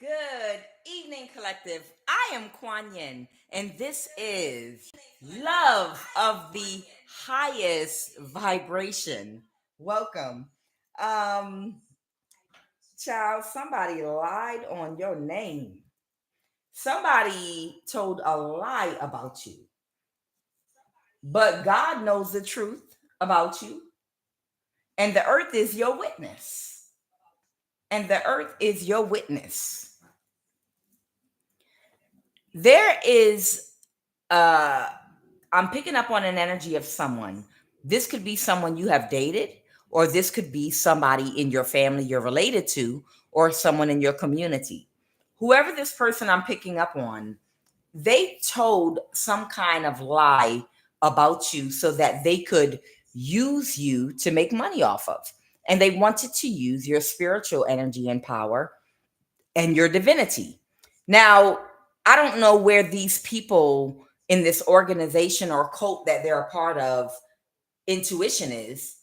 Good evening, collective. I am Kuan Yin, and this is Love of the Highest Vibration. Welcome. Um, Child, somebody lied on your name. Somebody told a lie about you, but God knows the truth about you, and the earth is your witness. And the earth is your witness. There is I'm picking up on an energy of someone. This could be someone you have dated, or this could be somebody in your family you're related to, or someone in your community. Whoever this person I'm picking up on, they told some kind of lie about you so that they could use you to make money off of. And they wanted to use your spiritual energy and power and your divinity. Now, I don't know where these people in this organization or cult that they're a part of intuition is,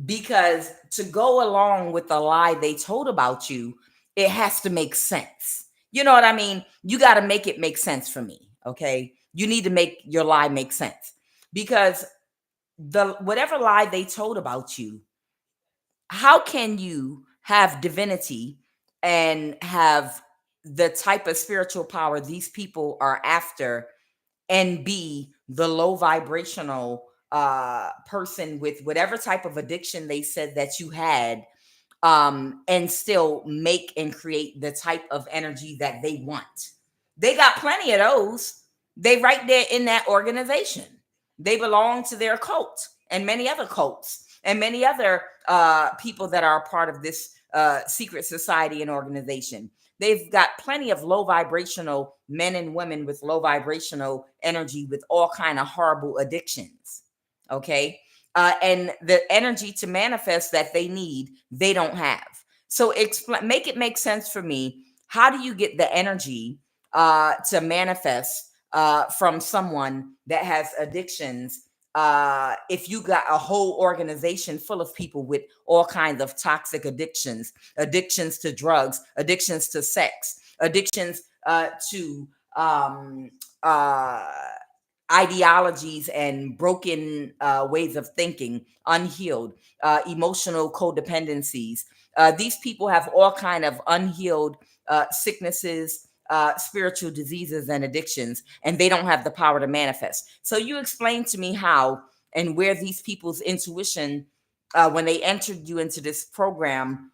because to go along with the lie they told about you, it has to make sense. You know what I mean? You got to make it make sense for me. Okay. You need to make your lie make sense, because the whatever lie they told about you, how can you have divinity and have the type of spiritual power these people are after and be the low vibrational person with whatever type of addiction they said that you had, and still make and create the type of energy that they want? They got plenty of those. They right there in that organization. They belong to their cult and many other cults and many other people that are a part of this secret society and organization. They've got plenty of low vibrational men and women with low vibrational energy with all kind of horrible addictions. Okay. And the energy to manifest that they need, they don't have. So make it make sense for me. How do you get the energy to manifest from someone that has addictions? If you got a whole organization full of people with all kinds of toxic addictions to drugs, addictions to sex, addictions to ideologies and broken ways of thinking, unhealed, emotional codependencies. These people have all kind of unhealed sicknesses, spiritual diseases and addictions, and they don't have the power to manifest. So you explain to me how and where these people's intuition, when they entered you into this program,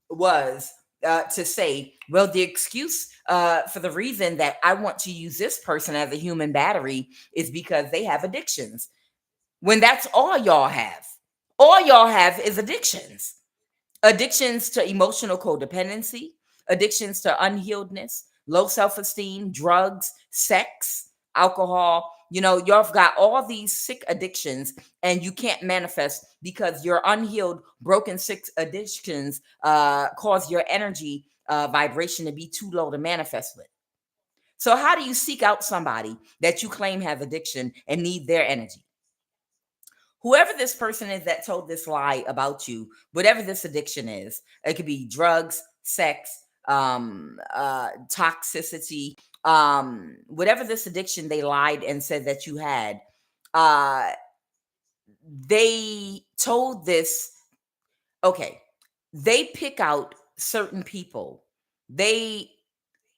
was to say, well, the excuse for the reason that I want to use this person as a human battery is because they have addictions. When that's all y'all have. All y'all have is addictions. Addictions to emotional codependency, addictions to unhealedness, low self-esteem, drugs, sex, alcohol. You know, y'all have got all these sick addictions, and you can't manifest because your unhealed, broken, sick addictions cause your energy vibration to be too low to manifest with. So how do you seek out somebody that you claim has addiction and need their energy? Whoever this person is that told this lie about you, whatever this addiction is, it could be drugs, sex, toxicity, whatever this addiction they lied and said that you had, uh, they told this. Okay, they pick out certain people. They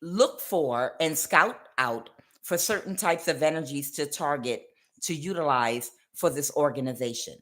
look for and scout out for certain types of energies to target, to utilize for this organization.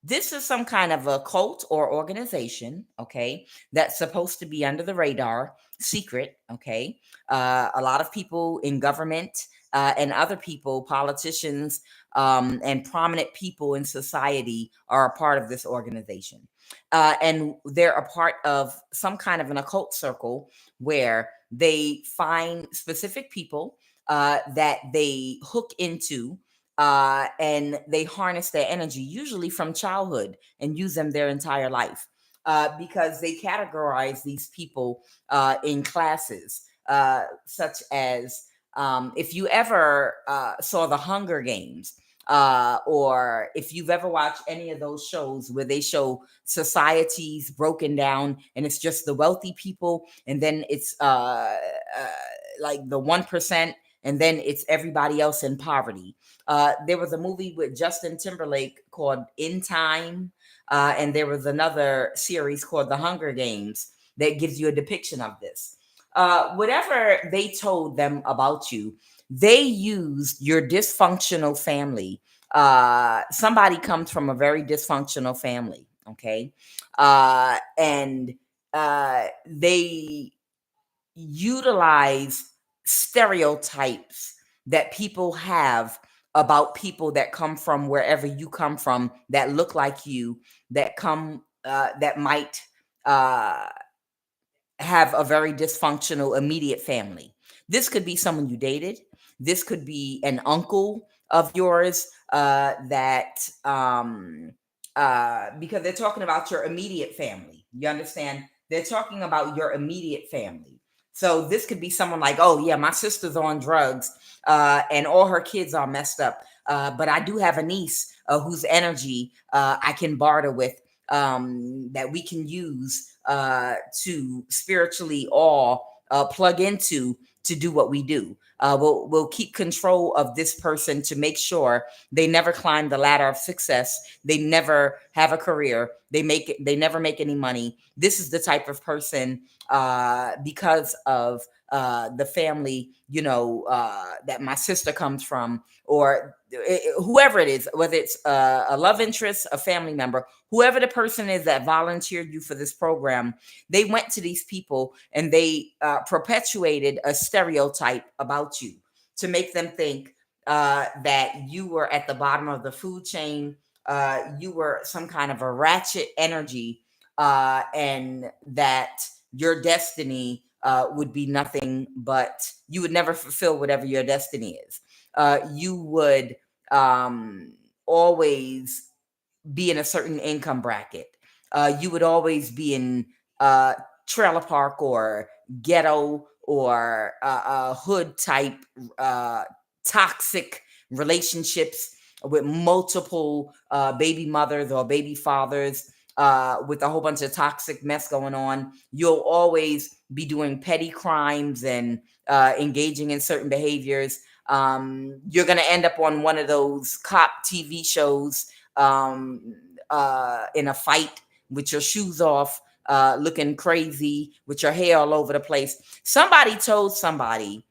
This is some kind of a cult or organization, okay, that's supposed to be under the radar, secret, okay. A lot of people in government and other people, politicians, and prominent people in society are a part of this organization. And they're a part of some kind of an occult circle where they find specific people that they hook into, and they harness their energy, usually from childhood, and use them their entire life, because they categorize these people in classes, such as, if you ever saw the Hunger Games, Or if you've ever watched any of those shows where they show societies broken down and it's just the wealthy people, and then it's like the 1%, and then it's everybody else in poverty. There was a movie with Justin Timberlake called In Time, and there was another series called The Hunger Games that gives you a depiction of this. Whatever they told them about you, they used your dysfunctional family. Somebody comes from a very dysfunctional family, okay? And they utilize stereotypes that people have about people that come from wherever you come from, that look like you, that might uh, have a very dysfunctional immediate family. This could be someone you dated. This could be an uncle of yours because they're talking about your immediate family. You understand? They're talking about your immediate family. So this could be someone like, oh yeah, my sister's on drugs and all her kids are messed up. But I do have a niece whose energy I can barter with, that we can use to spiritually all plug into to do what we do. We'll keep control of this person to make sure they never climb the ladder of success. They never have a career. They never make any money. This is the type of person, because of the family, that my sister comes from, or whoever it is, whether it's a love interest, a family member, whoever the person is that volunteered you for this program. They went to these people and they perpetuated a stereotype about you to make them think that you were at the bottom of the food chain. You were some kind of a ratchet energy, and that your destiny would be nothing but you would never fulfill whatever your destiny is. You would always be in a certain income bracket. You would always be in trailer park or ghetto or hood type toxic relationships with multiple baby mothers or baby fathers, with a whole bunch of toxic mess going on. You'll always be doing petty crimes and engaging in certain behaviors. You're going to end up on one of those cop TV shows, in a fight with your shoes off, looking crazy with your hair all over the place. Somebody told somebody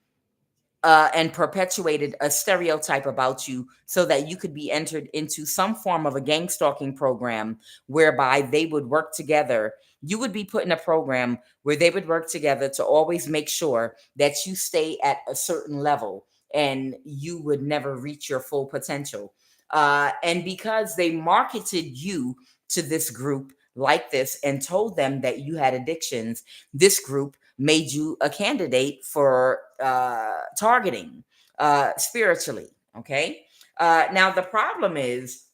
and perpetuated a stereotype about you so that you could be entered into some form of a gang stalking program whereby they would work together. You would be put in a program where they would work together to always make sure that you stay at a certain level and you would never reach your full potential. And because they marketed you to this group like this and told them that you had addictions, this group made you a candidate for targeting spiritually. Okay. Now, the problem is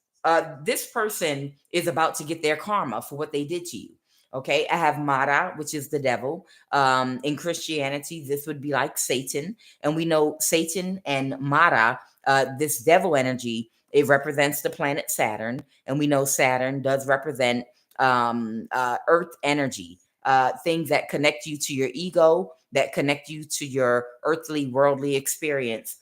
this person is about to get their karma for what they did to you. Okay. I have Mara, which is the devil. In Christianity, this would be like Satan. And we know Satan and Mara, this devil energy, it represents the planet Saturn. And we know Saturn does represent earth energy, things that connect you to your ego, that connect you to your earthly, worldly experience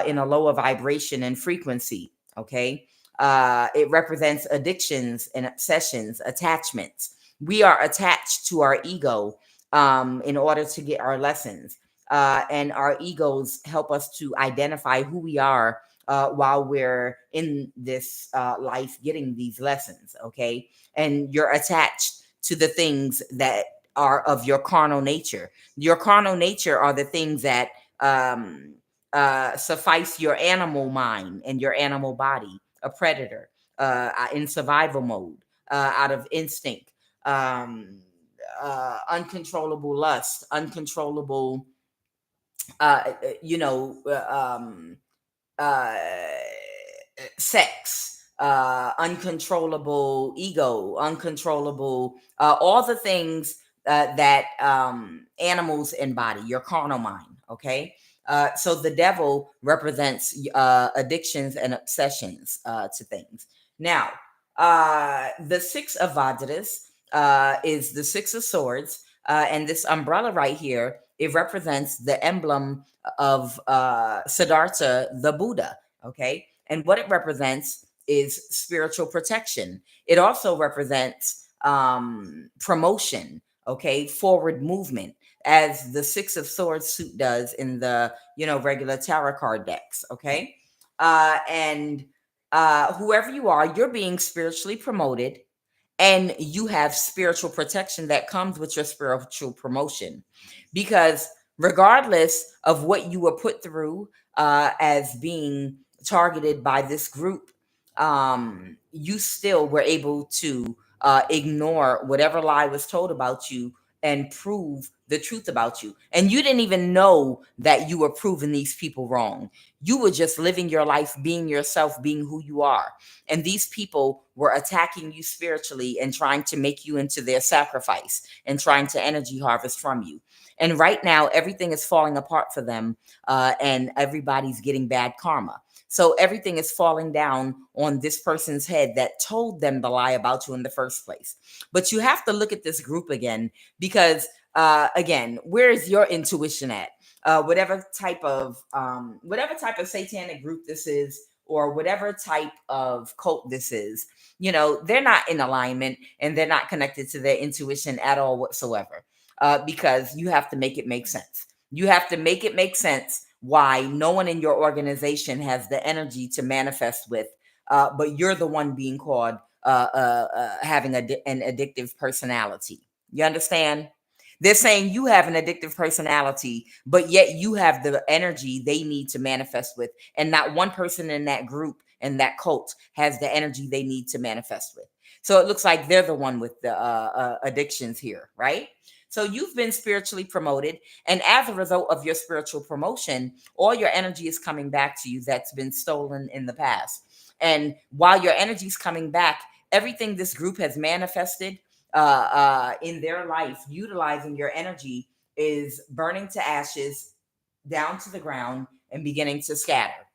in a lower vibration and frequency. Okay. It represents addictions and obsessions, attachments. We are attached to our ego in order to get our lessons. And our egos help us to identify who we are while we're in this life getting these lessons. Okay. And you're attached to the things that are of your carnal nature. Your carnal nature are the things that suffice your animal mind and your animal body, a predator in survival mode, out of instinct, uncontrollable lust, uncontrollable, you know, uh, sex, uncontrollable ego, uncontrollable, all the things that animals embody, your carnal mind. Okay. So the devil represents addictions and obsessions to things. Now, the Six of Vajaras is the Six of Swords. And this umbrella right here, it represents the emblem of Siddhartha, the Buddha. Okay. And what it represents is spiritual protection. It also represents promotion, okay, forward movement, as the Six of Swords suit does in the, regular tarot card decks, okay? And whoever you are, you're being spiritually promoted, and you have spiritual protection that comes with your spiritual promotion, because regardless of what you were put through as being targeted by this group, you still were able to ignore whatever lie was told about you and prove the truth about you. And you didn't even know that you were proving these people wrong. You were just living your life, being yourself, being who you are. And these people were attacking you spiritually and trying to make you into their sacrifice and trying to energy harvest from you. And right now, everything is falling apart for them, and everybody's getting bad karma. So everything is falling down on this person's head that told them the lie about you in the first place. But you have to look at this group again, because again, where is your intuition at? Whatever type of satanic group this is, or whatever type of cult this is, they're not in alignment, and they're not connected to their intuition at all whatsoever. Because you have to make it make sense. You have to make it make sense why no one in your organization has the energy to manifest with, but you're the one being called having an addictive personality. You understand? They're saying you have an addictive personality, but yet you have the energy they need to manifest with. And not one person in that group and that cult has the energy they need to manifest with. So it looks like they're the one with the addictions here, right? So you've been spiritually promoted. And as a result of your spiritual promotion, all your energy is coming back to you that's been stolen in the past. And while your energy is coming back, everything this group has manifested in their life, utilizing your energy, is burning to ashes, down to the ground, and beginning to scatter.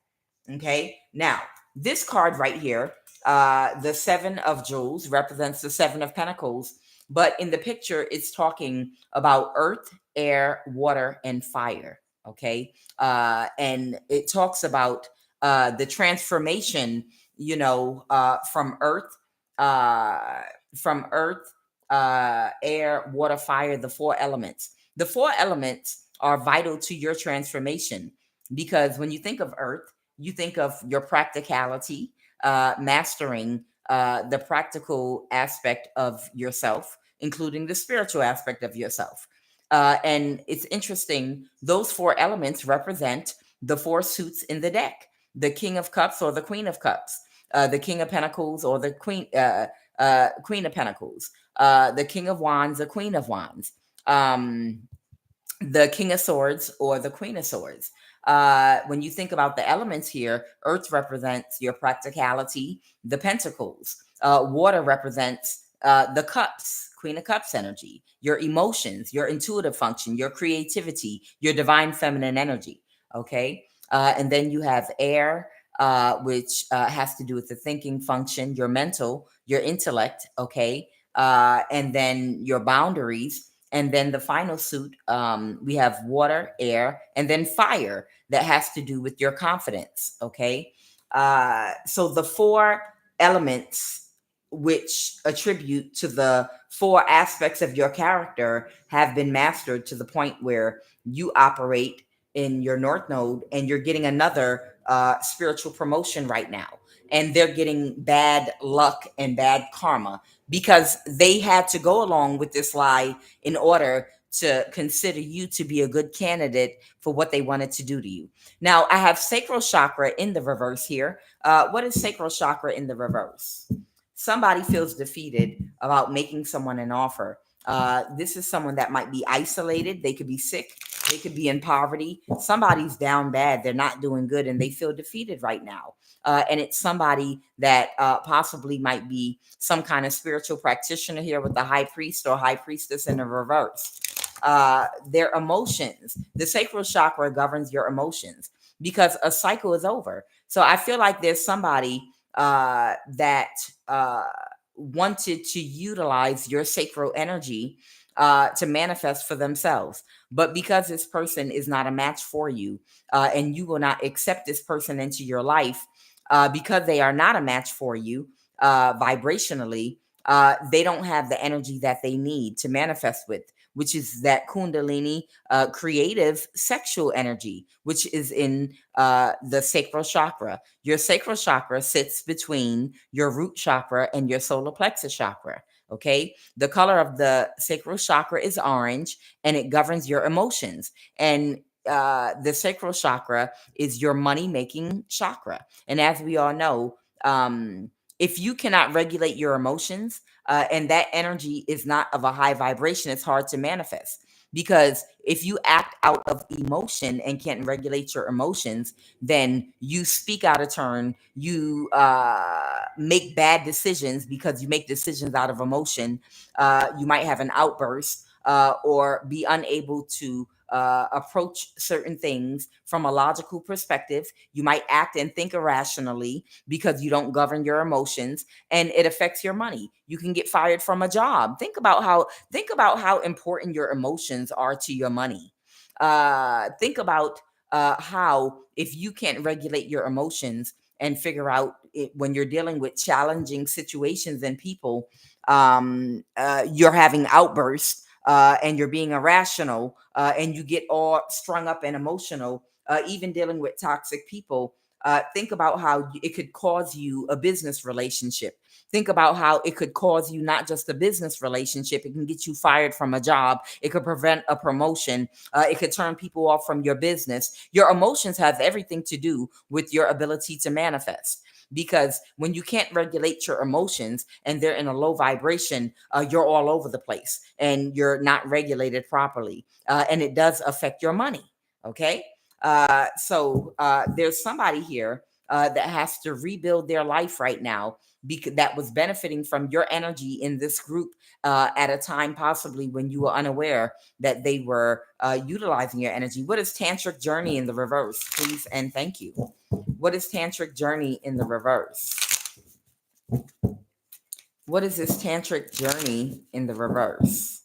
Okay. Now, this card right here, the Seven of Jewels, represents the Seven of Pentacles. But in the picture, it's talking about earth, air, water, and fire. Okay. And it talks about the transformation, from earth, from earth, air, water, fire, the four elements. The four elements are vital to your transformation, because when you think of earth, you think of your practicality, mastering the practical aspect of yourself, including the spiritual aspect of yourself. And it's interesting, those four elements represent the four suits in the deck: the King of Cups or the Queen of Cups, the King of Pentacles or the Queen of Pentacles, the King of Wands, the Queen of Wands, the King of Swords or the Queen of Swords. When you think about the elements here, earth represents your practicality, the pentacles. Water represents the cups, Queen of Cups energy, your emotions, your intuitive function, your creativity, your divine feminine energy. Okay. And then you have air, which has to do with the thinking function, your mental, your intellect. Okay. And then your boundaries. And then the final suit, we have water, air, and then fire, that has to do with your confidence. Okay. So the four elements which attribute to the four aspects of your character have been mastered to the point where you operate in your North Node, and you're getting another spiritual promotion right now. And they're getting bad luck and bad karma, because they had to go along with this lie in order to consider you to be a good candidate for what they wanted to do to you. Now, I have sacral chakra in the reverse here. What is sacral chakra in the reverse? Somebody feels defeated about making someone an offer. This is someone that might be isolated. They could be sick. They could be in poverty. Somebody's down bad. They're not doing good, and they feel defeated right now. And it's somebody that possibly might be some kind of spiritual practitioner here with the high priest or high priestess in the reverse. their emotions. The sacral chakra governs your emotions because a cycle is over. So I feel like there's somebody that wanted to utilize your sacral energy to manifest for themselves. But because this person is not a match for you, and you will not accept this person into your life because they are not a match for you vibrationally, they don't have the energy that they need to manifest with, which is that Kundalini creative sexual energy, which is in the sacral chakra. Your sacral chakra sits between your root chakra and your solar plexus chakra. Okay. The color of the sacral chakra is orange and it governs your emotions. And the sacral chakra is your money making chakra. And as we all know, if you cannot regulate your emotions and that energy is not of a high vibration, it's hard to manifest. Because if you act out of emotion and can't regulate your emotions, then you speak out of turn. You make bad decisions because you make decisions out of emotion. You might have an outburst or be unable to approach certain things from a logical perspective. You might act and think irrationally because you don't govern your emotions, and it affects your money. You can get fired from a job. Think about how important your emotions are to your money. Think about how if you can't regulate your emotions and figure out it, when you're dealing with challenging situations and people, you're having outbursts and you're being irrational and you get all strung up and emotional, even dealing with toxic people. Think about how it could cause you a business relationship. Think about how it could cause you not just a business relationship, it can get you fired from a job. It could prevent a promotion. It could turn people off from your business. Your emotions have everything to do with your ability to manifest. Because when you can't regulate your emotions and they're in a low vibration, you're all over the place and you're not regulated properly. And it does affect your money. Okay. So there's somebody here that has to rebuild their life right now because that was benefiting from your energy in this group at a time possibly when you were unaware that they were utilizing your energy. What is tantric journey in the reverse, please? And thank you. What is tantric journey in the reverse? What is this tantric journey in the reverse?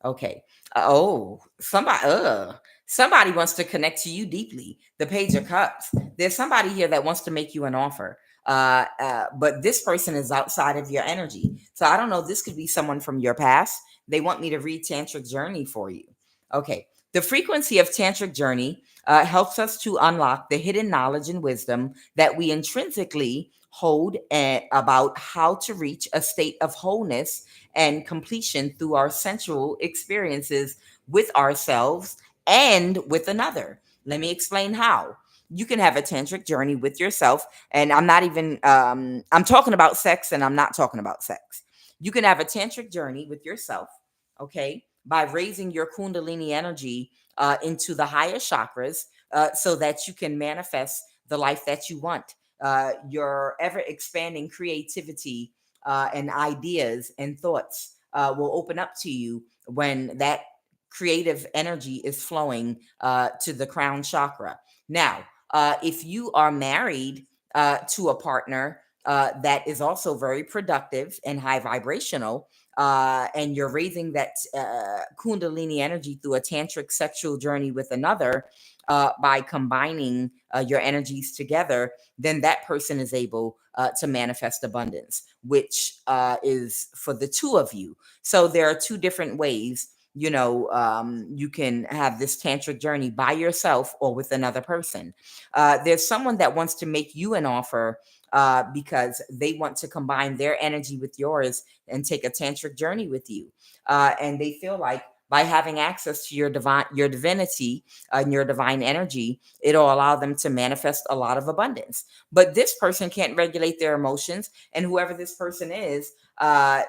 Okay. Oh, somebody wants to connect to you deeply. The Page of Cups. There's somebody here that wants to make you an offer. But this person is outside of your energy. So I don't know. This could be someone from your past. They want me to read Tantric Journey for you. Okay. The frequency of Tantric Journey helps us to unlock the hidden knowledge and wisdom that we intrinsically hold about how to reach a state of wholeness and completion through our sensual experiences with ourselves and with another. Let me explain how. You can have a tantric journey with yourself, and I'm not even, I'm talking about sex and I'm not talking about sex. You can have a tantric journey with yourself, okay, by raising your Kundalini energy into the higher chakras so that you can manifest the life that you want. Your ever expanding creativity and ideas and thoughts will open up to you when that creative energy is flowing to the crown chakra. Now, if you are married to a partner that is also very productive and high vibrational, and you're raising that Kundalini energy through a tantric sexual journey with another by combining your energies together, then that person is able to manifest abundance, which is for the two of you. So there are two different ways. You can have this tantric journey by yourself or with another person. There's someone that wants to make you an offer because they want to combine their energy with yours and take a tantric journey with you. And they feel like by having access to your divinity and your divine energy, it'll allow them to manifest a lot of abundance. But this person can't regulate their emotions, and whoever this person is, well,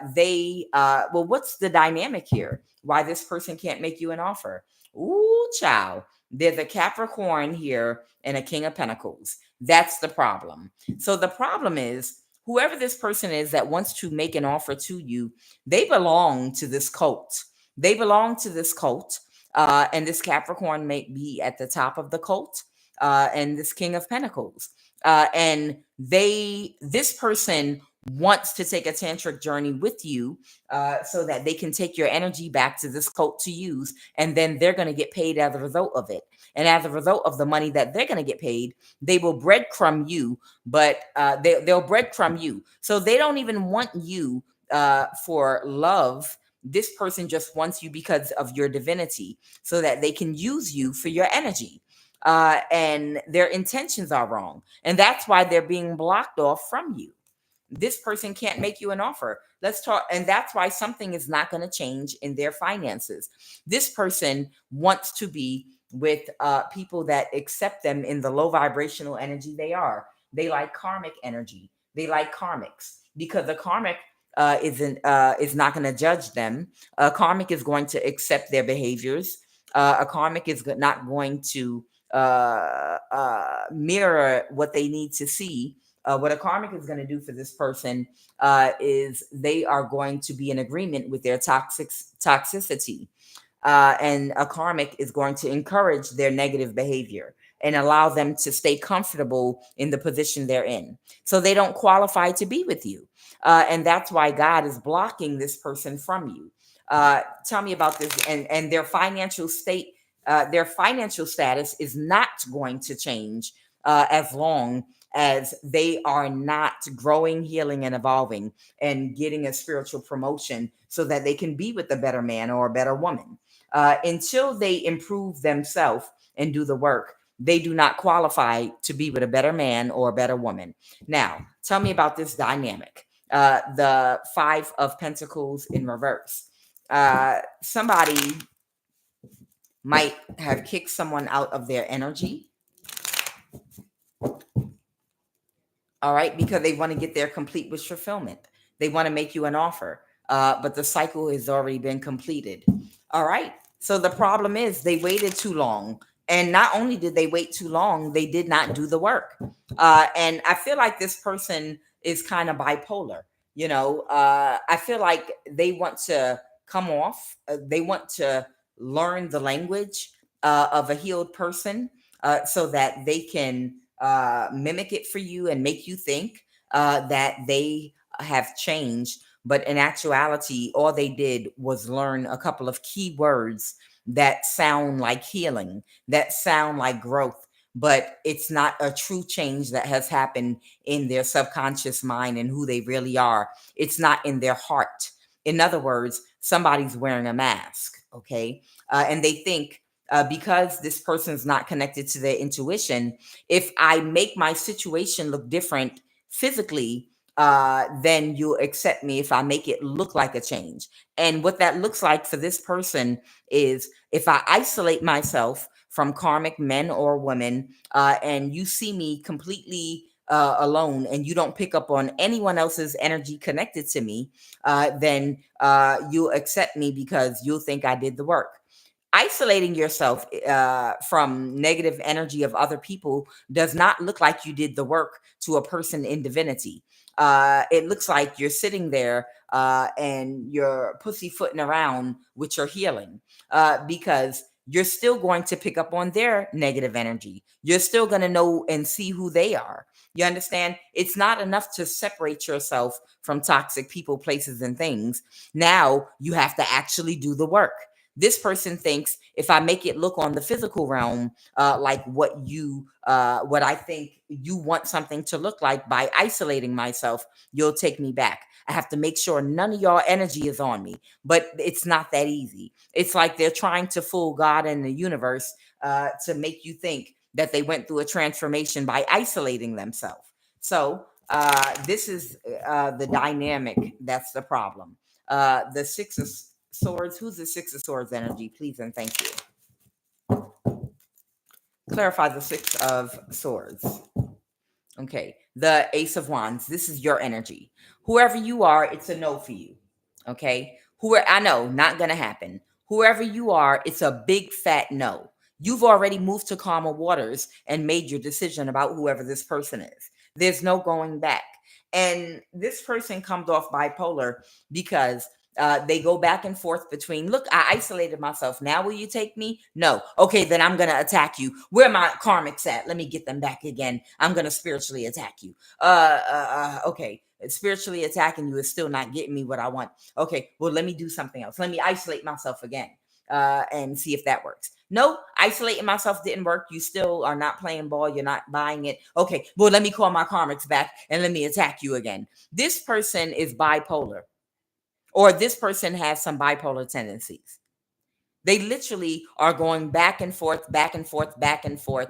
what's the dynamic here? Why this person can't make you an offer? Ooh, child. There's a Capricorn here and a King of Pentacles. That's the problem. So the problem is whoever this person is that wants to make an offer to you, they belong to this cult. They belong to this cult. And this Capricorn may be at the top of the cult, and this King of Pentacles. And this person wants to take a tantric journey with you, so that they can take your energy back to this cult to use, and then they're going to get paid as a result of it. And as a result of the money that they're going to get paid, they will breadcrumb you, but they'll breadcrumb you. So they don't even want you for love. This person just wants you because of your divinity, so that they can use you for your energy. And their intentions are wrong. And that's why they're being blocked off from you. This person can't make you an offer. Let's talk. And that's why something is not going to change in their finances. This person wants to be with people that accept them in the low vibrational energy they are. They like karmic energy. They like karmics, because the karmic is not going to judge them. A karmic is going to accept their behaviors. A karmic is not going to mirror what they need to see. What a karmic is going to do for this person is they are going to be in agreement with their toxicity. And a karmic is going to encourage their negative behavior and allow them to stay comfortable in the position they're in. So they don't qualify to be with you. And that's why God is blocking this person from you. Tell me about this. And their financial state, their financial status is not going to change as long as they are not growing, healing, and evolving and getting a spiritual promotion so that they can be with a better man or a better woman. Until they improve themselves and do the work, they do not qualify to be with a better man or a better woman. Now, tell me about this dynamic. The Five of Pentacles in reverse. Somebody might have kicked someone out of their energy. All right, because they want to get their complete wish fulfillment. They want to make you an offer, but the cycle has already been completed. All right, so the problem is they waited too long. And not only did they wait too long, they did not do the work. And I feel like this person is kind of bipolar. I feel like they want to come off. They want to learn the language of a healed person, so that they can mimic it for you and make you think that they have changed. But in actuality, all they did was learn a couple of key words that sound like healing, that sound like growth, but it's not a true change that has happened in their subconscious mind and who they really are. It's not in their heart. In other words, somebody's wearing a mask, okay? And they think, because this person's not connected to their intuition, if I make my situation look different physically, then you'll accept me if I make it look like a change. And what that looks like for this person is if I isolate myself from karmic men or women, and you see me completely alone and you don't pick up on anyone else's energy connected to me, then you'll accept me because you'll think I did the work. Isolating yourself from negative energy of other people does not look like you did the work to a person in divinity. It looks like you're sitting there and you're pussyfooting around with your healing, because you're still going to pick up on their negative energy. You're still going to know and see who they are. You understand? It's not enough to separate yourself from toxic people, places, and things. Now you have to actually do the work. This person thinks if I make it look on the physical realm like what I think you want something to look like by isolating myself, you'll take me back. I have to make sure none of your energy is on me. But it's not that easy. It's like they're trying to fool God and the universe to make you think that they went through a transformation by isolating themselves. So this is the dynamic. That's the problem. The Six of Swords. Who's the Six of Swords energy? Please and thank you. Clarify the Six of Swords. Okay. The Ace of Wands. This is your energy. Whoever you are, it's a no for you. Okay. I know, not going to happen. Whoever you are, it's a big fat no. You've already moved to calmer waters and made your decision about whoever this person is. There's no going back. And this person comes off bipolar because They go back and forth between, look, I isolated myself. Now will you take me? No. Okay, then I'm going to attack you. Where my karmics at? Let me get them back again. I'm going to spiritually attack you. Okay. Spiritually attacking you is still not getting me what I want. Okay, well, let me do something else. Let me isolate myself again and see if that works. No, isolating myself didn't work. You still are not playing ball. You're not buying it. Okay, well, let me call my karmics back and let me attack you again. This person is bipolar, or this person has some bipolar tendencies. They literally are going back and forth, back and forth, back and forth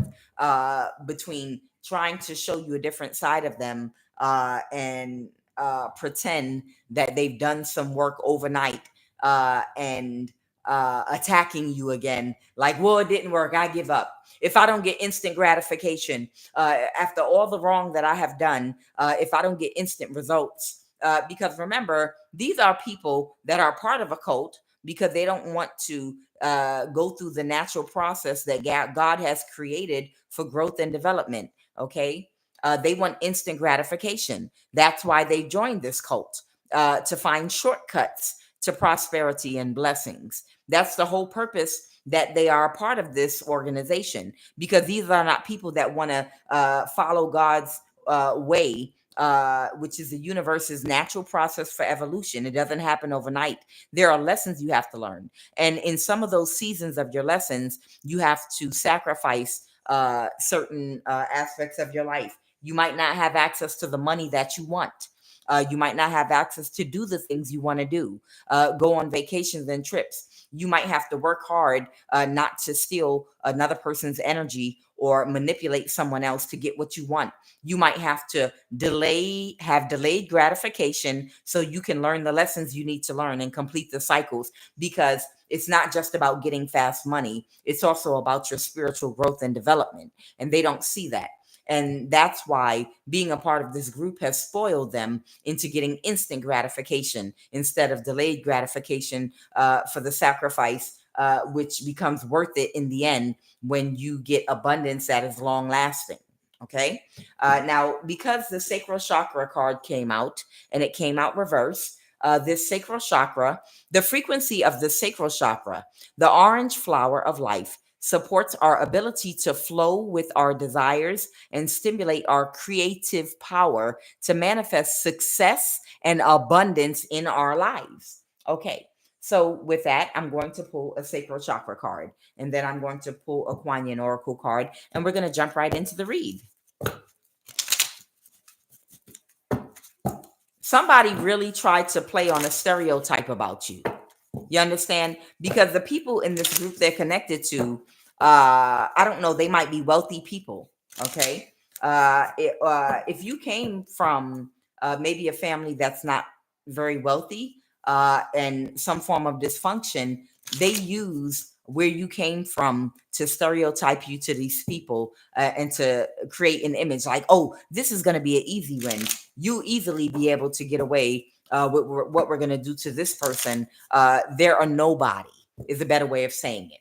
between trying to show you a different side of them and pretend that they've done some work overnight and attacking you again. Like, well, it didn't work. I give up. If I don't get instant gratification after all the wrong that I have done, if I don't get instant results, because remember, these are people that are part of a cult because they don't want to go through the natural process that God has created for growth and development. Okay. They want instant gratification. That's why they joined this cult to find shortcuts to prosperity and blessings. That's the whole purpose that they are a part of this organization, because these are not people that want to follow God's way, which is the universe's natural process for evolution. It doesn't happen overnight. There are lessons you have to learn. And in some of those seasons of your lessons, you have to sacrifice certain aspects of your life. You might not have access to the money that you want. You might not have access to do the things you want to do, go on vacations and trips. You might have to work hard not to steal another person's energy or manipulate someone else to get what you want. You might have to have delayed gratification so you can learn the lessons you need to learn and complete the cycles, because it's not just about getting fast money. It's also about your spiritual growth and development. And they don't see that. And that's why being a part of this group has spoiled them into getting instant gratification instead of delayed gratification for the sacrifice, which becomes worth it in the end when you get abundance that is long lasting. Okay. Now, because the sacral chakra card came out and it came out reverse, this sacral chakra, the frequency of the sacral chakra, the orange flower of life, supports our ability to flow with our desires and stimulate our creative power to manifest success and abundance in our lives. Okay. So with that, I'm going to pull a sacral chakra card, and then I'm going to pull a QUAN oracle card, and we're going to jump right into the read. Somebody really tried to play on a stereotype about you. You understand? Because the people in this group they're connected to, I don't know, they might be wealthy people. Okay. If you came from maybe a family that's not very wealthy and some form of dysfunction, they use where you came from to stereotype you to these people and to create an image like, oh, this is going to be an easy win. You easily be able to get away with what we're going to do to this person. They're a nobody is a better way of saying it.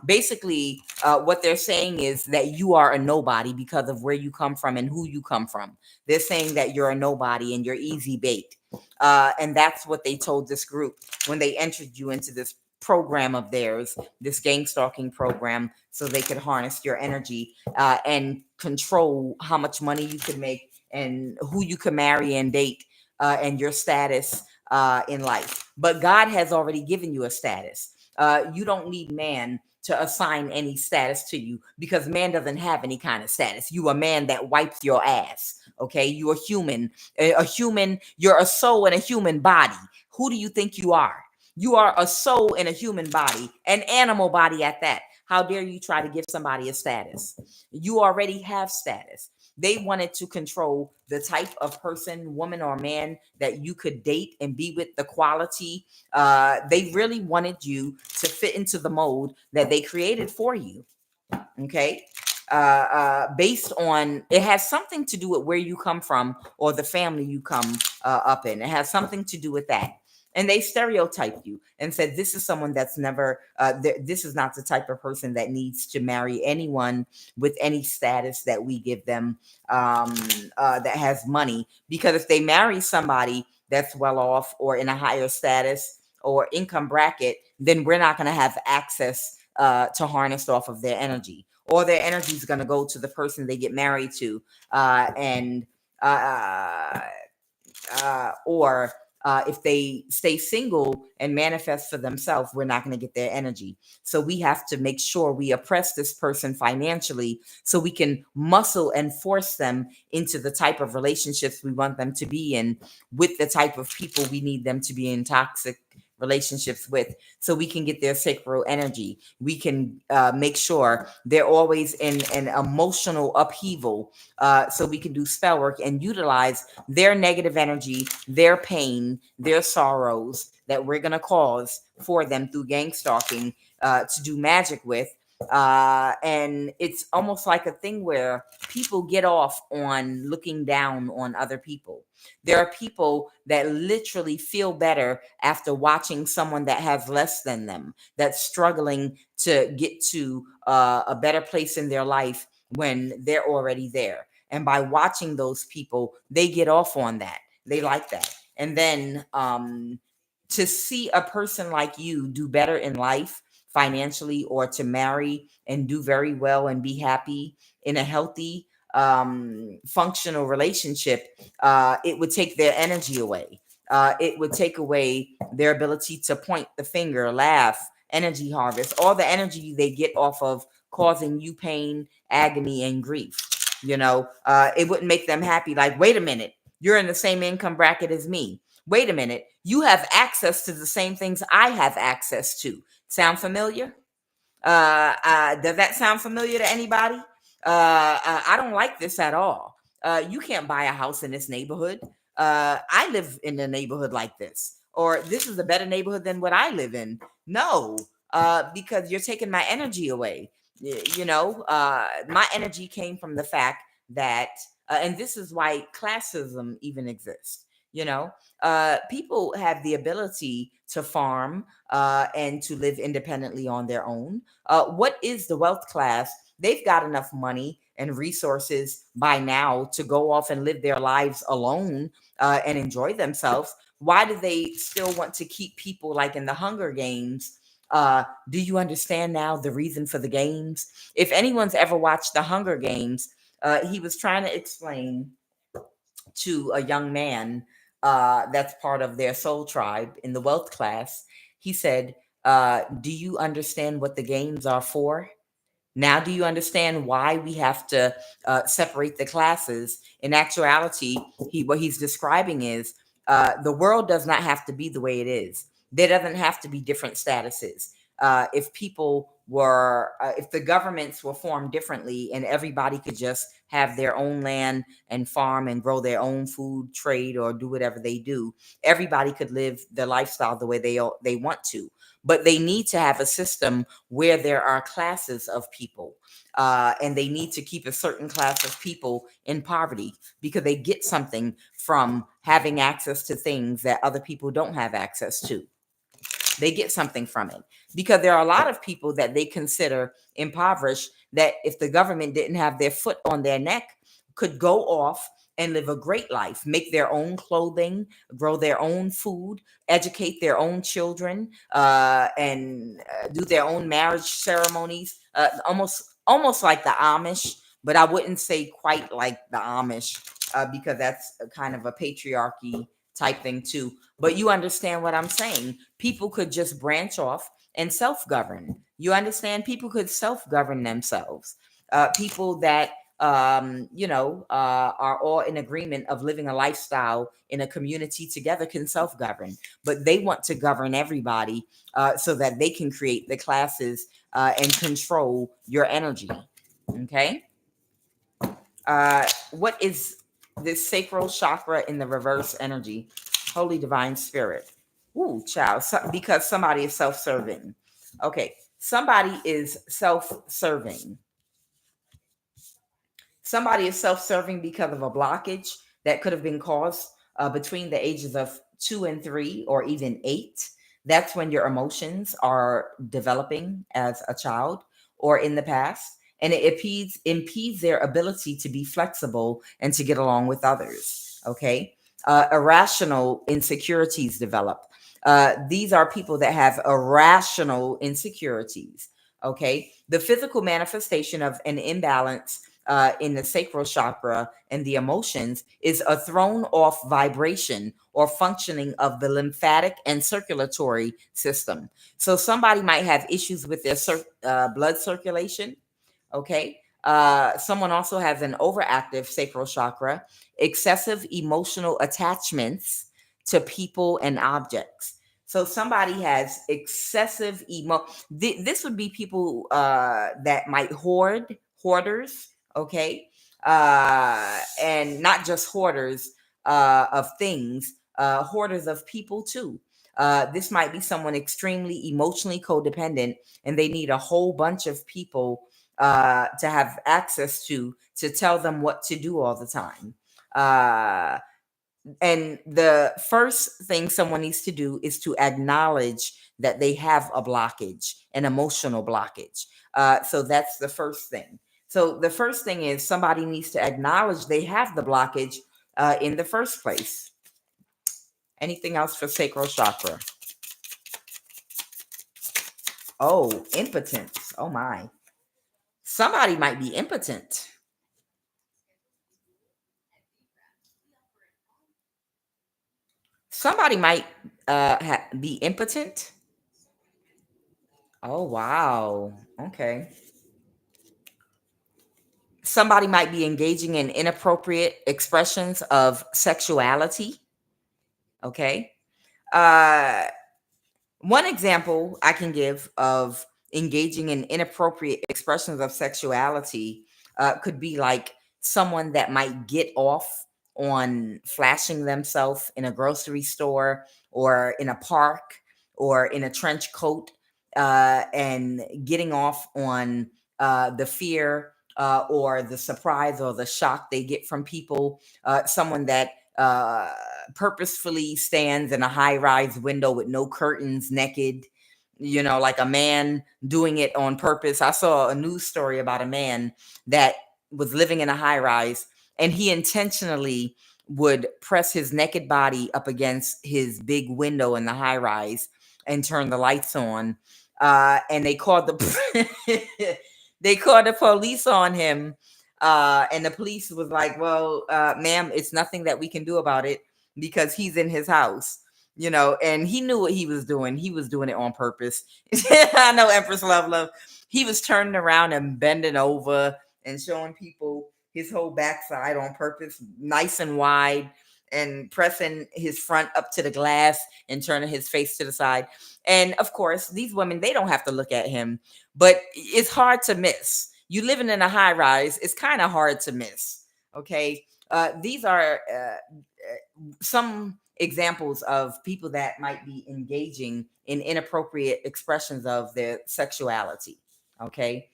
Basically, what they're saying is that you are a nobody because of where you come from and who you come from. They're saying that you're a nobody and you're easy bait. And that's what they told this group when they entered you into this program of theirs, this gang stalking program, so they could harness your energy and control how much money you could make and who you could marry and date and your status in life. But God has already given you a status. You don't need man to assign any status to you, because man doesn't have any kind of status. You a man that wipes your ass. Okay. You're a human, you're a soul in a human body. Who do you think you are? You are a soul in a human body, an animal body at that. How dare you try to give somebody a status? You already have status. They wanted to control the type of person, woman or man that you could date and be with, the quality. They really wanted you to fit into the mold that they created for you. Okay. Based on, it has something to do with where you come from or the family you come up in. It has something to do with that. And they stereotyped you and said, this is someone that's never, this is not the type of person that needs to marry anyone with any status that we give them that has money. Because if they marry somebody that's well off or in a higher status, or income bracket, then we're not going to have access to harness off of their energy, or their energy is going to go to the person they get married to, and uh, or if they stay single and manifest for themselves, we're not going to get their energy. So we have to make sure we oppress this person financially so we can muscle and force them into the type of relationships we want them to be in, with the type of people we need them to be in toxic relationships with, so we can get their sacral energy. We can make sure they're always in an emotional upheaval, so we can do spell work and utilize their negative energy, their pain, their sorrows that we're going to cause for them through gang stalking, to do magic with. And it's almost like a thing where people get off on looking down on other people. There are people that literally feel better after watching someone that has less than them, that's struggling to get to a better place in their life when they're already there. And by watching those people, they get off on that. They like that. And then to see a person like you do better in life financially, or to marry and do very well and be happy in a healthy, functional relationship, it would take their energy away. It would take away their ability to point the finger, laugh, energy harvest, all the energy they get off of causing you pain, agony, and grief. It wouldn't make them happy. Like, wait a minute, you're in the same income bracket as me. Wait a minute, you have access to the same things I have access to. Sound familiar? Does that sound familiar to anybody? I don't like this at all. You can't buy a house in this neighborhood. I live in a neighborhood like this, or this is a better neighborhood than what I live in. No, because you're taking my energy away. My energy came from the fact that, and this is why classism even exists. People have the ability to farm and to live independently on their own. What is the wealth class? They've got enough money and resources by now to go off and live their lives alone and enjoy themselves. Why do they still want to keep people like in the Hunger Games? Do you understand now the reason for the games? If anyone's ever watched the Hunger Games, he was trying to explain to a young man that's part of their soul tribe in the wealth class. He said, do you understand what the games are for? Now, do you understand why we have to separate the classes? In actuality, what he's describing is the world does not have to be the way it is. There doesn't have to be different statuses. If the governments were formed differently and everybody could just have their own land and farm and grow their own food, trade, or do whatever they do, everybody could live their lifestyle the way they want to. But they need to have a system where there are classes of people, and they need to keep a certain class of people in poverty because they get something from having access to things that other people don't have access to. They get something from it because there are a lot of people that they consider impoverished that if the government didn't have their foot on their neck, could go off and live a great life, make their own clothing, grow their own food, educate their own children, and do their own marriage ceremonies, almost like the Amish, but I wouldn't say quite like the Amish because that's a kind of a patriarchy type thing too. But you understand what I'm saying. People could just branch off and self-govern. You understand? People could self-govern themselves. People that are all in agreement of living a lifestyle in a community together can self-govern, but they want to govern everybody so that they can create the classes and control your energy. Okay. What is this sacral chakra in the reverse energy? Holy divine spirit. Ooh, child. Because somebody is self-serving. Okay. Somebody is self-serving. Somebody is self-serving because of a blockage that could have been caused between the ages of 2 and 3 or even 8. That's when your emotions are developing as a child or in the past. And it impedes their ability to be flexible and to get along with others. Okay. Irrational insecurities develop. These are people that have irrational insecurities. Okay. The physical manifestation of an imbalance in the sacral chakra and the emotions is a thrown off vibration or functioning of the lymphatic and circulatory system. So somebody might have issues with their blood circulation. Okay. Someone also has an overactive sacral chakra, excessive emotional attachments to people and objects. So somebody has excessive this would be people that might hoarders, okay? And not just hoarders of things, hoarders of people too. This might be someone extremely emotionally codependent and they need a whole bunch of people to have access to tell them what to do all the time. And the first thing someone needs to do is to acknowledge that they have a blockage, an emotional blockage. So that's the first thing. So the first thing is somebody needs to acknowledge they have the blockage in the first place. Anything else for sacral chakra? Oh, impotence. Oh my. Somebody might be impotent. Somebody might be impotent. Oh, wow. Okay. Somebody might be engaging in inappropriate expressions of sexuality. Okay. Uh, One example I can give of engaging in inappropriate expressions of sexuality could be like someone that might get off on flashing themselves in a grocery store or in a park or in a trench coat and getting off on the fear or the surprise or the shock they get from people. Someone that purposefully stands in a high rise window with no curtains, naked, like a man doing it on purpose. I saw a news story about a man that was living in a high rise and he intentionally would press his naked body up against his big window in the high rise and turn the lights on. And they called they called the police on him. And the police was like, well, ma'am, it's nothing that we can do about it because he's in his house, and he knew what he was doing. He was doing it on purpose. I know, Empress Love. He was turning around and bending over and showing people his whole backside on purpose, nice and wide, and pressing his front up to the glass and turning his face to the side. And of course, these women, they don't have to look at him, but it's hard to miss. You living in a high rise, it's kind of hard to miss. Okay. These are some examples of people that might be engaging in inappropriate expressions of their sexuality. Okay.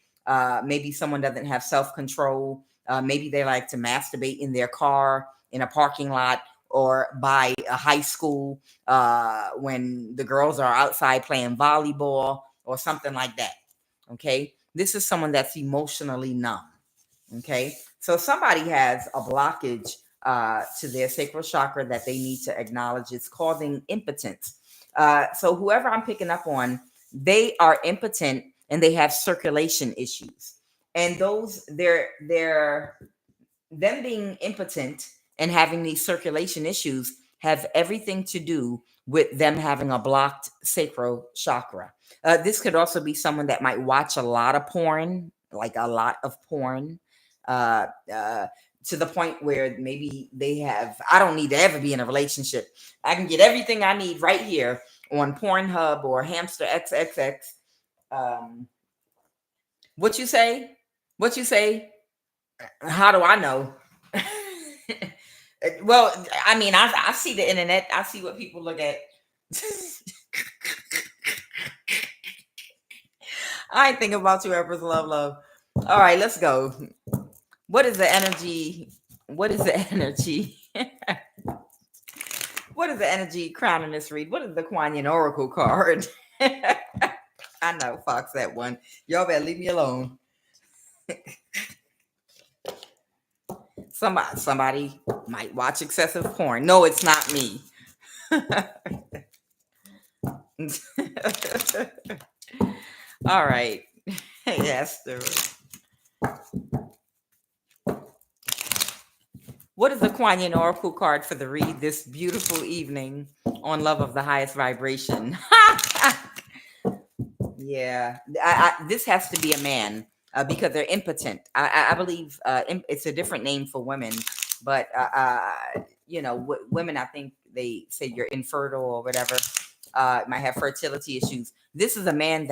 Maybe someone doesn't have self control. Maybe they like to masturbate in their car, in a parking lot, or by a high school when the girls are outside playing volleyball or something like that. Okay. This is someone that's emotionally numb. Okay. So somebody has a blockage to their sacral chakra that they need to acknowledge. It's causing impotence. So whoever I'm picking up on, they are impotent and they have circulation issues. And them being impotent and having these circulation issues have everything to do with them having a blocked sacral chakra. This could also be someone that might watch a lot of porn, like a lot of porn, uh, uh, to the point where maybe I don't need to ever be in a relationship. I can get everything I need right here on Pornhub or Hamster XXX. Um, what you say? What you say? How do I know? Well, I mean, I see the internet. I see what people look at. I ain't thinking about you, Empress Love. All right, let's go. What is the energy? What is the energy? What is the energy crowning this read? What is the QUAN Oracle card? I know, Fox, that one. Y'all better leave me alone. Somebody might watch excessive porn. No, it's not me. All right. Yes. What is the QUAN Yin Oracle card for the read this beautiful evening on love of the highest vibration? Yeah, this has to be a man because they're impotent. I believe it's a different name for women, but women. I think they say you're infertile or whatever. Might have fertility issues. This is a man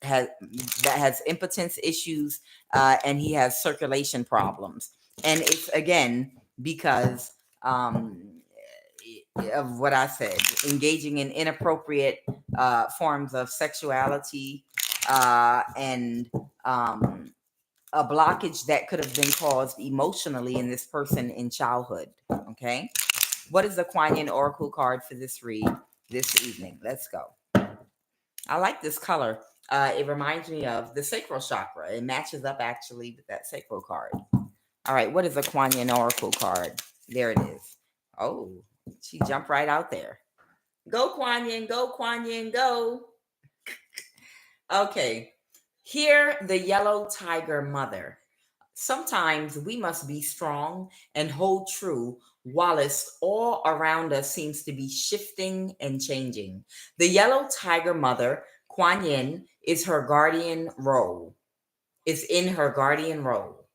has that has impotence issues, and he has circulation problems, and it's again because of what I said, engaging in inappropriate forms of sexuality and a blockage that could have been caused emotionally in this person in childhood. Okay. What is the QUAN Yin Oracle card for this read this evening? Let's go. I like this color. It reminds me of the sacral chakra. It matches up actually with that sacral card. All right. What is the QUAN Yin Oracle card? There it is. Oh, she jumped right out there. Go QUAN Yin, go QUAN Yin, go. Okay. Here, the yellow tiger mother. Sometimes we must be strong and hold true whilst all around us seems to be shifting and changing. The yellow tiger mother, Kuan Yin, is her guardian role, is in her guardian role,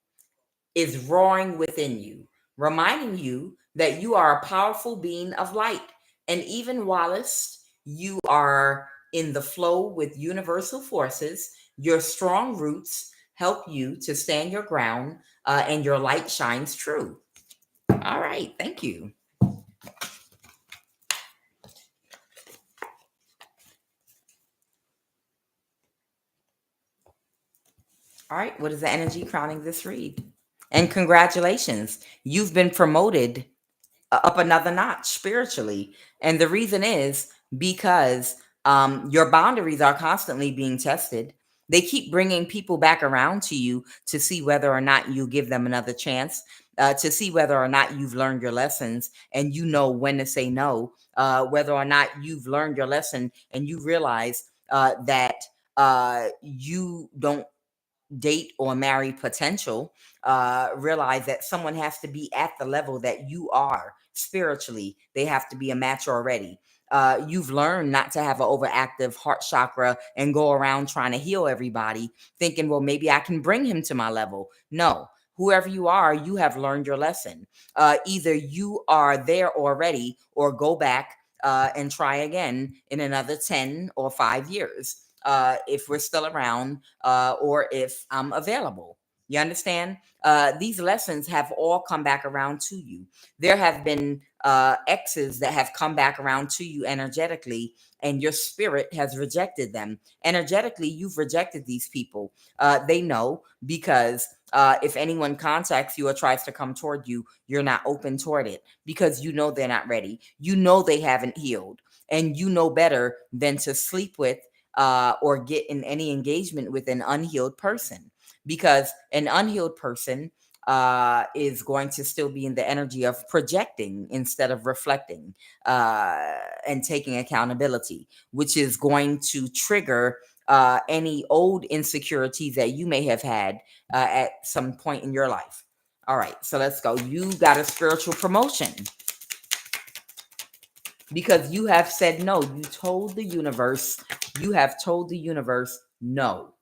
is roaring within you, reminding you that you are a powerful being of light. And even whilst you are in the flow with universal forces, your strong roots help you to stand your ground and your light shines true. All right. Thank you. All right. What is the energy crowning this read? And congratulations. You've been promoted up another notch spiritually. And the reason is because your boundaries are constantly being tested. They keep bringing people back around to you to see whether or not you give them another chance, to see whether or not you've learned your lessons and you know when to say no, whether or not you've learned your lesson and you realize that you don't date or marry potential, realize that someone has to be at the level that you are spiritually. They have to be a match already. You've learned not to have an overactive heart chakra and go around trying to heal everybody, thinking, well, maybe I can bring him to my level. No, whoever you are, you have learned your lesson. Either you are there already or go back and try again in another 10 or 5 years if we're still around or if I'm available. You understand? These lessons have all come back around to you. There have been exes that have come back around to you energetically, and your spirit has rejected them. Energetically, you've rejected these people. They know because if anyone contacts you or tries to come toward you, you're not open toward it because you know they're not ready. You know they haven't healed, and you know better than to sleep with or get in any engagement with an unhealed person because an unhealed person is going to still be in the energy of projecting instead of reflecting and taking accountability, which is going to trigger any old insecurities that you may have had at some point in your life. All right, so let's go. You got a spiritual promotion because you have said no. You have told the universe no.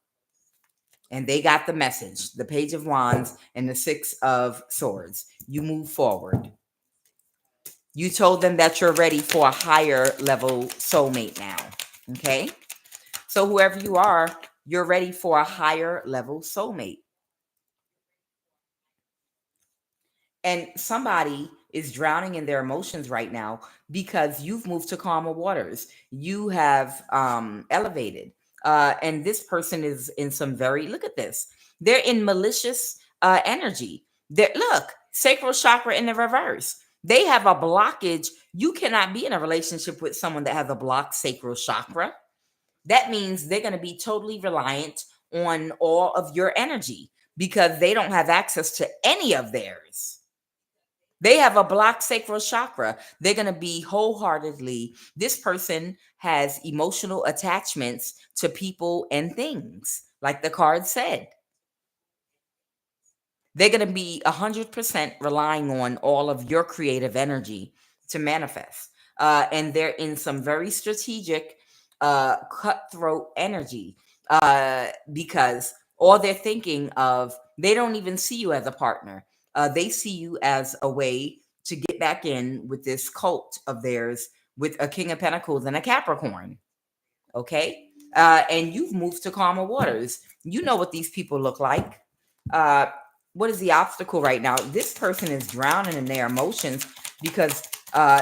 And they got the message, the Page of Wands and the Six of Swords. You move forward. You told them that you're ready for a higher level soulmate now. Okay. So whoever you are, you're ready for a higher level soulmate. And somebody is drowning in their emotions right now because you've moved to calmer waters. You have elevated. And this person is in some very, look at this. They're in malicious energy. Look, sacral chakra in the reverse. They have a blockage. You cannot be in a relationship with someone that has a blocked sacral chakra. That means they're going to be totally reliant on all of your energy because they don't have access to any of theirs. They have a blocked sacral chakra. They're going to be wholeheartedly, this person has emotional attachments to people and things, like the card said. They're going to be 100% relying on all of your creative energy to manifest. And they're in some very strategic, cutthroat energy, because all they're thinking of, they don't even see you as a partner. They see you as a way to get back in with this cult of theirs with a King of Pentacles and a Capricorn. Okay. And you've moved to calmer waters. You know what these people look like. Uh, what is the obstacle right now? This person is drowning in their emotions because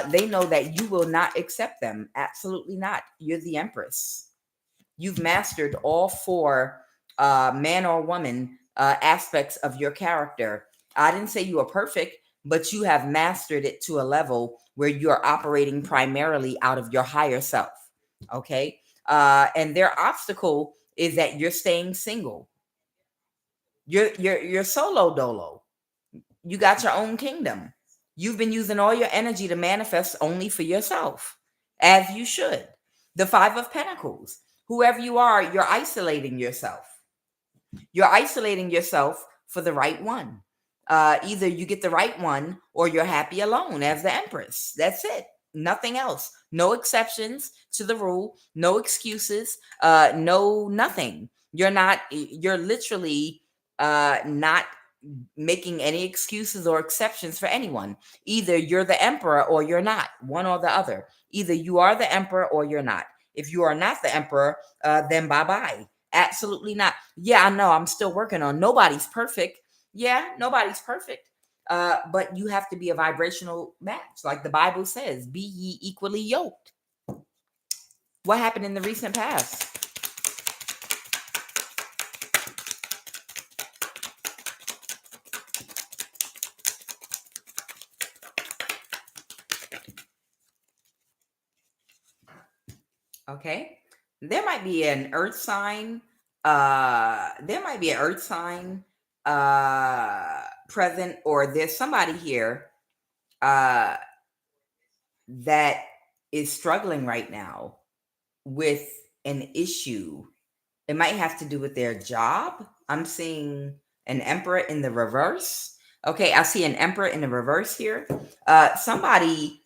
they know that you will not accept them. Absolutely not. You're the Empress. You've mastered all four man or woman aspects of your character. I didn't say you are perfect, but you have mastered it to a level where you are operating primarily out of your higher self. Okay. And their obstacle is that you're staying single. You're solo dolo. You got your own kingdom. You've been using all your energy to manifest only for yourself, as you should. The Five of Pentacles. Whoever you are, you're isolating yourself. You're isolating yourself for the right one. Either you get the right one or you're happy alone as the Empress. That's it. Nothing else. No exceptions to the rule. No excuses. No nothing. You're literally not making any excuses or exceptions for anyone. Either you're the emperor or you're not, one or the other. Either you are the emperor or you're not. If you are not the emperor, then bye bye. Absolutely not. Yeah, I know. I'm still working on. Nobody's perfect. Yeah, nobody's perfect. But you have to be a vibrational match, like the Bible says. Be ye equally yoked. What happened in the recent past? Okay. There might be an earth sign. There might be an earth sign present, or there's somebody here uh that is struggling right now with an issue. It might have to do with their job. I'm seeing an emperor in the reverse. Okay, I see an emperor in the reverse here. Somebody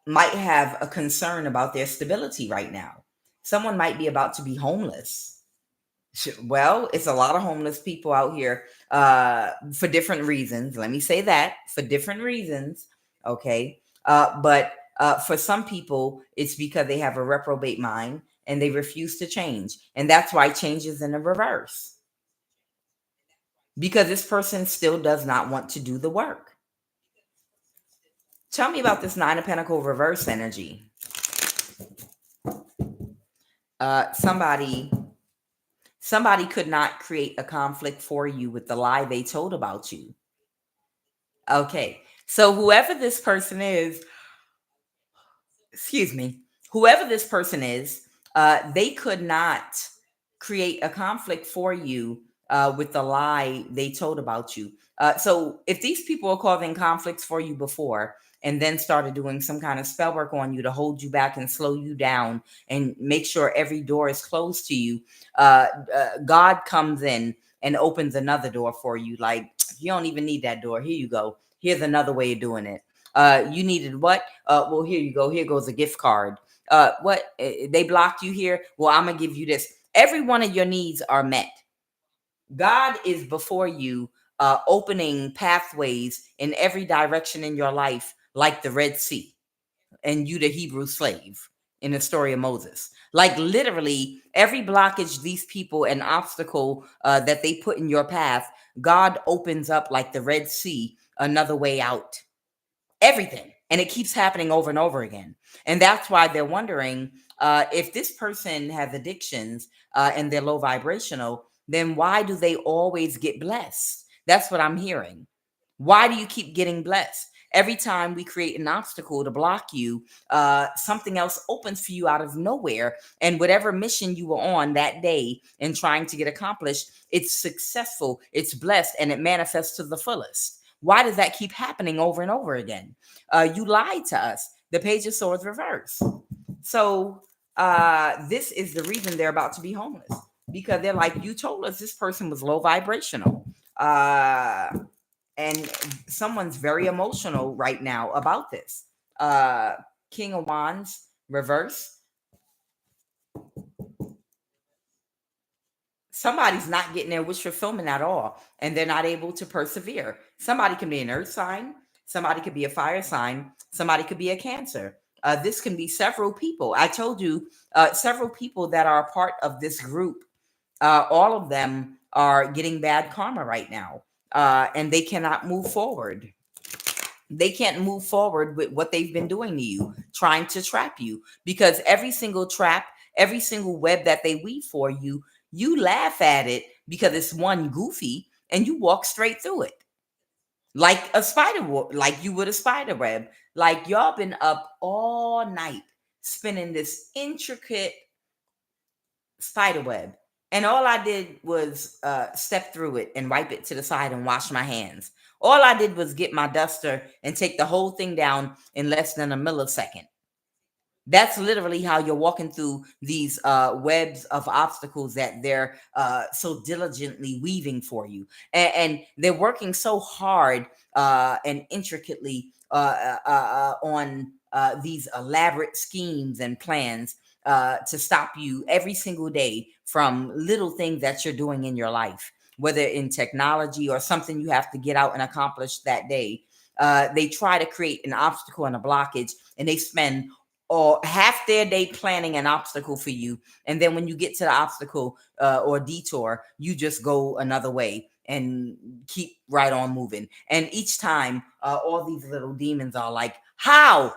might have a concern about their stability right now. Someone might be about to be homeless. Well, it's a lot of homeless people out here for different reasons. Let me say that, for different reasons. Okay. But for some people, it's because they have a reprobate mind and they refuse to change. And that's why change is in the reverse. Because this person still does not want to do the work. Tell me about this Nine of Pentacles reverse energy. Somebody could not create a conflict for you with the lie they told about you. Okay. So whoever this person is, excuse me, whoever this person is, they could not create a conflict for you with the lie they told about you. So if these people are causing conflicts for you before and then started doing some kind of spell work on you to hold you back and slow you down and make sure every door is closed to you, God comes in and opens another door for you. Like, you don't even need that door. Here you go. Here's another way of doing it. You needed what? Well, here you go. Here goes a gift card. What? They blocked you here? Well, I'm going to give you this. Every one of your needs are met. God is before you, opening pathways in every direction in your life, like the Red Sea, and you, the Hebrew slave in the story of Moses. Like literally every blockage, these people, an obstacle that they put in your path, God opens up like the Red Sea, another way out. Everything. And it keeps happening over and over again. And that's why they're wondering, if this person has addictions and they're low vibrational, then why do they always get blessed? That's what I'm hearing. Why do you keep getting blessed? Every time we create an obstacle to block you, something else opens for you out of nowhere. And whatever mission you were on that day and trying to get accomplished, it's successful, it's blessed, and it manifests to the fullest. Why does that keep happening over and over again? You lied to us. The Page of Swords reverse. So this is the reason they're about to be homeless, because they're like, you told us this person was low vibrational. And someone's very emotional right now about this. King of Wands reverse. Somebody's not getting their wish fulfillment at all, and they're not able to persevere. Somebody can be an earth sign, somebody could be a fire sign, somebody could be a Cancer. This can be several people. I told you, several people that are a part of this group. All of them are getting bad karma right now, and they cannot move forward. They can't move forward with what they've been doing to you, trying to trap you, because every single trap, every single web that they weave for you, you laugh at it because it's one goofy, and you walk straight through it like a spider, like you would a spider web. Like y'all been up all night spinning this intricate spider web, and all I did was step through it and wipe it to the side and wash my hands. All I did was get my duster and take the whole thing down in less than a millisecond. That's literally how you're walking through these webs of obstacles that they're so diligently weaving for you, and they're working so hard and intricately on these elaborate schemes and plans to stop you every single day from little things that you're doing in your life, whether in technology or something you have to get out and accomplish that day. They try to create an obstacle and a blockage, and they spend or half their day planning an obstacle for you. And then when you get to the obstacle or detour, you just go another way and keep right on moving. And each time, all these little demons are like, how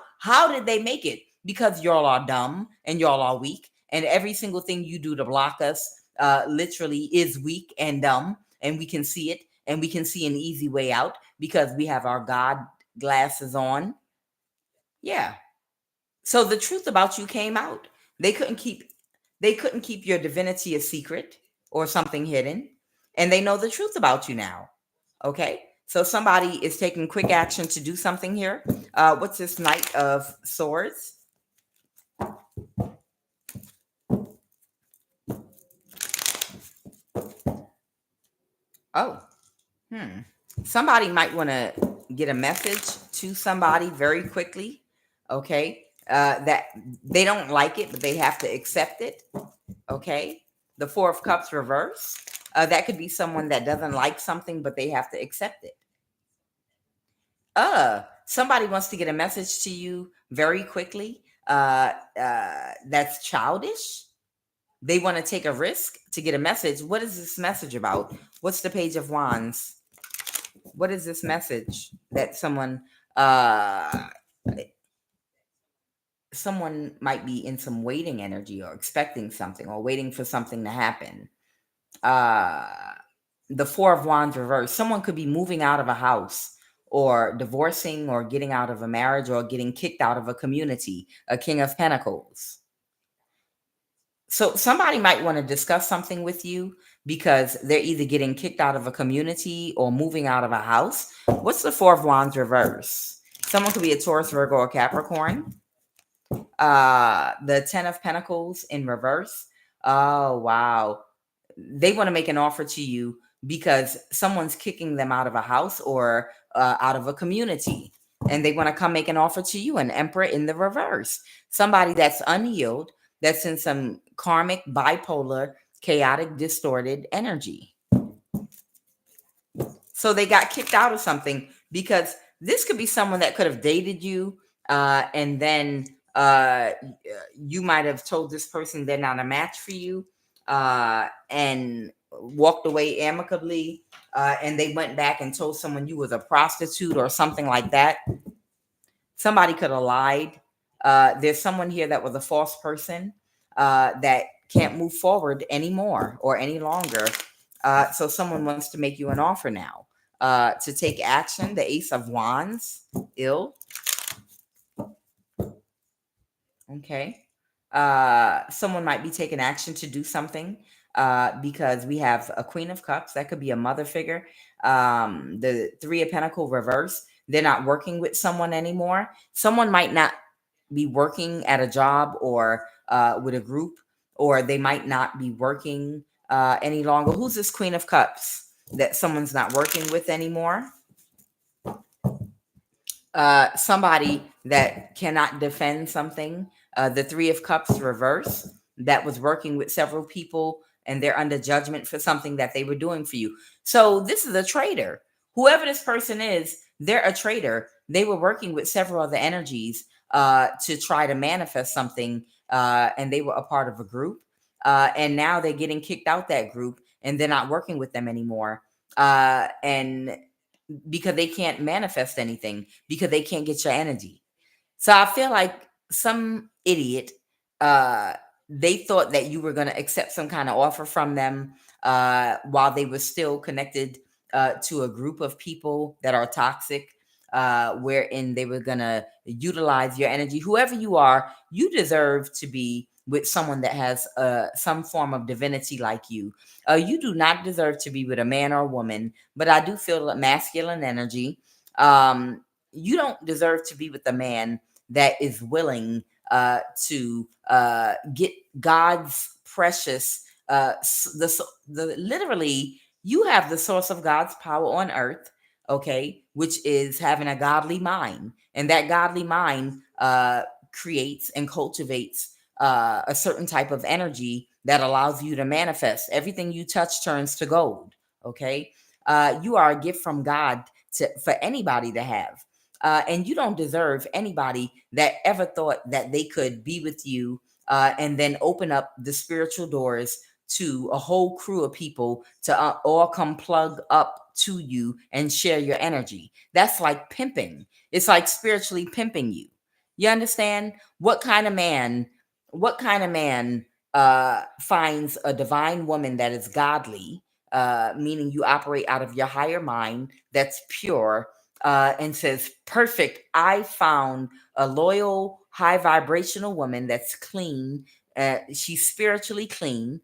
did they make it? Because y'all are dumb and y'all are weak. And every single thing you do to block us literally is weak and dumb. And we can see it. And we can see an easy way out because we have our God glasses on. Yeah. So the truth about you came out. They couldn't keep they couldn't keep your divinity a secret or something hidden. And they know the truth about you now. Okay? So somebody is taking quick action to do something here. What's this Knight of Swords? Oh. Somebody might want to get a message to somebody very quickly. Okay? That they don't like it, but they have to accept it. Okay. The Four of Cups reverse. That could be someone that doesn't like something, but they have to accept it. Somebody wants to get a message to you very quickly. That's childish. They want to take a risk to get a message. What is this message about? What's the Page of Wands? What is this message that someone might be in some waiting energy or expecting something or waiting for something to happen? The Four of Wands reverse. Someone could be moving out of a house or divorcing or getting out of a marriage or getting kicked out of a community. A King of Pentacles. So somebody might want to discuss something with you because they're either getting kicked out of a community or moving out of a house. What's the Four of Wands reverse? Someone could be a Taurus, Virgo, or Capricorn. The Ten of Pentacles in reverse. Oh, wow. They want to make an offer to you because someone's kicking them out of a house or out of a community. And they want to come make an offer to you, an Emperor in the reverse. Somebody that's unhealed, that's in some karmic, bipolar, chaotic, distorted energy. So they got kicked out of something because this could be someone that could have dated you and then you might have told this person they're not a match for you and walked away amicably and they went back and told someone you was a prostitute or something like that. Somebody could have lied. There's someone here that was a false person that can't move forward anymore or any longer. So someone wants to make you an offer now to take action. The Ace of Wands, ill. Okay. Someone might be taking action to do something. because we have a Queen of Cups. That could be a mother figure. The Three of Pentacle reverse. They're not working with someone anymore. Someone might not be working at a job or with a group, or they might not be working any longer. Who's this Queen of Cups that someone's not working with anymore? Somebody that cannot defend something. The Three of Cups reverse, that was working with several people and they're under judgment for something that they were doing for you. So this is a traitor. Whoever this person is, they're a traitor. They were working with several other energies to try to manifest something, and they were a part of a group. And now they're getting kicked out that group and they're not working with them anymore. And because they can't manifest anything, because they can't get your energy. So I feel like some idiot, uh, they thought that you were going to accept some kind of offer from them while they were still connected to a group of people that are toxic, wherein they were going to utilize your energy. Whoever you are, you deserve to be with someone that has some form of divinity like you. You do not deserve to be with a man or a woman, but I do feel a masculine energy. You don't deserve to be with a man that is willing to get God's precious, the literally, you have the source of God's power on earth, okay, which is having a godly mind. And that godly mind creates and cultivates a certain type of energy that allows you to manifest. Everything you touch turns to gold, okay? You are a gift from God for anybody to have. And you don't deserve anybody that ever thought that they could be with you and then open up the spiritual doors to a whole crew of people to all come plug up to you and share your energy. That's like pimping. It's like spiritually pimping you. You understand? What kind of man finds a divine woman that is godly, meaning you operate out of your higher mind, that's pure, and says, perfect, I found a loyal, high vibrational woman that's clean. She's spiritually clean.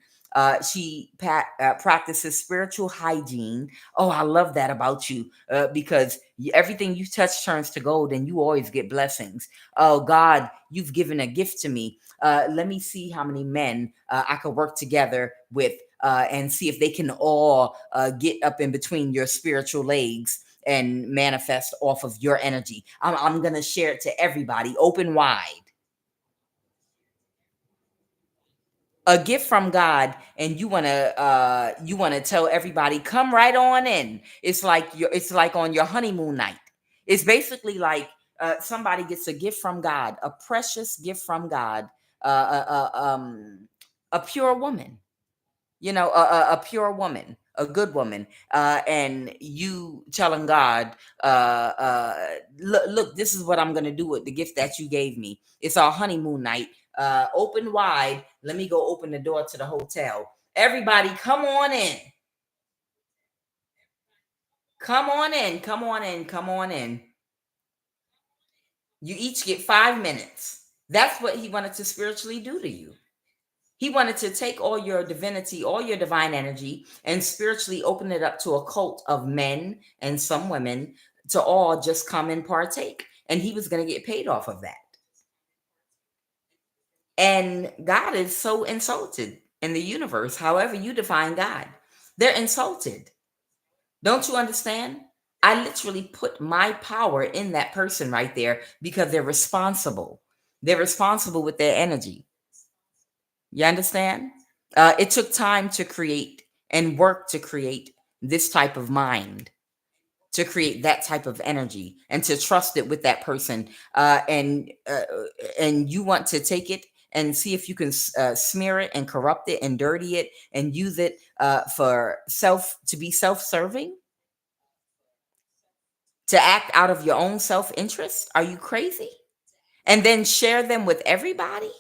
She practices spiritual hygiene. Oh, I love that about you, because everything you touch turns to gold and you always get blessings. Oh, God, you've given a gift to me. Let me see how many men I could work together with and see if they can all get up in between your spiritual legs and manifest off of your energy. I'm going to share it to everybody, open wide. A gift from God, and you want to tell everybody, come right on in. It's like on your honeymoon night. It's basically like somebody gets a gift from God, a precious gift from God, uh, uh, uh, um, a pure woman, a pure woman, a good woman, and you telling God, look, this is what I'm gonna do with the gift that you gave me. It's our honeymoon night. Open wide. Let me go open the door to the hotel. Everybody, come on in. Come on in. Come on in. Come on in. You each get 5 minutes. That's what he wanted to spiritually do to you. He wanted to take all your divinity, all your divine energy, and spiritually open it up to a cult of men and some women to all just come and partake. And he was going to get paid off of that. And God is so insulted in the universe, however you define God. They're insulted. Don't you understand? I literally put my power in that person right there because they're responsible. They're responsible with their energy. You understand? It took time to create and work to create this type of mind, to create that type of energy, and to trust it with that person. And you want to take it and see if you can smear it and corrupt it and dirty it and use it for to be self-serving, to act out of your own self-interest. Are you crazy? And then share them with everybody.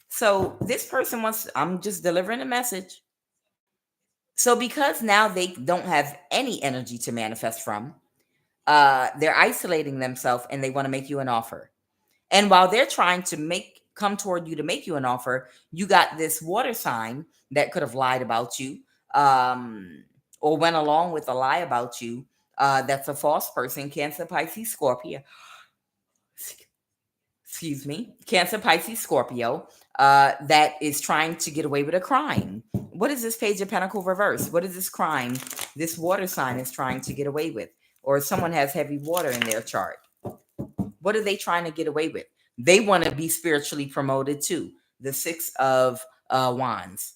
So this person wants, I'm just delivering a message. So because now they don't have any energy to manifest from, they're isolating themselves and they want to make you an offer. And while they're trying to make come toward you to make you an offer, you got this water sign that could have lied about you, um, or went along with a lie about you. That's a false person, Cancer, Pisces, Scorpio. Excuse me, Cancer, Pisces, Scorpio, that is trying to get away with a crime. What is this Page of Pentacles reverse? What is this crime this water sign is trying to get away with? Or someone has heavy water in their chart. What are they trying to get away with? They want to be spiritually promoted too. The Six of Wands.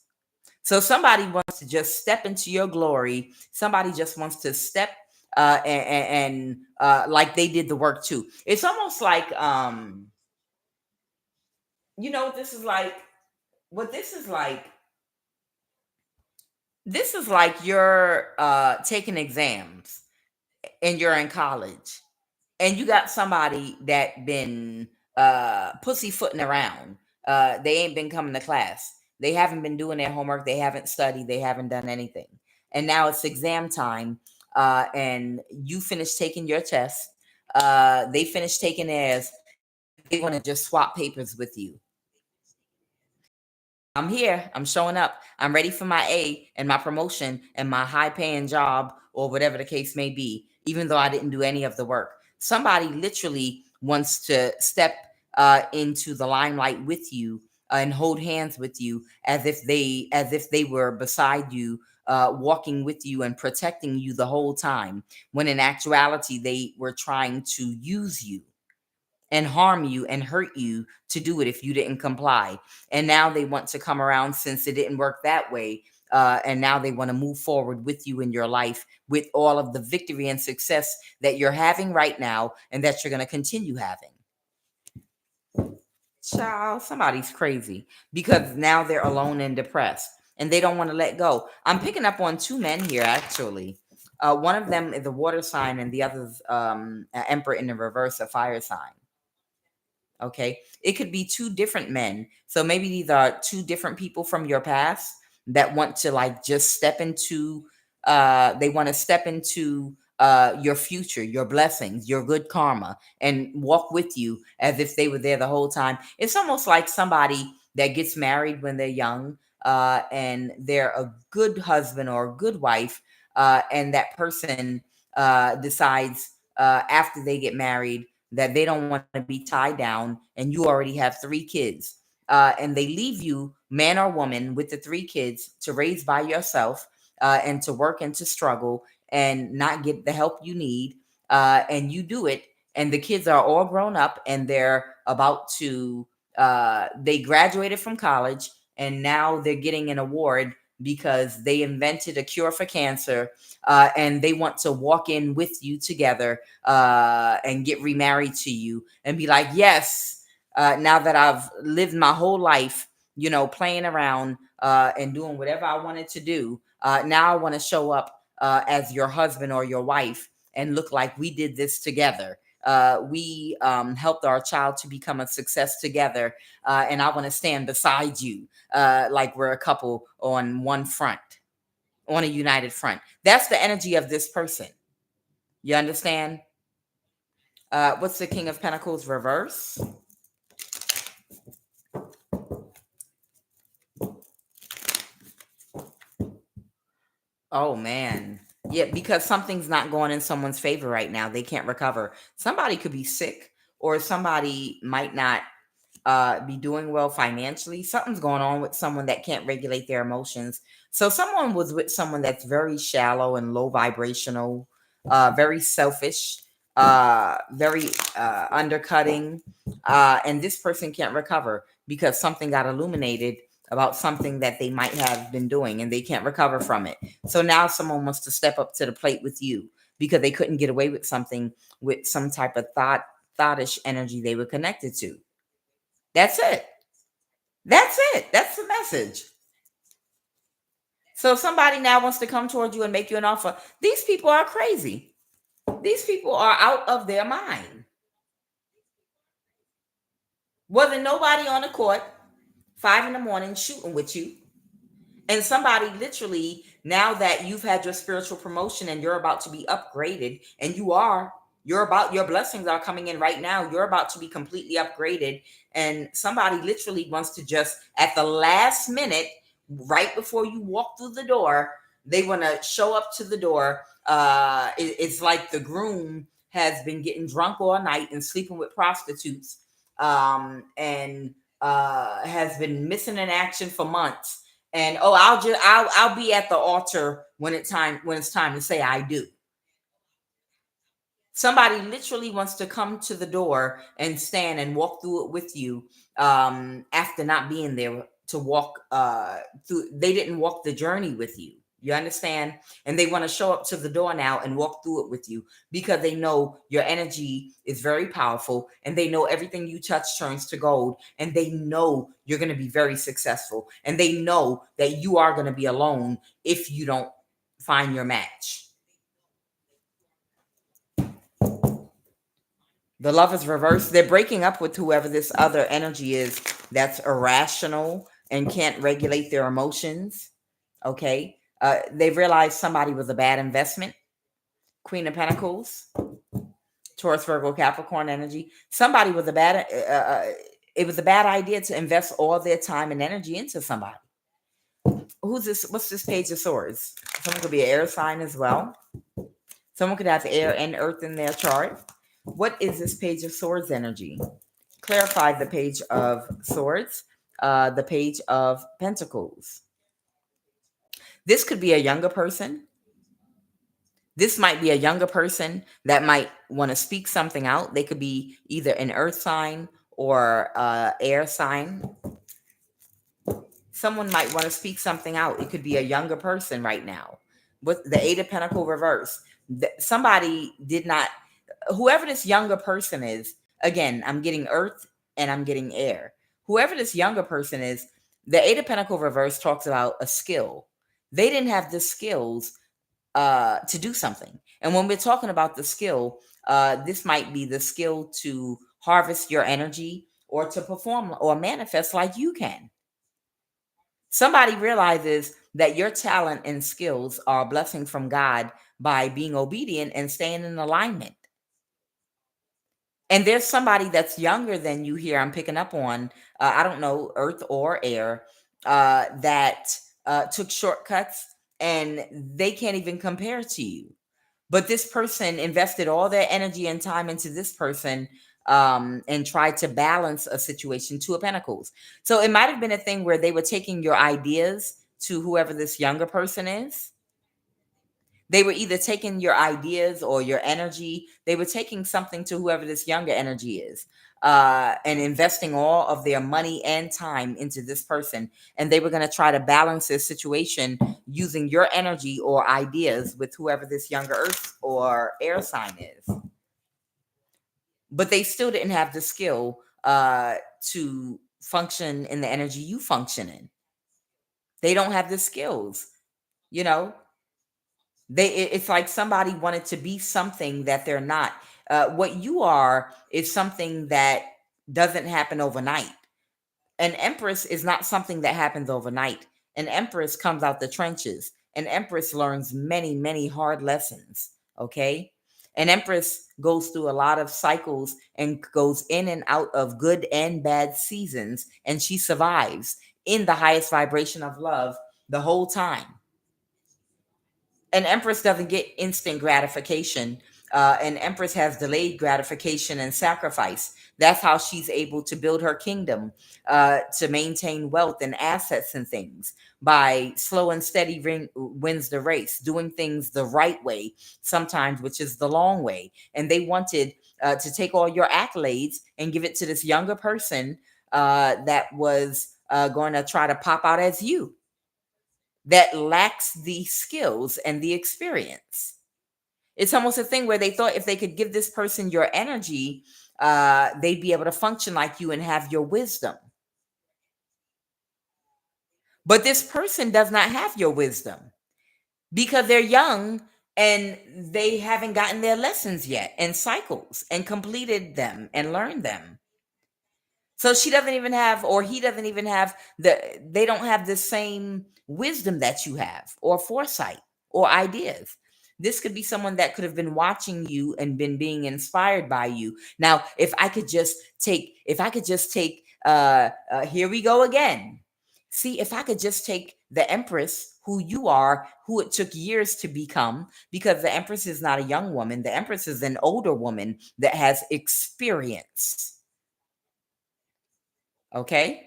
So somebody wants to just step into your glory. Somebody just wants to step and like they did the work too. It's almost like you know what this is like? What this is like? This is like you're taking exams and you're in college and you got somebody that been pussyfooting around. They ain't been coming to class. They haven't been doing their homework. They haven't studied. They haven't done anything. And now it's exam time, and you finish taking your test. They finish taking theirs. They want to just swap papers with you. I'm here. I'm showing up. I'm ready for my A and my promotion and my high paying job or whatever the case may be, even though I didn't do any of the work. Somebody literally wants to step into the limelight with you and hold hands with you as if they were beside you, walking with you and protecting you the whole time, when in actuality they were trying to use you and harm you and hurt you to do it if you didn't comply. And now they want to come around since it didn't work that way. And now they want to move forward with you in your life with all of the victory and success that you're having right now and that you're going to continue having. Child, somebody's crazy because now they're alone and depressed and they don't want to let go. I'm picking up on two men here, actually. One of them is a water sign and the other's an emperor in the reverse, a fire sign. Okay. It could be two different men. So maybe these are two different people from your past that want to like just step into they want to step into your future, your blessings, your good karma, and walk with you as if they were there the whole time. It's almost like somebody that gets married when they're young, and they're a good husband or a good wife, and that person decides after they get married that they don't want to be tied down, and you already have three kids, and they leave you, man or woman, with the three kids to raise by yourself, and to work and to struggle and not get the help you need, and you do it, and the kids are all grown up and they're about to they graduated from college and now they're getting an award because they invented a cure for cancer, and they want to walk in with you together and get remarried to you and be like, yes, now that I've lived my whole life, playing around and doing whatever I wanted to do, now I want to show up as your husband or your wife and look like we did this together. We helped our child to become a success together, and I want to stand beside you like we're a couple on one front, on a united front. That's the energy of this person. You understand? What's the King of Pentacles reverse? Oh, man. Yeah, because something's not going in someone's favor right now. They can't recover. Somebody could be sick, or somebody might not be doing well financially. Something's going on with someone that can't regulate their emotions. So someone was with someone that's very shallow and low vibrational, very selfish, very undercutting, and this person can't recover because something got illuminated about something that they might have been doing and they can't recover from it. So now someone wants to step up to the plate with you because they couldn't get away with something, with some type of thoughtish energy they were connected to. That's it. That's it. That's the message. So somebody now wants to come towards you and make you an offer. These people are crazy. These people are out of their mind. Wasn't nobody on the court 5 a.m. shooting with you. And somebody literally, now that you've had your spiritual promotion and you're about to be upgraded, and you are Your blessings are coming in right now. You're about to be completely upgraded. And somebody literally wants to just at the last minute, right before you walk through the door, they want to show up to the door. It's like the groom has been getting drunk all night and sleeping with prostitutes, and has been missing in action for months. And oh, I'll be at the altar when it's time to say I do. Somebody literally wants to come to the door and stand and walk through it with you, after not being there to walk through. They didn't walk the journey with you. You understand? And they want to show up to the door now and walk through it with you because they know your energy is very powerful and they know everything you touch turns to gold, and they know you're going to be very successful, and they know that you are going to be alone if you don't find your match. The love is reversed. They're breaking up with whoever this other energy is that's irrational and can't regulate their emotions. Okay. They realized somebody was a bad investment. Queen of Pentacles, Taurus, Virgo, Capricorn energy. Somebody was a bad, it was a bad idea to invest all their time and energy into somebody. Who's this? What's this Page of Swords? Someone could be an air sign as well. Someone could have air and earth in their chart. What is this Page of Swords energy? Clarify the Page of Swords, the Page of Pentacles. This could be a younger person. This might be a younger person that might want to speak something out. They could be either an earth sign or air sign. Someone might want to speak something out. It could be a younger person right now. With the Eight of Pentacles reverse, somebody did not, whoever this younger person is, again, I'm getting earth and I'm getting air. Whoever this younger person is, the Eight of Pentacles reverse talks about a skill. They didn't have the skills to do something. And when we're talking about the skill, this might be the skill to harvest your energy or to perform or manifest like you can. Somebody realizes that your talent and skills are a blessing from God by being obedient and staying in alignment. And there's somebody that's younger than you here. I'm picking up on, I don't know, earth or air, that took shortcuts and they can't even compare to you. But this person invested all their energy and time into this person, and tried to balance a situation, Two of Pentacles. So it might have been a thing where they were taking your ideas to whoever this younger person is. They were either taking your ideas or your energy. They were taking something to whoever this younger energy is, and investing all of their money and time into this person. And they were going to try to balance this situation using your energy or ideas with whoever this younger earth or air sign is. But they still didn't have the skill to function in the energy you function in. They don't have the skills, you know. It's like somebody wanted to be something that they're not. What you are is something that doesn't happen overnight. An empress is not something that happens overnight. An empress comes out the trenches. An empress learns many, many hard lessons. Okay. An empress goes through a lot of cycles and goes in and out of good and bad seasons, and she survives in the highest vibration of love the whole time. An empress doesn't get instant gratification. An empress has delayed gratification and sacrifice. That's how she's able to build her kingdom, to maintain wealth and assets and things, by slow and steady wins the race, doing things the right way sometimes, which is the long way. And they wanted to take all your accolades and give it to this younger person that was going to try to pop out as you, that lacks the skills and the experience. It's almost a thing where they thought if they could give this person your energy, they'd be able to function like you and have your wisdom. But this person does not have your wisdom because they're young and they haven't gotten their lessons yet and cycles and completed them and learned them. So she doesn't even have, or he doesn't even have they don't have the same wisdom that you have, or foresight, or ideas. This could be someone that could have been watching you and been being inspired by you. Now, if I could just take, here we go again. See, if I could just take the Empress, who you are, who it took years to become, because the Empress is not a young woman. The Empress is an older woman that has experience. Okay?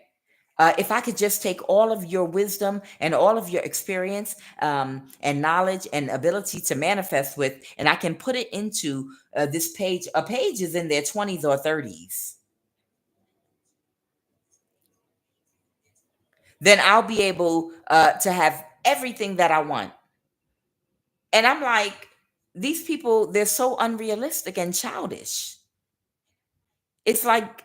If I could just take all of your wisdom and all of your experience, and knowledge and ability to manifest with, and I can put it into this page. A page is in their 20s or 30s. Then I'll be able to have everything that I want. And I'm like, these people, they're so unrealistic and childish. It's like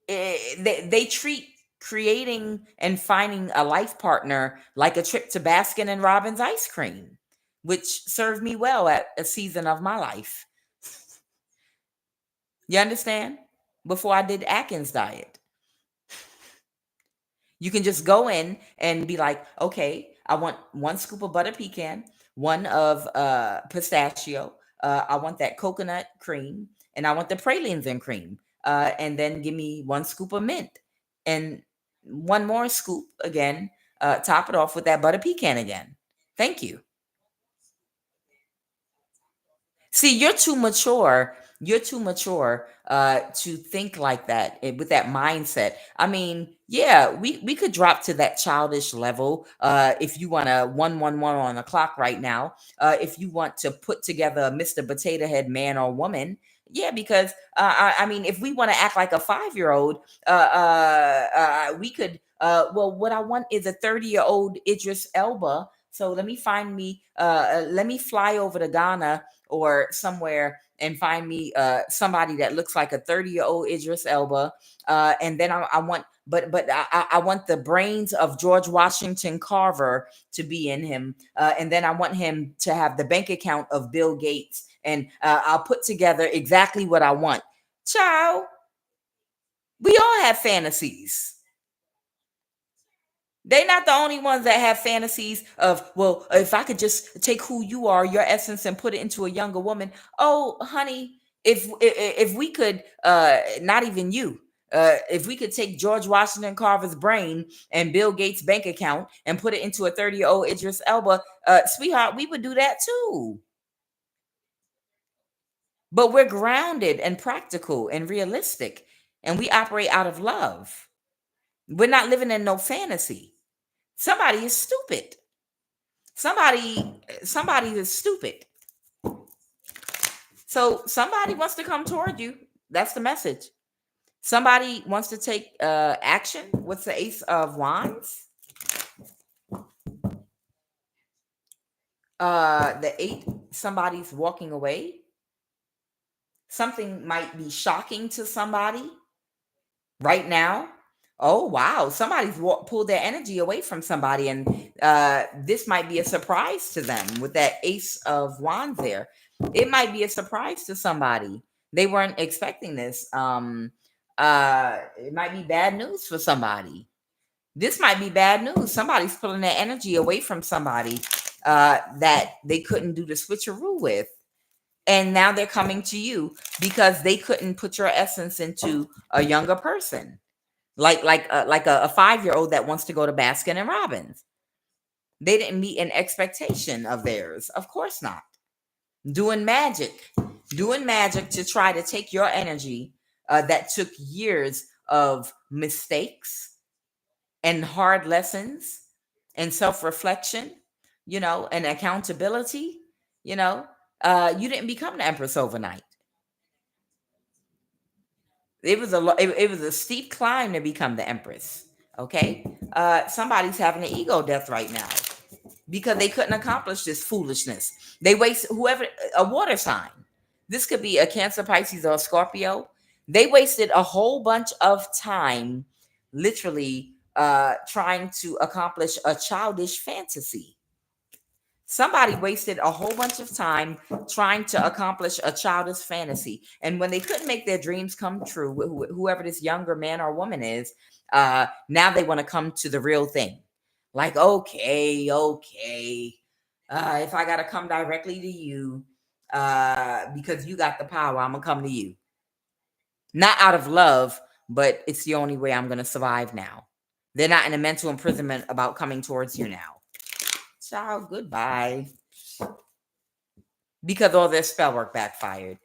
they treat creating and finding a life partner like a trip to Baskin and Robbins ice cream, which served me well at a season of my life. You understand? Before I did Atkins diet. You can just go in and be like, okay, I want one scoop of butter pecan, one of pistachio. I want that coconut cream, and I want the pralines and cream. And then give me one scoop of mint and one more scoop again. Top it off with that butter pecan again. Thank you. See, you're too mature. You're too mature to think like that, with that mindset. I mean, yeah, we could drop to that childish level if you want to 111 on the clock right now. If you want to put together a Mr. Potato Head man or woman, yeah, because I mean, if we want to act like a 5-year-old, we could. Well, what I want is a 30-year-old Idris Elba. So let me find me. Let me fly over to Ghana or somewhere and find me somebody that looks like a 30-year-old Idris Elba, and then I want, but I want the brains of George Washington Carver to be in him, and then I want him to have the bank account of Bill Gates, and I'll put together exactly what I want. Ciao. We all have fantasies. They're not the only ones that have fantasies of, well, if I could just take who you are, your essence, and put it into a younger woman. Oh, honey, if we could, not even you, if we could take George Washington Carver's brain and Bill Gates' bank account and put it into a 30-year-old Idris Elba, sweetheart, we would do that too. But we're grounded and practical and realistic, and we operate out of love. We're not living in no fantasy. Somebody is stupid. Somebody is stupid. So somebody wants to come toward you. That's the message. Somebody wants to take action. What's the Ace of Wands? The 8, somebody's walking away. Something might be shocking to somebody right now. Oh wow, somebody's pulled their energy away from somebody, and this might be a surprise to them with that Ace of Wands there. It might be a surprise to somebody. They weren't expecting this. It might be bad news for somebody. This might be bad news. Somebody's pulling their energy away from somebody that they couldn't do the switcheroo with. And now they're coming to you because they couldn't put your essence into a younger person, like a 5-year-old that wants to go to Baskin and Robbins. They didn't meet an expectation of theirs. Of course not. Doing magic to try to take your energy that took years of mistakes and hard lessons and self-reflection, and accountability. You didn't become the Empress overnight. It was a steep climb to become the Empress. Okay, somebody's having an ego death right now because they couldn't accomplish this foolishness. They waste whoever a water sign. This could be a Cancer, Pisces, or a Scorpio. They wasted a whole bunch of time, literally, trying to accomplish a childish fantasy. Somebody wasted a whole bunch of time trying to accomplish a childish fantasy. And when they couldn't make their dreams come true, whoever this younger man or woman is, now they want to come to the real thing. Like, okay. If I got to come directly to you because you got the power, I'm going to come to you. Not out of love, but it's the only way I'm going to survive now. They're not in a mental imprisonment about coming towards you now. Ciao, goodbye. Because all their spell work backfired.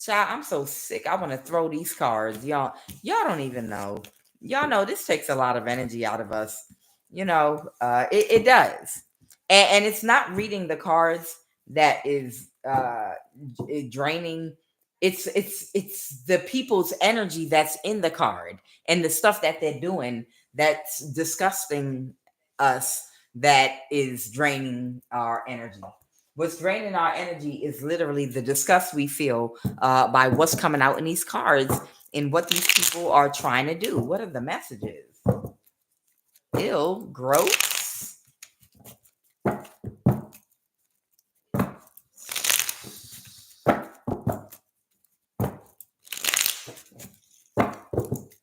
Child, I'm so sick. I want to throw these cards. Y'all don't even know. Y'all know this takes a lot of energy out of us. It does. And it's not reading the cards that is draining. It's the people's energy that's in the card and the stuff that they're doing that's disgusting us, that is draining our energy. What's draining our energy is literally the disgust we feel by what's coming out in these cards and what these people are trying to do. What are the messages? Ew, gross.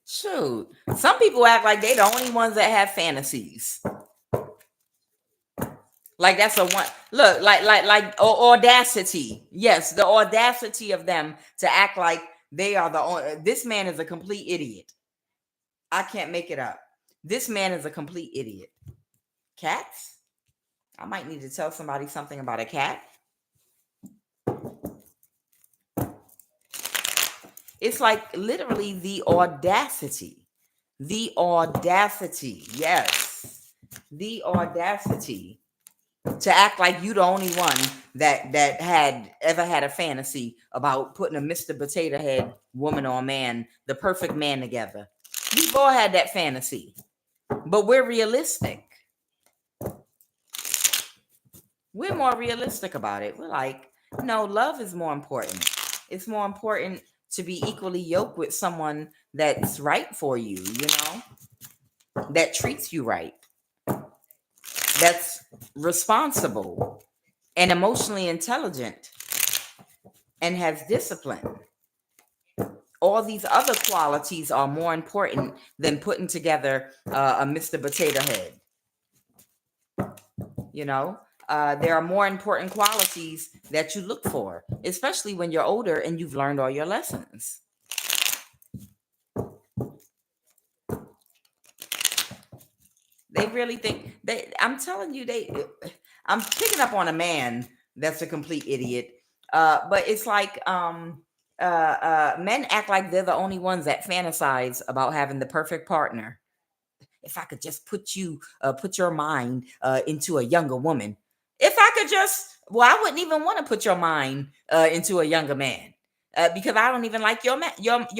Shoot. Some people act like they the only ones that have fantasies. Like that's a one. Look, like audacity. Yes, the audacity of them to act like they are the only. This man is a complete idiot. I can't make it up. This man is a complete idiot. Cats? I might need to tell somebody something about a cat. It's like literally the audacity. The audacity. Yes. The audacity to act like you the only one that had ever had a fantasy about putting a Mr. Potato Head woman or man, the perfect man together. We've all had that fantasy, but we're realistic. We're more realistic about it. We're like, no, love is more important. It's more important to be equally yoked with someone that's right for you, that treats you right, that's responsible and emotionally intelligent and has discipline. All these other qualities are more important than putting together a Mr. Potato Head. There are more important qualities that you look for, especially when you're older and you've learned all your lessons. They really think I'm telling you, I'm picking up on a man that's a complete idiot. But it's like men act like they're the only ones that fantasize about having the perfect partner. If I could just put your mind into a younger woman. If I could I wouldn't even want to put your mind into a younger man because I don't even like your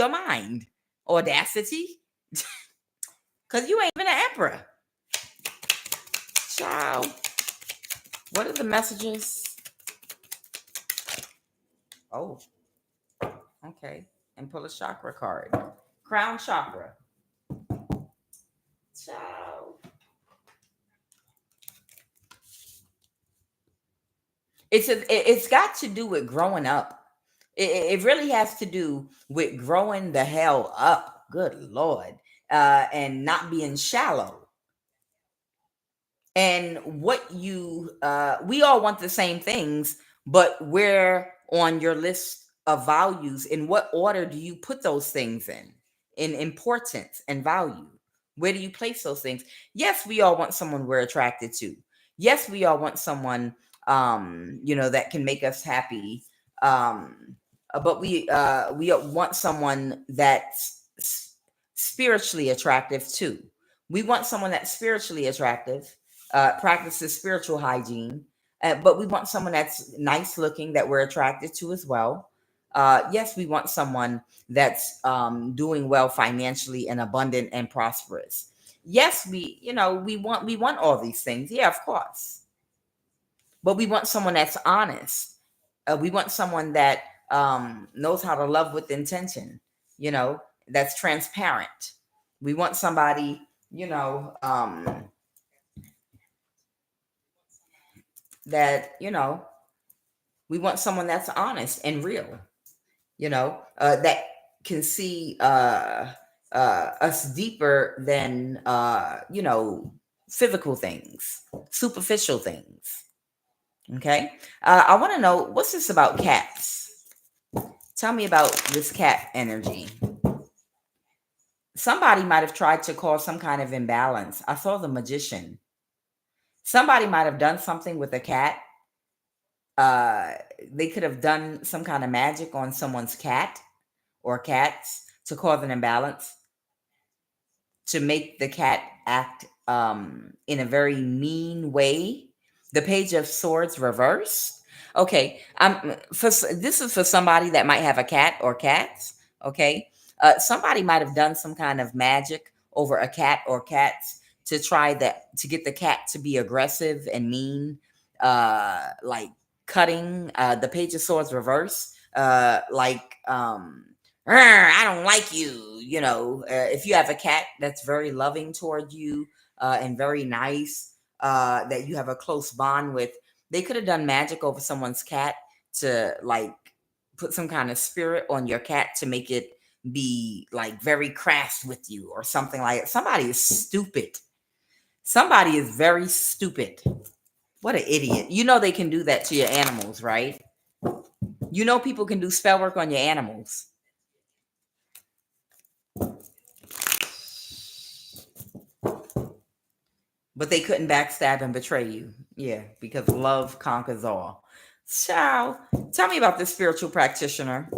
mind. Audacity. Because you ain't even an emperor. Child. What are the messages? Oh, okay. And pull a chakra card. Crown chakra. Child. It's got to do with growing up. It really has to do with growing the hell up. Good Lord. And not being shallow. And we all want the same things, but where on your list of values, in what order do you put those things in importance and value? Where do you place those things? Yes, we all want someone we're attracted to. Yes, we all want someone that can make us happy. But we want someone that's spiritually attractive too. We want someone that's spiritually attractive, practices spiritual hygiene, but we want someone that's nice looking that we're attracted to as well. Yes, we want someone that's doing well financially and abundant and prosperous. Yes, we want all these things. Yeah, of course. But we want someone that's honest. We want someone that knows how to love with intention, that's transparent. We want somebody, that, we want someone that's honest and real, that can see us deeper than, physical things, superficial things. Okay. I want to know, what's this about cats? Tell me about this cat energy. Somebody might have tried to cause some kind of imbalance. I saw the magician. Somebody might have done something with a cat. Uh, they could have done some kind of magic on someone's cat or cats to cause an imbalance, to make the cat act in a very mean way. The Page of Swords reversed. Okay, this is for somebody that might have a cat or cats. Okay, somebody might have done some kind of magic over a cat or cats to try that, to get the cat to be aggressive and mean, like cutting. The Page of Swords reverse, like I don't like you. You know, if you have a cat that's very loving toward you and very nice, that you have a close bond with, they could have done magic over someone's cat to like put some kind of spirit on your cat to make it be like very crass with you or something like it. Somebody is stupid. Somebody is very stupid. What an idiot. You know they can do that to your animals, right? You know people can do spell work on your animals. But they couldn't backstab and betray you. Yeah, because love conquers all. Ciao. Tell me about this spiritual practitioner.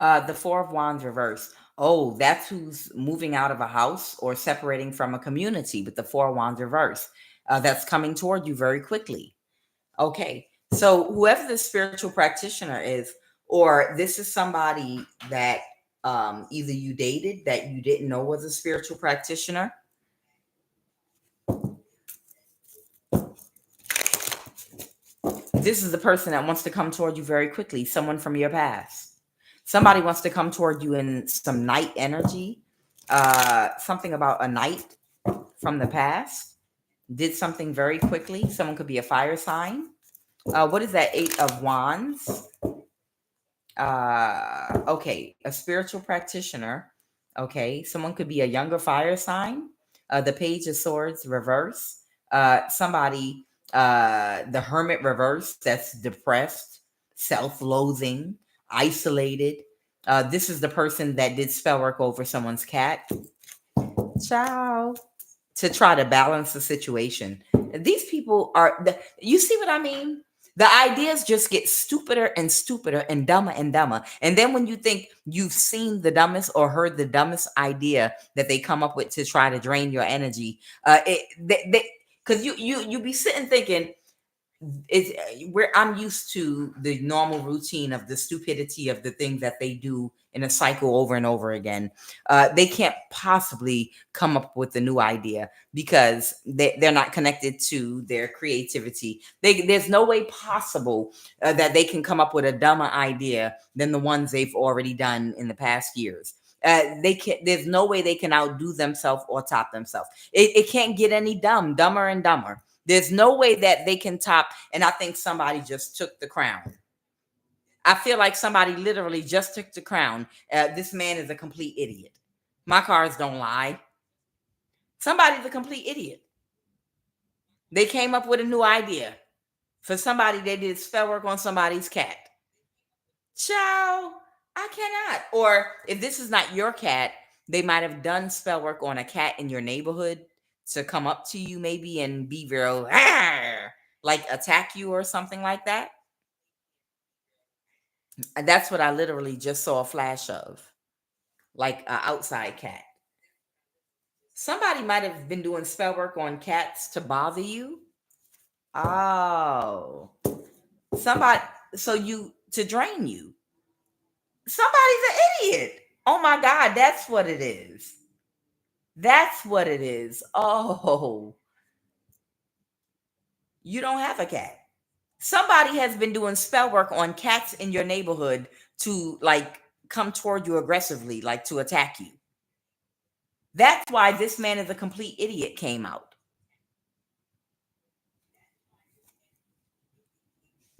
The Four of Wands reverse. Oh, that's who's moving out of a house or separating from a community with the Four of Wands reverse. That's coming toward you very quickly. Okay, so whoever the spiritual practitioner is, or this is somebody that either you dated that you didn't know was a spiritual practitioner. This is the person that wants to come toward you very quickly, someone from your past. Somebody wants to come toward you in some night energy, something about a night from the past. Did something very quickly. Someone could be a fire sign. What is that? 8 of Wands. Okay, a spiritual practitioner. Okay, someone could be a younger fire sign. The Page of Swords reverse. Somebody, the Hermit reverse, that's depressed, self-loathing, isolated. This is the person that did spell work over someone's cat. Ciao. To try to balance the situation. These people are, you see what I mean? The ideas just get stupider and stupider and dumber and dumber. And then when you think you've seen the dumbest or heard the dumbest idea that they come up with to try to drain your energy, because you be sitting thinking, it's where I'm used to the normal routine of the stupidity of the things that they do in a cycle over and over again. They can't possibly come up with a new idea because they're not connected to their creativity. There's no way possible that they can come up with a dumber idea than the ones they've already done in the past years. They can't. There's no way they can outdo themselves or top themselves. It can't get any dumber and dumber. There's no way that they can top. And I think somebody just took the crown. I feel like somebody literally just took the crown. This man is a complete idiot. My cards don't lie. Somebody's a complete idiot. They came up with a new idea. For somebody, they did spell work on somebody's cat. Ciao. I cannot. Or if this is not your cat, they might have done spell work on a cat in your neighborhood to come up to you maybe and be real, like attack you or something like that. And that's what I literally just saw a flash of, like an outside cat. Somebody might have been doing spell work on cats to bother you. Oh, somebody, so you, to drain you. Somebody's an idiot. Oh my God, that's what it is. That's what it is. Oh, you don't have a cat. Somebody has been doing spell work on cats in your neighborhood to like come toward you aggressively, like to attack you. That's why this man is a complete idiot came out.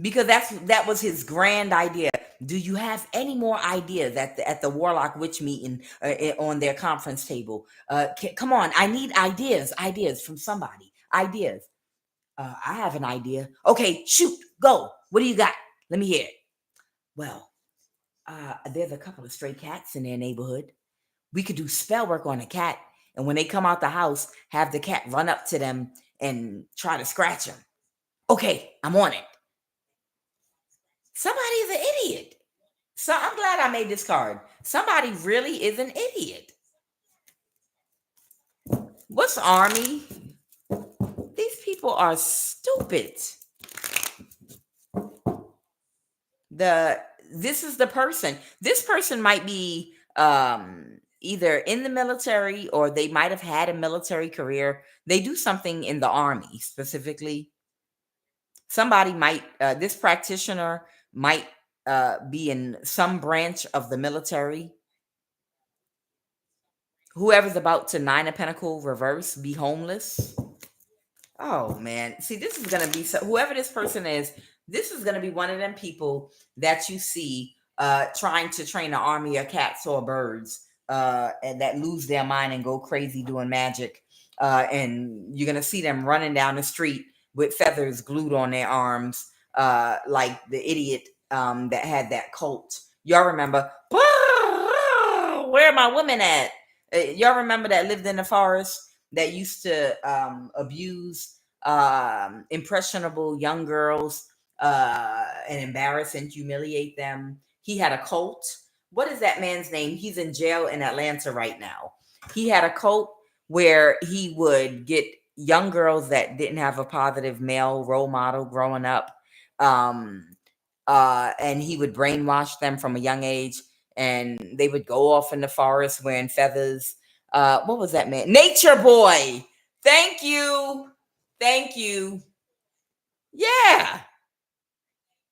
Because that was his grand idea. Do you have any more ideas at the Warlock Witch meeting on their conference table? Come on, I need ideas from somebody. Ideas. I have an idea. Okay, shoot, go. What do you got? Let me hear it. Well, there's a couple of stray cats in their neighborhood. We could do spell work on a cat, and when they come out the house, have the cat run up to them and try to scratch them. Okay, I'm on it. Somebody is an idiot. So I'm glad I made this card. Somebody really is an idiot. What's army? These people are stupid. This is the person. This person might be either in the military or they might have had a military career. They do something in the army specifically. Somebody might this practitioner might be in some branch of the military. Whoever's about to Nine of Pentacles reverse, be homeless. Oh man, see, this is gonna be whoever this person is. This is gonna be one of them people that you see trying to train an army of cats or birds, and that lose their mind and go crazy doing magic. And you're gonna see them running down the street with feathers glued on their arms, like the idiot that had that cult. Y'all remember? Where are my women at? Y'all remember that lived in the forest that used to abuse impressionable young girls and embarrass and humiliate them? He had a cult. What is that man's name? He's in jail in Atlanta right now. He had a cult where he would get young girls that didn't have a positive male role model growing up, and he would brainwash them from a young age, and they would go off in the forest wearing feathers. What was that man? Nature Boy. Thank you. Thank you. Yeah.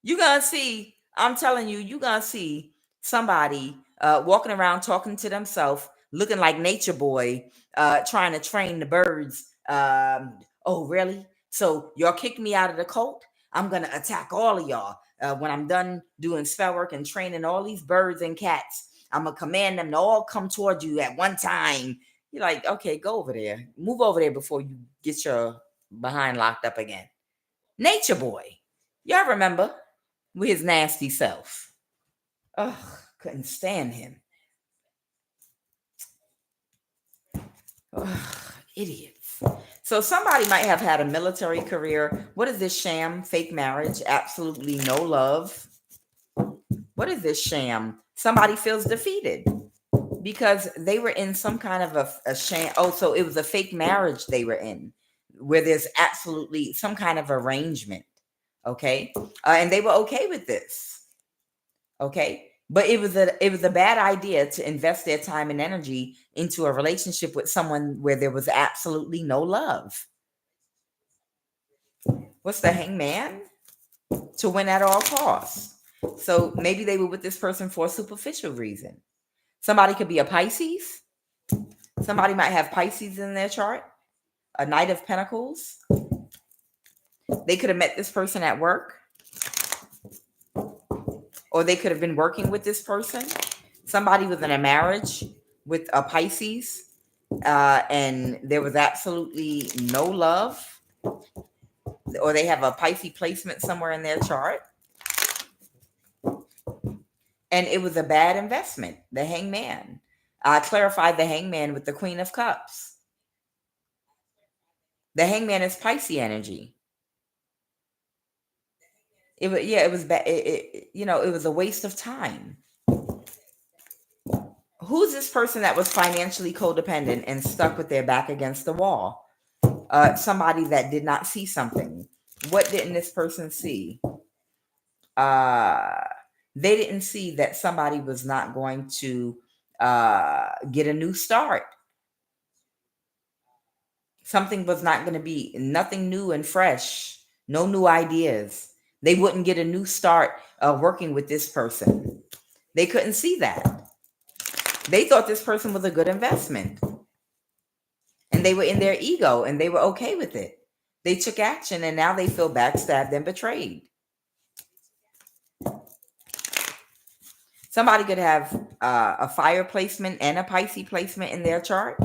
You're going to see, I'm telling you, you're going to see somebody walking around talking to themselves, looking like Nature Boy, trying to train the birds. Oh, really? So y'all kicked me out of the cult? I'm going to attack all of y'all. When I'm done doing spell work and training all these birds and cats, I'm going to command them to all come toward you at one time. You're like, okay, go over there. Move over there before you get your behind locked up again. Nature Boy. Y'all remember? With his nasty self. Ugh, couldn't stand him. Ugh, idiots. So somebody might have had a military career. What is this sham? Fake marriage? Absolutely no love. What is this sham? Somebody feels defeated because they were in some kind of a sham. Oh, so it was a fake marriage they were in where there's absolutely some kind of arrangement. Okay. And they were okay with this. Okay. But it was a bad idea to invest their time and energy into a relationship with someone where there was absolutely no love. What's the hangman? To win at all costs. So maybe they were with this person for a superficial reason. Somebody could be a Pisces. Somebody might have Pisces in their chart. A Knight of Pentacles. They could have met this person at work. Or they could have been working with this person. Somebody was in a marriage with a Pisces. And there was absolutely no love. Or they have a Pisces placement somewhere in their chart. And it was a bad investment. The hangman. I clarified the hangman with the Queen of Cups. The hangman is Pisces energy. It was, yeah, it was bad. It was a waste of time. Who's this person that was financially codependent and stuck with their back against the wall? Somebody that did not see something. What didn't this person see? They didn't see that somebody was not going to get a new start. Something was not going to be nothing new and fresh. No new ideas. They wouldn't get a new start working with this person. They couldn't see that. They thought this person was a good investment. And they were in their ego and they were okay with it. They took action and now they feel backstabbed and betrayed. Somebody could have a fire placement and a Pisces placement in their chart.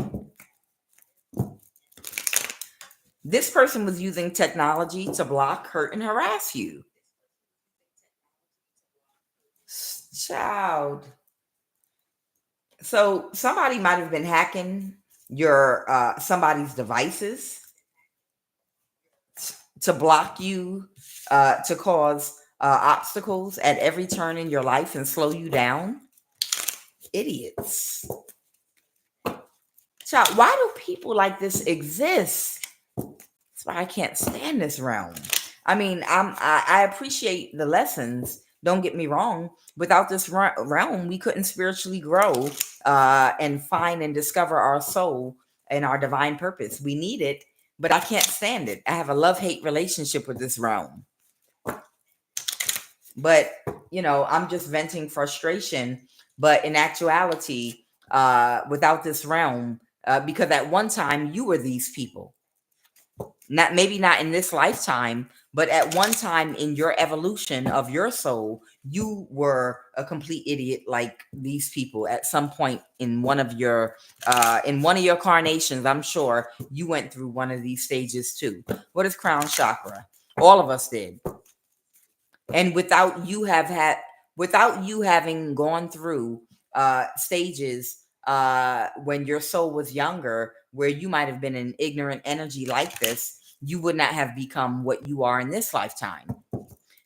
This person was using technology to block, hurt, and harass you. Child. So somebody might have been hacking your somebody's devices to block you, to cause obstacles at every turn in your life and slow you down. Idiots. Child, why do people like this exist? That's why I can't stand this realm. I mean, I appreciate the lessons. Don't get me wrong. Without this realm, we couldn't spiritually grow and find and discover our soul and our divine purpose. We need it, but I can't stand it. I have a love-hate relationship with this realm. But, I'm just venting frustration. But in actuality, without this realm, because at one time you were these people. Maybe not in this lifetime, but at one time in your evolution of your soul, you were a complete idiot like these people at some point in one of your carnations. I'm sure you went through one of these stages too. What is crown chakra? All of us did. And without you having gone through stages when your soul was younger, where you might have been an ignorant energy like this, you would not have become what you are in this lifetime.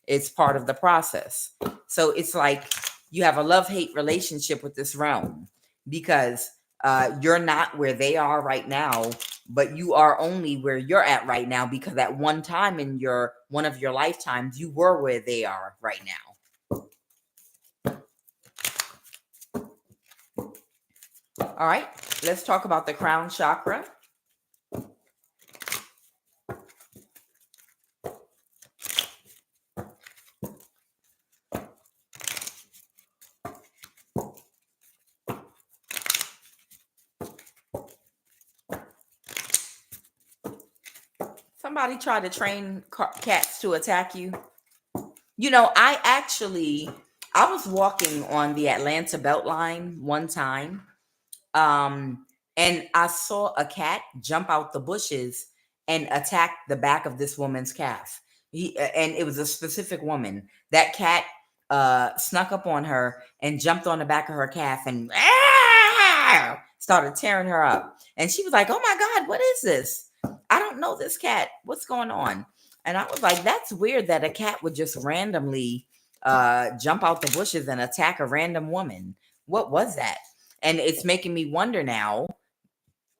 It's part of the process. So it's like you have a love-hate relationship with this realm because you're not where they are right now, but you are only where you're at right now because at one time in one of your lifetimes, you were where they are right now. All right, let's talk about the crown chakra. Somebody tried to train cats to attack you. I was walking on the Atlanta Beltline one time, and I saw a cat jump out the bushes and attack the back of this woman's calf. And it was a specific woman. That cat snuck up on her and jumped on the back of her calf and started tearing her up. And she was like, "Oh my God, what is this? I don't know this cat. What's going on?" And I was like, that's weird that a cat would just randomly jump out the bushes and attack a random woman. What was that? And it's making me wonder now.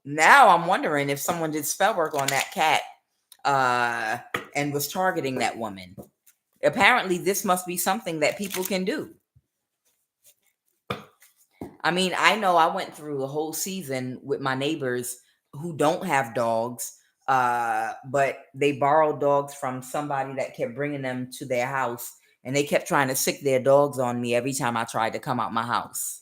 Now I'm wondering if someone did spell work on that cat and was targeting that woman. Apparently, this must be something that people can do. I mean, I know I went through a whole season with my neighbors who don't have dogs, but they borrowed dogs from somebody that kept bringing them to their house, and they kept trying to sick their dogs on me every time I tried to come out my house.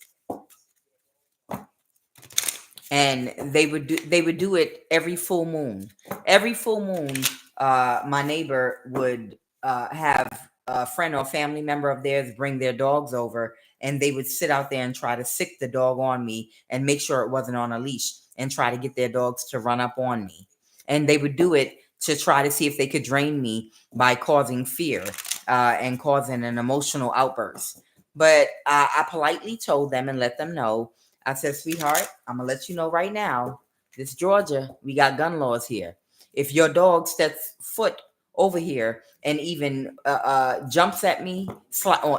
And they would do it every full moon. Every full moon, my neighbor would have a friend or family member of theirs bring their dogs over, and they would sit out there and try to sick the dog on me and make sure it wasn't on a leash and try to get their dogs to run up on me. And they would do it to try to see if they could drain me by causing fear and causing an emotional outburst. But I politely told them and let them know. I said, "Sweetheart, I'm going to let you know right now, this Georgia, we got gun laws here. If your dog steps foot over here and even jumps at me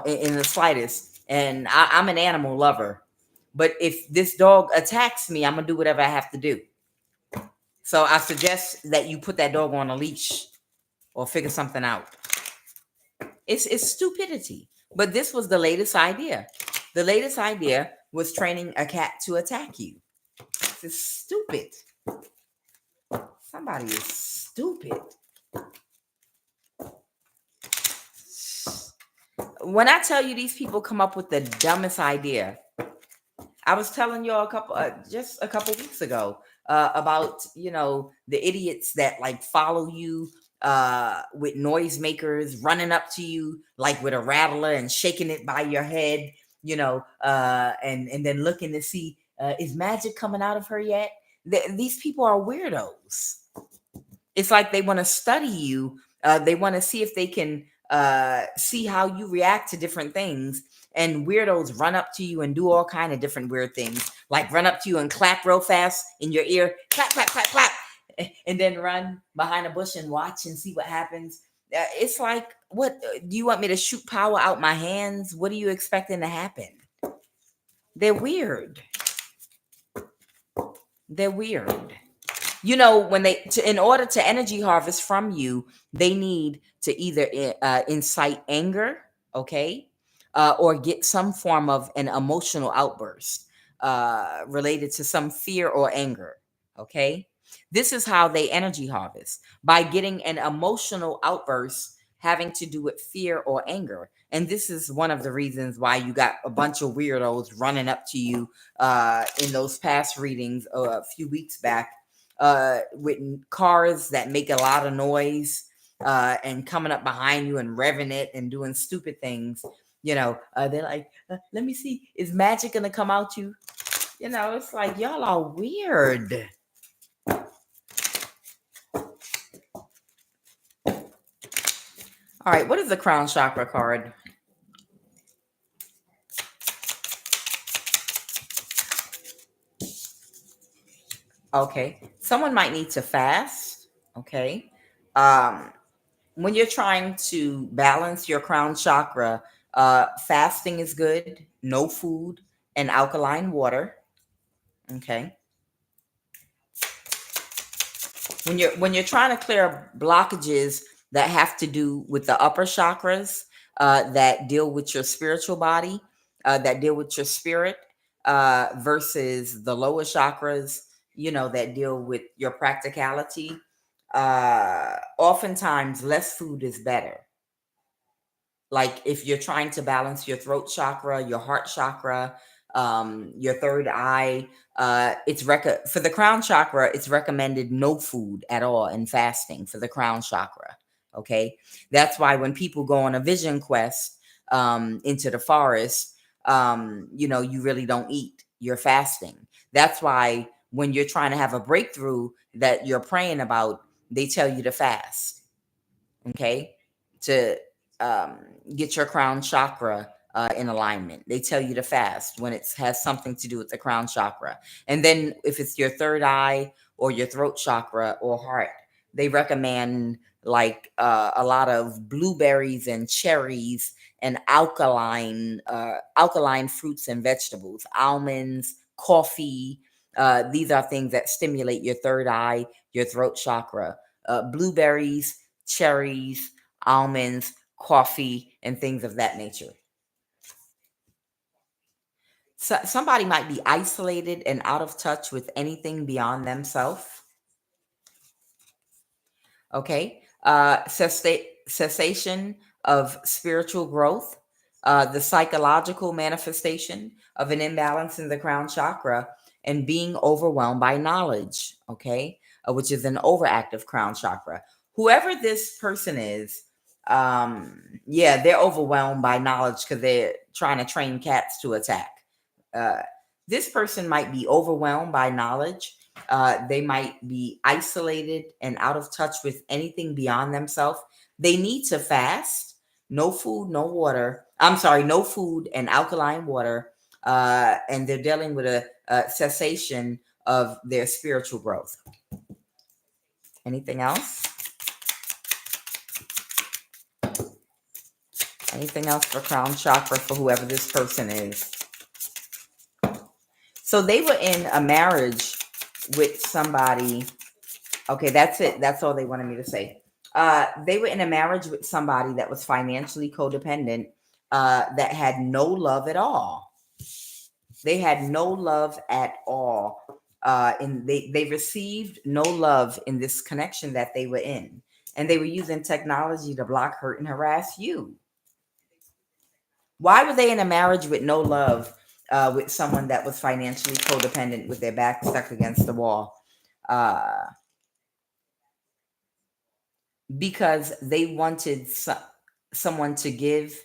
in the slightest, and I'm an animal lover, but if this dog attacks me, I'm going to do whatever I have to do. So I suggest that you put that dog on a leash or figure something out." It's stupidity. But this was the latest idea. The latest idea was training a cat to attack you. This is stupid. Somebody is stupid. When I tell you these people come up with the dumbest idea, I was telling y'all just a couple weeks ago about, the idiots that like follow you with noisemakers running up to you like with a rattler and shaking it by your head, and then looking to see, is magic coming out of her yet? These people are weirdos. It's like they want to study you. They want to see if they can see how you react to different things. And weirdos run up to you and do all kind of different weird things, like run up to you and clap real fast in your ear, clap, clap, clap, clap, and then run behind a bush and watch and see what happens. It's like, what do you want me to shoot power out my hands? What are you expecting to happen? They're weird. They're weird. When in order to energy harvest from you, they need to either incite anger, okay, or get some form of an emotional outburst related to some fear or anger, okay. This is how they energy harvest, by getting an emotional outburst having to do with fear or anger. And this is one of the reasons why you got a bunch of weirdos running up to you in those past readings a few weeks back, with cars that make a lot of noise, and coming up behind you and revving it and doing stupid things. They're like, let me see, is magic gonna come out you? It's like, y'all are weird. All right, what is the crown chakra card? Okay, someone might need to fast. Okay, when you're trying to balance your crown chakra, fasting is good. No food and alkaline water. Okay. When you're trying to clear blockages that have to do with the upper chakras, that deal with your spiritual body, that deal with your spirit, versus the lower chakras, that deal with your practicality. Oftentimes, less food is better. Like if you're trying to balance your throat chakra, your heart chakra, your third eye, for the crown chakra, it's recommended no food at all and fasting for the crown chakra. Okay, that's why when people go on a vision quest into the forest, you really don't eat. You're fasting. That's why when you're trying to have a breakthrough that you're praying about, they tell you to fast. Okay, to um, get your crown chakra in alignment. They tell you to fast when it has something to do with the crown chakra. And then if it's your third eye or your throat chakra or heart, they recommend like a lot of blueberries and cherries and alkaline fruits and vegetables, almonds, coffee. These are things that stimulate your third eye, your throat chakra. Blueberries, cherries, almonds, coffee, and things of that nature. So somebody might be isolated and out of touch with anything beyond themselves. Okay. Cessation of spiritual growth, the psychological manifestation of an imbalance in the crown chakra, and being overwhelmed by knowledge. Okay. Which is an overactive crown chakra. Whoever this person is, yeah, they're overwhelmed by knowledge because they're trying to train cats to attack. Uh, this person might be overwhelmed by knowledge. They might be isolated and out of touch with anything beyond themselves. They need to fast. No food, no water. I'm sorry, no food and alkaline water. And they're dealing with a cessation of their spiritual growth. Anything else? Anything else for crown chakra for whoever this person is? So they were in a marriage with somebody. Okay, that's it. That's all they wanted me to say. They were in a marriage with somebody that was financially codependent, that had no love at all. They had no love at all. And they received no love in this connection that they were in. And they were using technology to block, hurt, and harass you. Why were they in a marriage with no love, with someone that was financially codependent with their back stuck against the wall? Because they wanted someone to give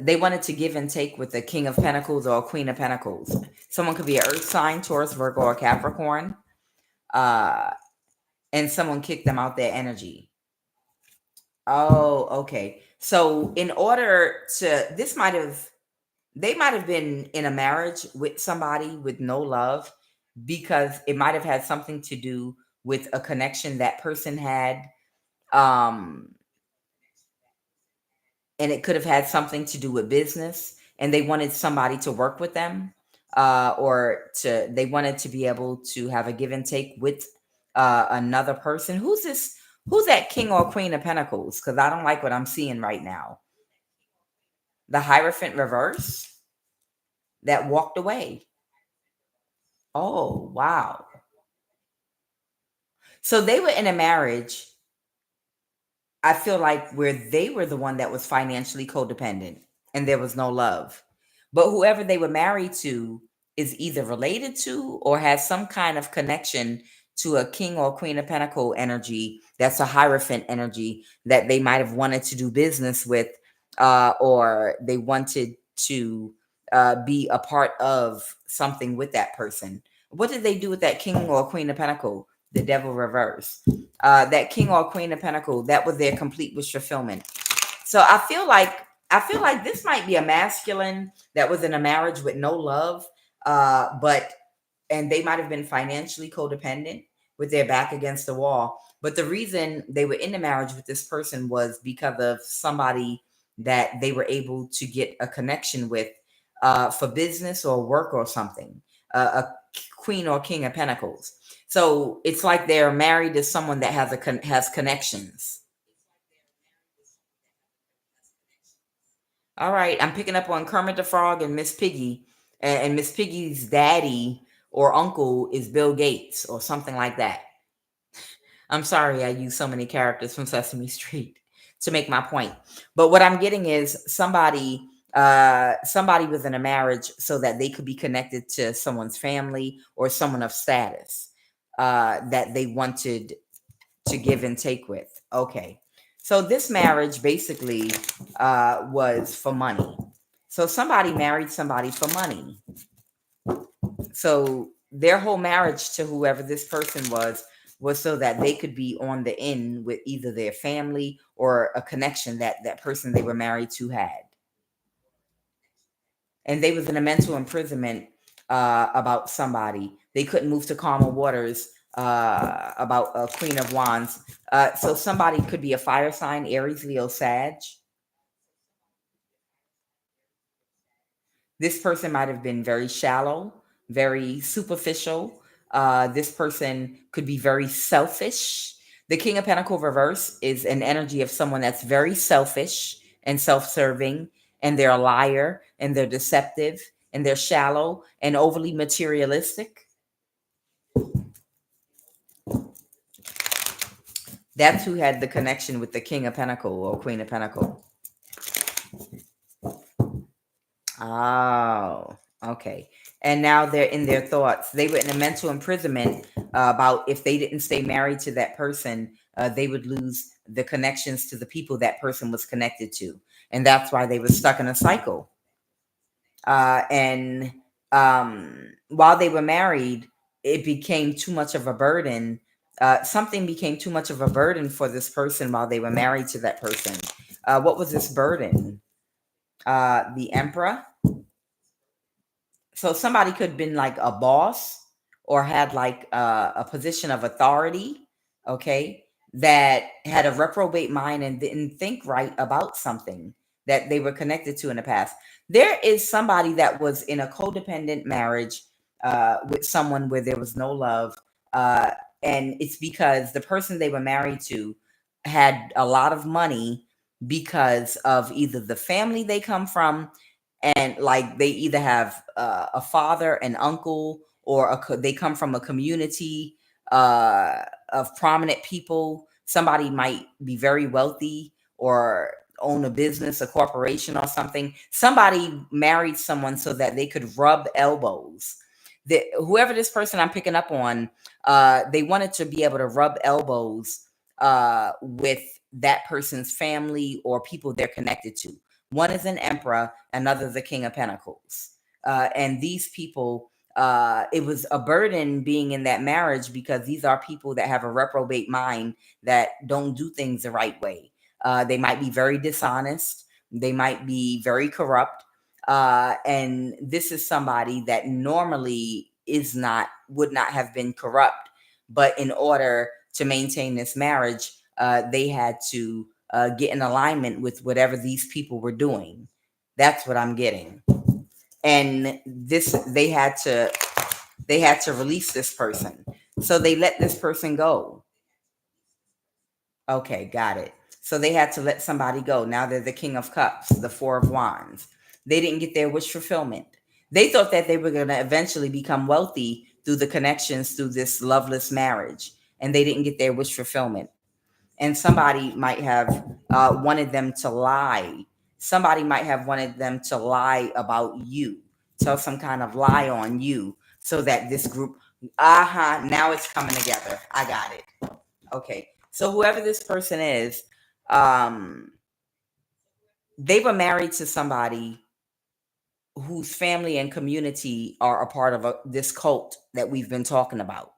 They wanted to give and take with the King of Pentacles or Queen of Pentacles. Someone could be an Earth sign, Taurus, Virgo, or Capricorn. And someone kicked them out their energy. Oh, okay. So in order to, they might have been in a marriage with somebody with no love, because it might have had something to do with a connection that person had. Um, and it could have had something to do with business, and they wanted somebody to work with them, they wanted to be able to have a give and take with another person. Who's that King or Queen of Pentacles? Because I don't like what I'm seeing right now. The Hierophant reverse that walked away. Oh, wow. So they were in a marriage, I feel like, where they were the one that was financially codependent and there was no love. But whoever they were married to is either related to or has some kind of connection to a King or Queen of Pentacle energy. That's a Hierophant energy that they might have wanted to do business with, or they wanted to be a part of something with that person. What did they do with that King or Queen of Pentacle? The Devil reverse. That King or Queen of Pentacle, that was their complete wish fulfillment. So I feel like this might be a masculine that was in a marriage with no love, and they might have been financially codependent with their back against the wall. But the reason they were in the marriage with this person was because of somebody that they were able to get a connection with, for business or work or something. A Queen or King of Pentacles. So it's like they're married to someone that has connections. All right, I'm picking up on Kermit the Frog and Miss Piggy, and Miss Piggy's daddy or uncle is Bill Gates or something like that. I'm sorry I use so many characters from Sesame Street to make my point. But what I'm getting is somebody was in a marriage so that they could be connected to someone's family or someone of status, that they wanted to give and take with. Okay. So this marriage basically was for money. So somebody married somebody for money. So their whole marriage to whoever this person was so that they could be on the end with either their family or a connection that that person they were married to had. And they was in a mental imprisonment about somebody. They couldn't move to calmer waters about a Queen of Wands. So somebody could be a fire sign, Aries, Leo, Sag. This person might have been very shallow, very superficial. This person could be very selfish. The King of Pentacle reverse is an energy of someone that's very selfish and self-serving, and they're a liar, and they're deceptive, and they're shallow and overly materialistic. That's who had the connection with the King of Pentacle or Queen of Pentacle. Oh, okay. And now they're in their thoughts. They were in a mental imprisonment about if they didn't stay married to that person, they would lose the connections to the people that person was connected to. And that's why they were stuck in a cycle. And while they were married, it became too much of a burden. Something became too much of a burden for this person while they were married to that person. What was this burden? The Emperor. So somebody could have been like a boss or had like a position of authority, okay, that had a reprobate mind and didn't think right about something that they were connected to in the past. There is somebody that was in a codependent marriage with someone where there was no love. Uh, and it's because the person they were married to had a lot of money because of either the family they come from, and like they either have a father, an uncle, or they come from a community of prominent people. Somebody might be very wealthy or own a business, a corporation, or something. Somebody married someone so that they could rub elbows. Whoever this person I'm picking up on, they wanted to be able to rub elbows with that person's family or people they're connected to. One is an emperor, another the king of pentacles. And these people, it was a burden being in that marriage because these are people that have a reprobate mind that don't do things the right way. They might be very dishonest. They might be very corrupt. And this is somebody that normally would not have been corrupt. But in order to maintain this marriage, they had to get in alignment with whatever these people were doing. That's what I'm getting. And they had to release this person. So they let this person go. Okay, got it. So they had to let somebody go. Now they're the King of Cups, the Four of Wands. They didn't get their wish fulfillment. They thought that they were going to eventually become wealthy through the connections through this loveless marriage, and they didn't get their wish fulfillment. And somebody might have wanted them to lie. Somebody might have wanted them to lie about you, tell some kind of lie on you, so that this group, now it's coming together. I got it. Okay. So whoever this person is, they were married to somebody whose family and community are a part of this cult that we've been talking about.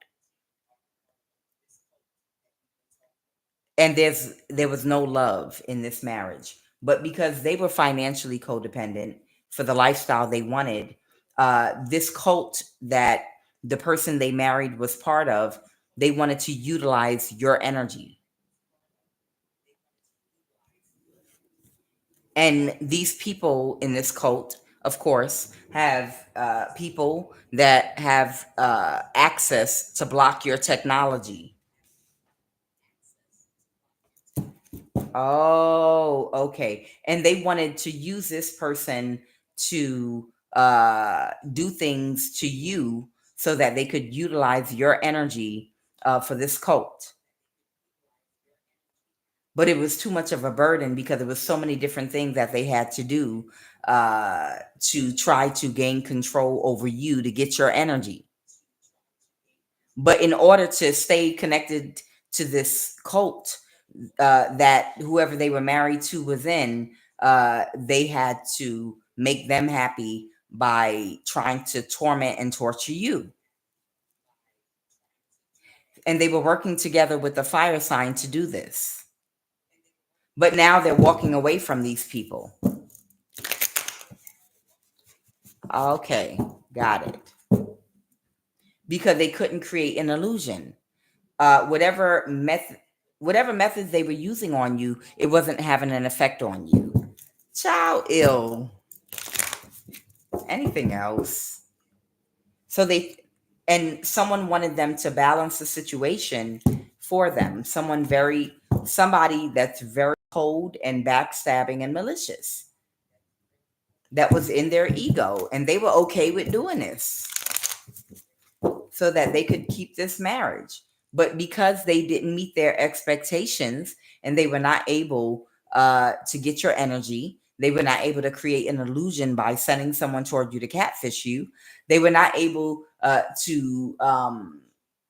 And there was no love in this marriage. But because they were financially codependent for the lifestyle they wanted, this cult that the person they married was part of, they wanted to utilize your energy. And these people in this cult, of course, have people that have access to block your technology. Oh, okay. And they wanted to use this person to do things to you so that they could utilize your energy for this cult. But it was too much of a burden because there was so many different things that they had to do to try to gain control over you to get your energy. But in order to stay connected to this cult that whoever they were married to was in, they had to make them happy by trying to torment and torture you. And they were working together with the fire sign to do this. But now they're walking away from these people. Okay, got it. Because they couldn't create an illusion. Whatever methods they were using on you, it wasn't having an effect on you. Child ill. Anything else? So someone wanted them to balance the situation for them. Somebody that's very cold and backstabbing and malicious. That was in their ego, and they were okay with doing this so that they could keep this marriage. But because they didn't meet their expectations and they were not able to get your energy, they were not able to create an illusion by sending someone toward you to catfish you. They were not able to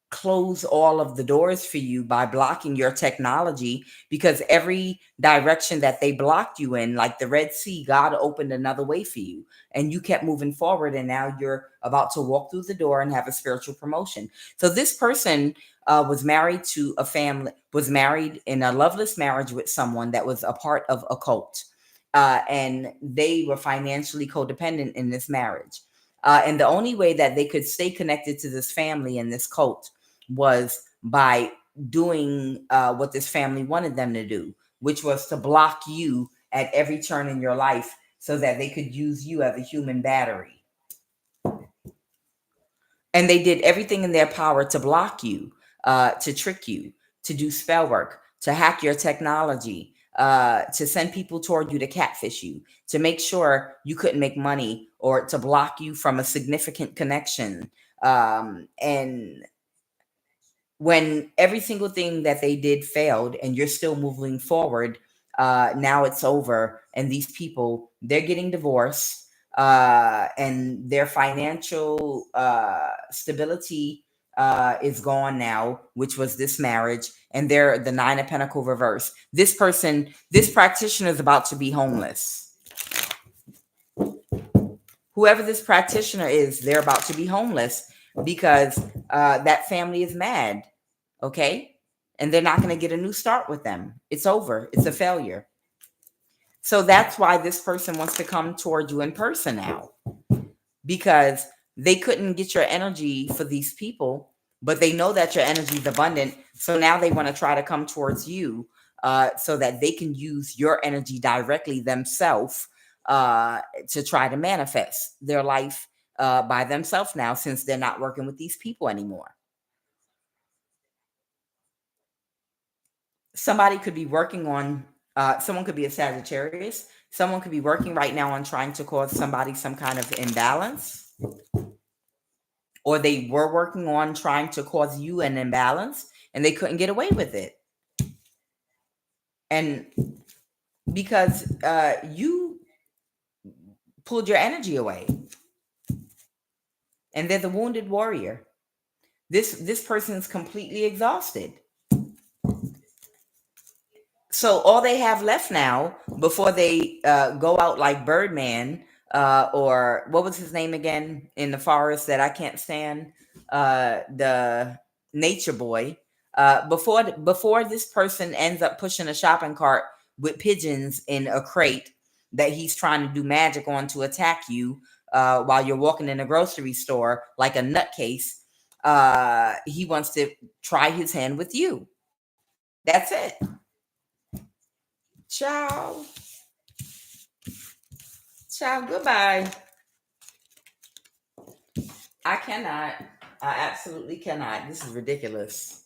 close all of the doors for you by blocking your technology, because every direction that they blocked you in, like the Red Sea, God opened another way for you and you kept moving forward, and now you're about to walk through the door and have a spiritual promotion. So this person was married in a loveless marriage with someone that was a part of a cult, and they were financially codependent in this marriage. And the only way that they could stay connected to this family and this cult was by doing what this family wanted them to do, which was to block you at every turn in your life so that they could use you as a human battery. And they did everything in their power to block you, to trick you, to do spell work, to hack your technology, to send people toward you to catfish you, to make sure you couldn't make money, or to block you from a significant connection. And when every single thing that they did failed and you're still moving forward, now it's over. And these people, they're getting divorced, and their financial stability is gone now, which was this marriage. And they're the Nine of Pentacles reverse. This practitioner is about to be homeless. Whoever this practitioner is, they're about to be homeless because that family is mad. Okay. And they're not going to get a new start with them. It's over. It's a failure. So that's why this person wants to come toward you in person now, because they couldn't get your energy for these people, but they know that your energy is abundant. So now they want to try to come towards you so that they can use your energy directly themselves to try to manifest their life by themselves now, since they're not working with these people anymore. Somebody could be working on, someone could be a Sagittarius. Someone could be working right now on trying to cause somebody some kind of imbalance, or they were working on trying to cause you an imbalance and they couldn't get away with it. And because you pulled your energy away, and they're the wounded warrior. This person is completely exhausted. So all they have left now before they go out like Birdman, or what was his name again in the forest that I can't stand, the nature boy. Before this person ends up pushing a shopping cart with pigeons in a crate that he's trying to do magic on to attack you while you're walking in a grocery store like a nutcase, he wants to try his hand with you. That's it. Ciao. Ciao. Goodbye. I cannot. I absolutely cannot. This is ridiculous.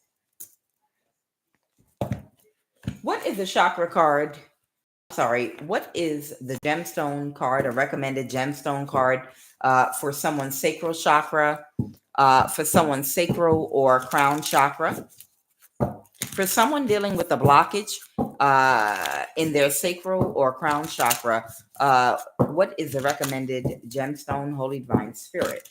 What is the chakra card? Sorry. What is the gemstone card, a recommended gemstone card for someone's sacral chakra, for someone's sacral or crown chakra? For someone dealing with a blockage in their sacral or crown chakra, what is the recommended gemstone, Holy Divine Spirit?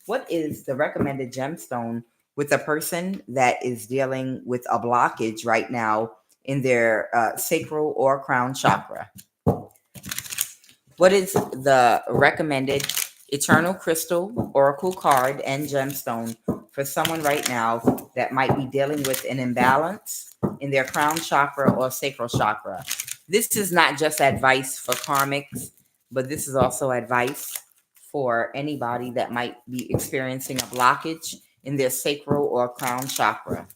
What is the recommended gemstone with a person that is dealing with a blockage right now in their sacral or crown chakra? What is the recommended eternal crystal, oracle card, and gemstone for someone right now that might be dealing with an imbalance in their crown chakra or sacral chakra? This is not just advice for karmics, but this is also advice for anybody that might be experiencing a blockage in their sacral or crown chakra.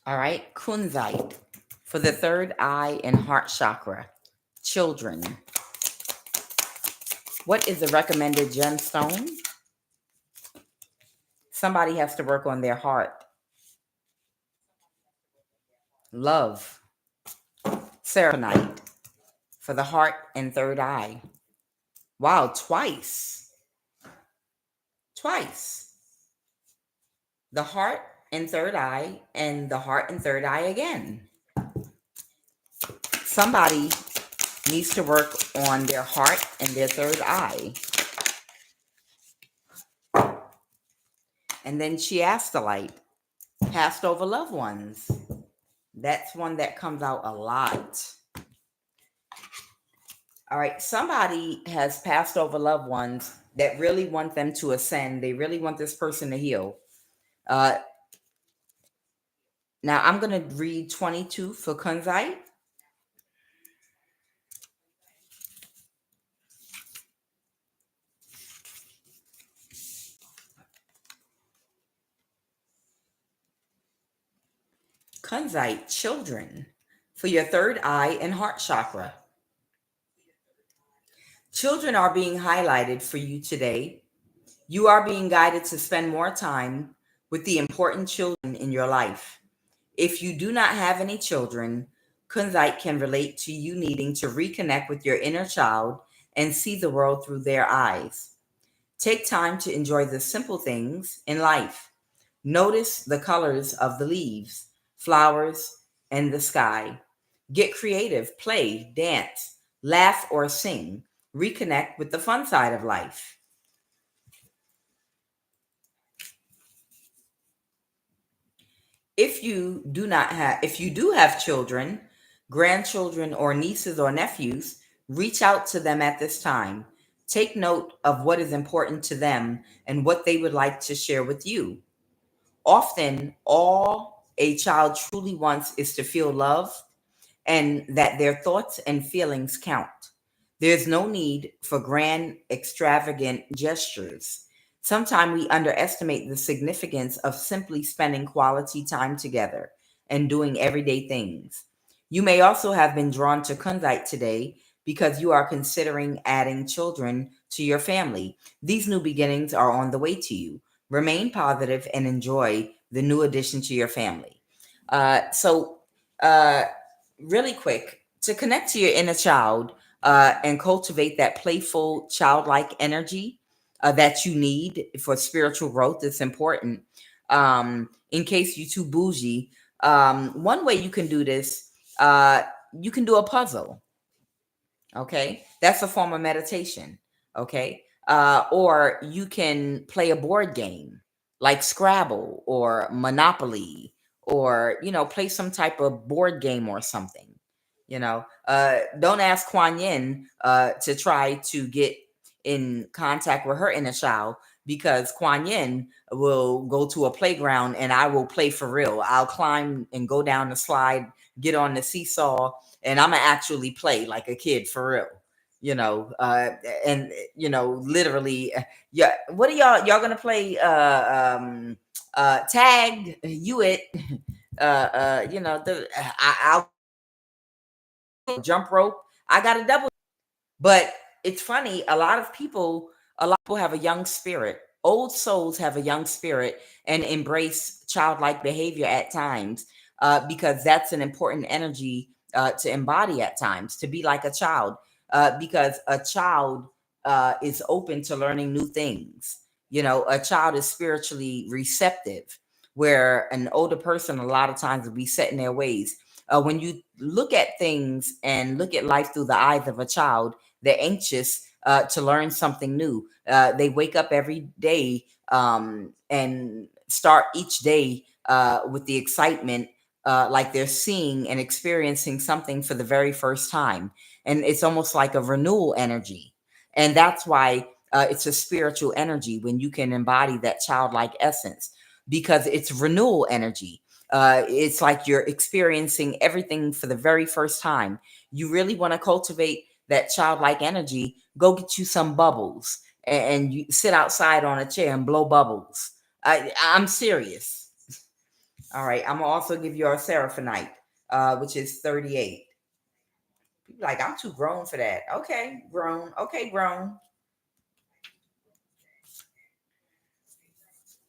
All right, kunzite for the third eye and heart chakra. Children. What is the recommended gemstone? Somebody has to work on their heart. Love. Serotonite for the heart and third eye. Wow, twice. Twice. The heart and third eye, and the heart and third eye again. Somebody needs to work on their heart and their third eye. And then chiastolite, passed over loved ones. That's one that comes out a lot. All right, somebody has passed over loved ones that really want them to ascend. They really want this person to heal. Now I'm going to read 22 for kunzite. Kunzite, children, for your third eye and heart chakra. Children are being highlighted for you today. You are being guided to spend more time with the important children in your life. If you do not have any children, Kunzite can relate to you needing to reconnect with your inner child and see the world through their eyes. Take time to enjoy the simple things in life. Notice the colors of the leaves, flowers, and the sky. Get creative, play, dance, laugh, or sing. Reconnect with the fun side of life. If you do have children, grandchildren, or nieces or nephews, reach out to them at this time. Take note of what is important to them and what they would like to share with you. Often, all a child truly wants is to feel love and that their thoughts and feelings count. There's no need for grand, extravagant gestures. Sometimes we underestimate the significance of simply spending quality time together and doing everyday things. You may also have been drawn to Kunzite today because you are considering adding children to your family. These new beginnings are on the way to you. Remain positive and enjoy the new addition to your family. So, uh, really quick, to connect to your inner child and cultivate that playful, childlike energy that you need for spiritual growth, it's important. In case you too bougie, one way you can do this, you can do a puzzle. Okay, that's a form of meditation. Okay, or you can play a board game like Scrabble or Monopoly, or play some type of board game or something. Don't ask Kuan Yin to try to get in contact with her inner child, because Kuan Yin will go to a playground and I will play for real. I'll climb and go down the slide, get on the seesaw, and I'm gonna actually play like a kid for real. And literally, yeah. What are y'all gonna play? Tag you it. I'll jump rope. I got a double. But it's funny, a lot of people have a young spirit. Old souls have a young spirit and embrace childlike behavior at times, because that's an important energy to embody at times, to be like a child, because a child is open to learning new things. A child is spiritually receptive, where an older person a lot of times will be set in their ways. When you look at things and look at life through the eyes of a child, they're anxious to learn something new. They wake up every day and start each day with the excitement, like they're seeing and experiencing something for the very first time. And it's almost like a renewal energy. And that's why it's a spiritual energy when you can embody that childlike essence, because it's renewal energy. It's like you're experiencing everything for the very first time. You really want to cultivate that childlike energy. Go get you some bubbles and you sit outside on a chair and blow bubbles. I'm serious. All right. I'm going to also give you our Seraphonite, which is 38. People like, I'm too grown for that. Okay, grown. Okay, grown.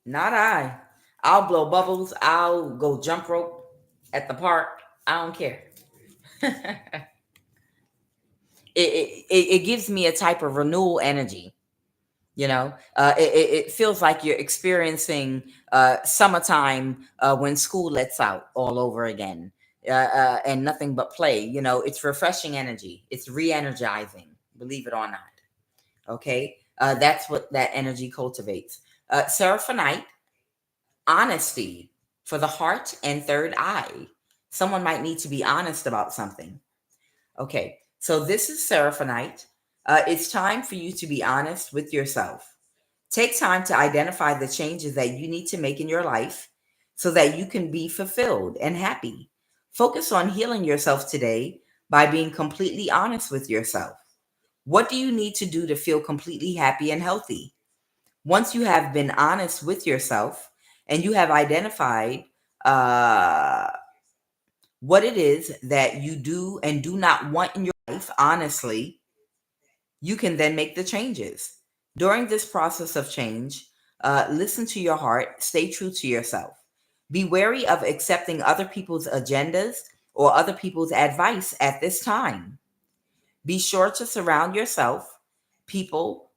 Not I. I'll blow bubbles. I'll go jump rope at the park. I don't care. It gives me a type of renewal energy. It feels like you're experiencing summertime when school lets out all over again, and nothing but play. It's refreshing energy. It's re-energizing, believe it or not. Okay, that's what that energy cultivates. Seraphonite, honesty for the heart and third eye. Someone might need to be honest about something. Okay, so this is Seraphonite. It's time for you to be honest with yourself. Take time to identify the changes that you need to make in your life so that you can be fulfilled and happy. Focus on healing yourself today by being completely honest with yourself. What do you need to do to feel completely happy and healthy? Once you have been honest with yourself and you have identified uh, what it is that you do and do not want in your life, honestly, you can then make the changes. During this process of change, listen to your heart, stay true to yourself. Be wary of accepting other people's agendas or other people's advice at this time. Be sure to surround yourself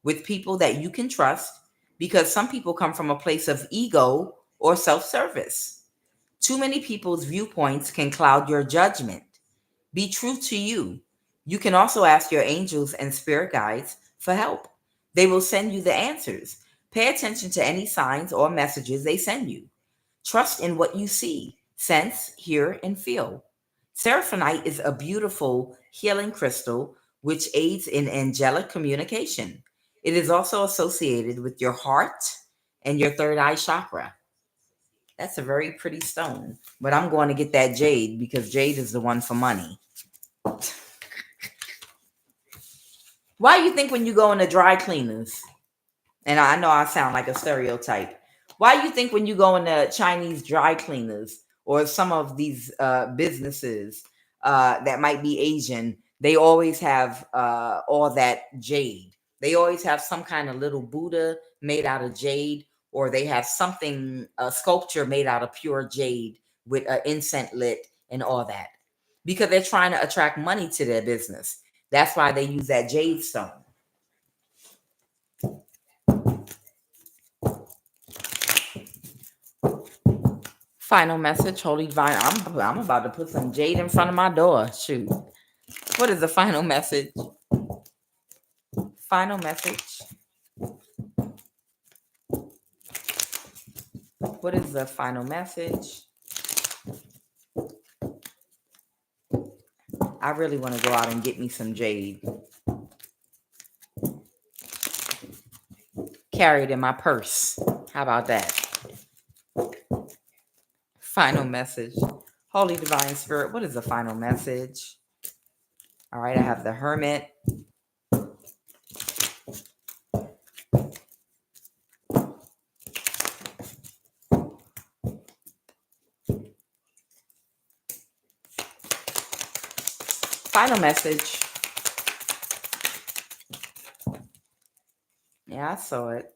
with people that you can trust, because some people come from a place of ego or self-service. Too many people's viewpoints can cloud your judgment. Be true to you. You can also ask your angels and spirit guides for help. They will send you the answers. Pay attention to any signs or messages they send you. Trust in what you see, sense, hear, and feel. Seraphonite is a beautiful healing crystal which aids in angelic communication. It is also associated with your heart and your third eye chakra. That's a very pretty stone, but I'm going to get that jade because jade is the one for money. Why do you think when you go into dry cleaners, and I know I sound like a stereotype, why do you think when you go into Chinese dry cleaners or some of these businesses that might be Asian, they always have all that jade? They always have some kind of little Buddha made out of jade, or they have something, a sculpture made out of pure jade with an incense lit and all that, because they're trying to attract money to their business. That's why they use that jade stone. Final message, Holy Divine. I'm about to put some jade in front of my door. Shoot. What is the final message? Final message. What is the final message? I really want to go out and get me some jade. Carry it in my purse. How about that? Final message. Holy Divine Spirit, what is the final message? All right, I have the Hermit. Final message. Yeah, I saw it.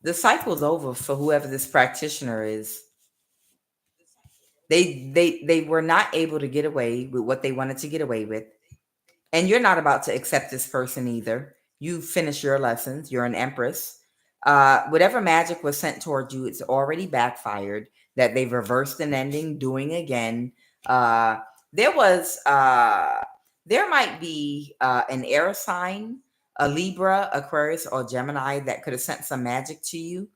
The cycle's over for whoever this practitioner is. They were not able to get away with what they wanted to get away with. And you're not about to accept this person either. You finished your lessons. You're an empress. Whatever magic was sent toward you, it's already backfired. That they've reversed an ending, doing again. There might be an air sign, a Libra, Aquarius, or Gemini that could have sent some magic to you,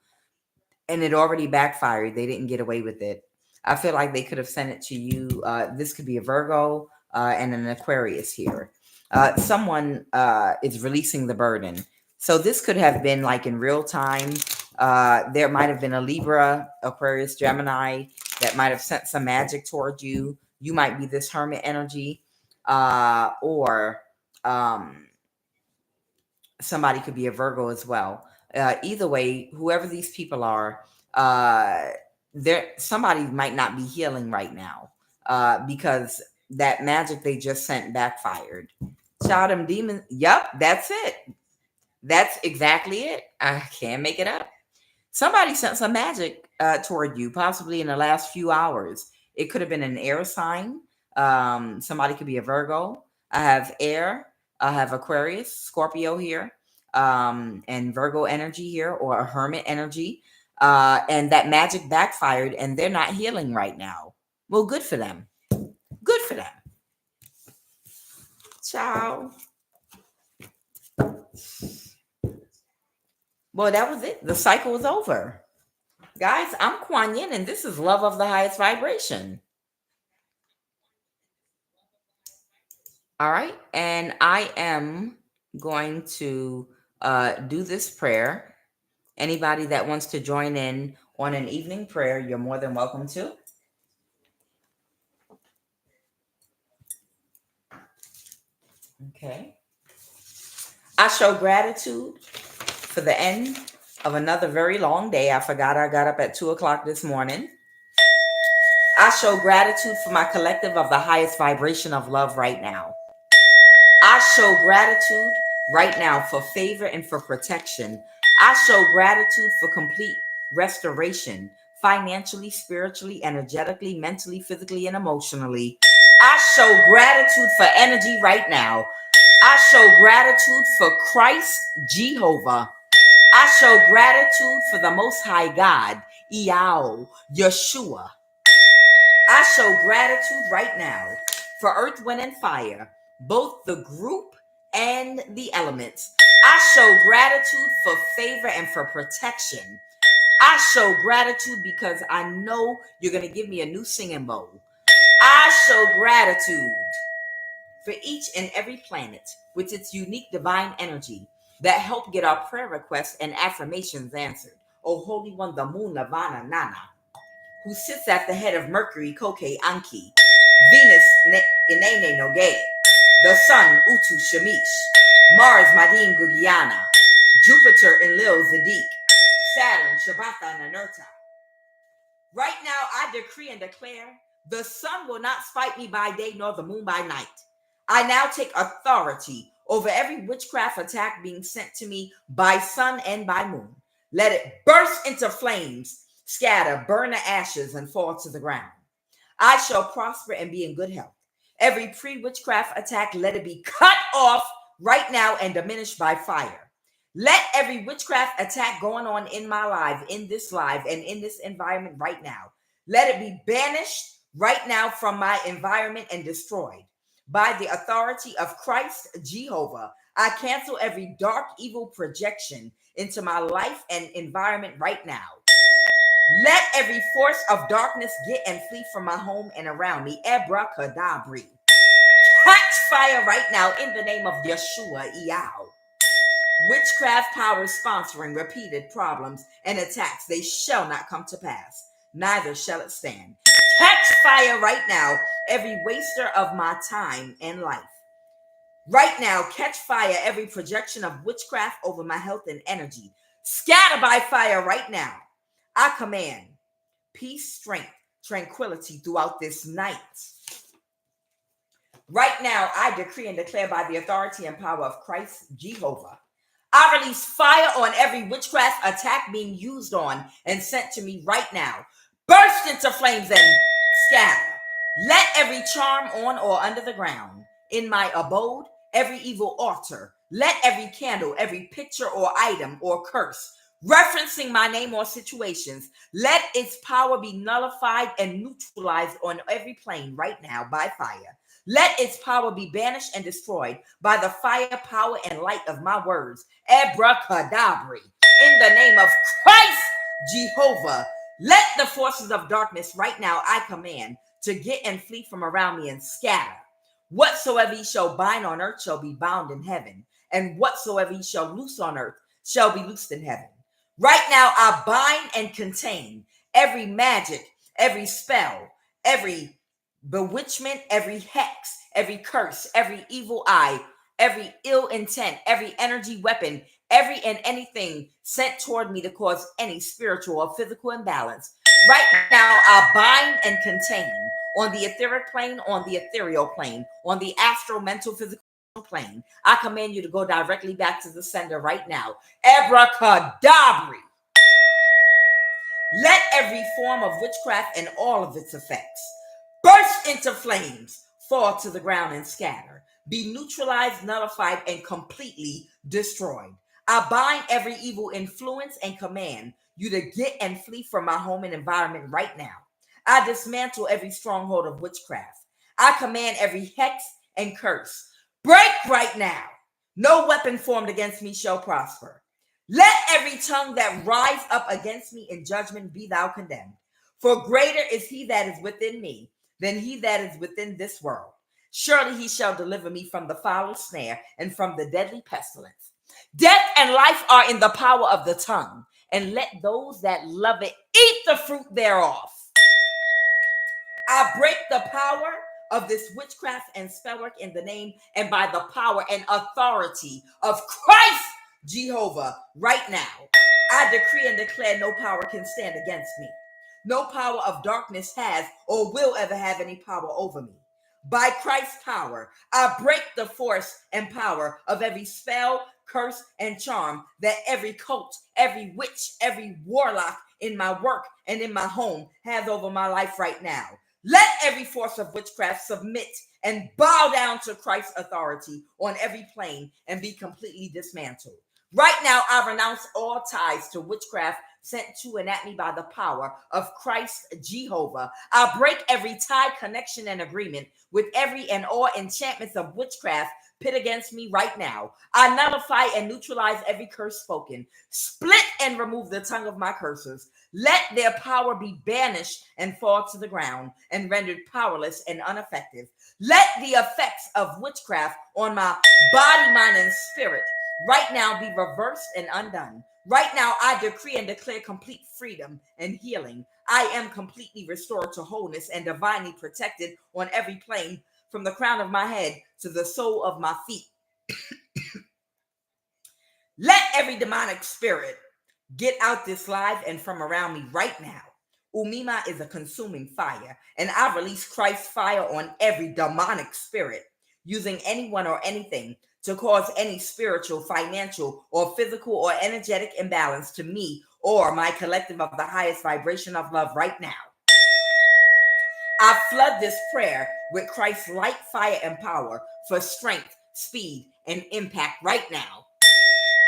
and it already backfired. They didn't get away with it. I feel like they could have sent it to you. This could be a Virgo and an Aquarius here. Someone is releasing the burden. So this could have been like in real time. There might have been a Libra, Aquarius, Gemini that might have sent some magic toward you. You might be this Hermit energy, or somebody could be a Virgo as well. Either way, whoever these people are, somebody might not be healing right now because that magic they just sent backfired. Child, them demons. Yep, that's it. That's exactly it. I can't make it up. Somebody sent some magic toward you, possibly in the last few hours. It could have been an air sign. Somebody could be a Virgo. I have air. I have Aquarius, Scorpio here, and Virgo energy here, or a Hermit energy. And that magic backfired, and they're not healing right now. Well, good for them. Good for them. Ciao. Well, that was it. The cycle was over. Guys, I'm Kuan Yin, and this is Love of the Highest Vibration. All right. And I am going to do this prayer. Anybody that wants to join in on an evening prayer, you're more than welcome to. Okay. I show gratitude for the end of another very long day. I forgot I got up at 2 o'clock this morning. I show gratitude for my collective of the highest vibration of love right now. I show gratitude right now for favor and for protection. I show gratitude for complete restoration, financially, spiritually, energetically, mentally, physically, and emotionally. I show gratitude for energy right now. I show gratitude for Christ, Jehovah. I show gratitude for the Most High God, Iao, Yeshua. I show gratitude right now for Earth, Wind, and Fire, both the group and the elements. I show gratitude for favor and for protection. I show gratitude because I know you're going to give me a new singing bowl. I show gratitude for each and every planet with its unique divine energy that help get our prayer requests and affirmations answered. O Holy One, the Moon, Navana, Nana, who sits at the head of Mercury, Koke, Anki, Venus, Inene, Noge, the Sun, Utu, Shamish, Mars, Madin, Gugiana, Jupiter, Enlil, Zadik, Saturn, Shabbatha, Nanurta. Right now, I decree and declare the sun will not spite me by day nor the moon by night. I now take authority over every witchcraft attack being sent to me by sun and by moon. Let it burst into flames, scatter, burn to ashes, and fall to the ground. I shall prosper and be in good health. Every pre-witchcraft attack, let it be cut off right now and diminished by fire. Let every witchcraft attack going on in my life, in this life, and in this environment right now, let it be banished right now from my environment and destroyed. By the authority of Christ, Jehovah, I cancel every dark, evil projection into my life and environment right now. Let every force of darkness get and flee from my home and around me. Abracadabra. Catch fire right now in the name of Yeshua, Iao. Witchcraft power sponsoring repeated problems and attacks, they shall not come to pass, neither shall it stand. Catch fire right now, every waster of my time and life. Right now, catch fire every projection of witchcraft over my health and energy. Scatter by fire right now. I command peace, strength, tranquility throughout this night. Right now, I decree and declare by the authority and power of Christ, Jehovah, I release fire on every witchcraft attack being used on and sent to me right now. Burst into flames and scatter. Let every charm on or under the ground, in my abode, every evil altar, let every candle, every picture or item or curse, referencing my name or situations, let its power be nullified and neutralized on every plane right now by fire. Let its power be banished and destroyed by the fire, power, and light of my words. Abracadabra. In the name of Christ, Jehovah, let the forces of darkness right now, I command, to get and flee from around me and scatter. Whatsoever ye shall bind on earth shall be bound in heaven, and whatsoever ye shall loose on earth shall be loosed in heaven. Right now, I bind and contain every magic, every spell, every bewitchment, every hex, every curse, every evil eye, every ill intent, every energy weapon, every and anything sent toward me to cause any spiritual or physical imbalance. Right now, I bind and contain on the etheric plane, on the ethereal plane, on the astral, mental, physical plane. I command you to go directly back to the sender right now. Abracadabra. Let every form of witchcraft and all of its effects burst into flames, fall to the ground and scatter, be neutralized, nullified, and completely destroyed. I bind every evil influence and command you to get and flee from my home and environment right now. I dismantle every stronghold of witchcraft. I command every hex and curse, break right now. No weapon formed against me shall prosper. Let every tongue that rise up against me in judgment be thou condemned. For greater is he that is within me than he that is within this world. Surely he shall deliver me from the foul snare and from the deadly pestilence. Death and life are in the power of the tongue, and let those that love it eat the fruit thereof. I break the power of this witchcraft and spellwork in the name and by the power and authority of Christ Jehovah right now. I decree and declare no power can stand against me. No power of darkness has or will ever have any power over me. By Christ's power, I break the force and power of every spell, curse, and charm that every cult, every witch, every warlock in my work and in my home has over my life right now. Let every force of witchcraft submit and bow down to Christ's authority on every plane and be completely dismantled. Right now, I renounce all ties to witchcraft sent to and at me by the power of Christ Jehovah. I break every tie, connection, and agreement with every and all enchantments of witchcraft pit against me right now. I nullify and neutralize every curse spoken. Split and remove the tongue of my cursors. Let their power be banished and fall to the ground and rendered powerless and ineffective. Let the effects of witchcraft on my body, mind, and spirit right now be reversed and undone. Right now, I decree and declare complete freedom and healing. I am completely restored to wholeness and divinely protected on every plane, from the crown of my head to the sole of my feet. Let every demonic spirit get out this live and from around me right now. Umima is a consuming fire, and I release Christ's fire on every demonic spirit, using anyone or anything to cause any spiritual, financial, or physical or energetic imbalance to me or my collective of the highest vibration of love right now. I flood this prayer with Christ's light, fire, and power for strength, speed, and impact right now.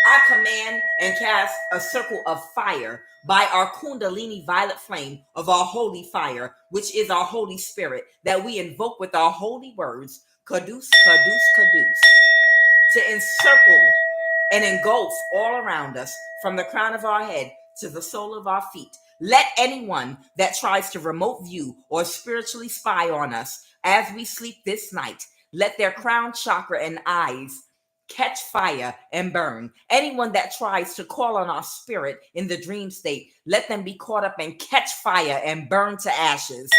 I command and cast a circle of fire by our Kundalini violet flame of our holy fire, which is our Holy Spirit, that we invoke with our holy words, Kadus, Kadus, Kadus, to encircle and engulf all around us from the crown of our head to the sole of our feet. Let anyone that tries to remote view or spiritually spy on us as we sleep this night, let their crown chakra and eyes catch fire and burn. Anyone that tries to call on our spirit in the dream state, let them be caught up and catch fire and burn to ashes.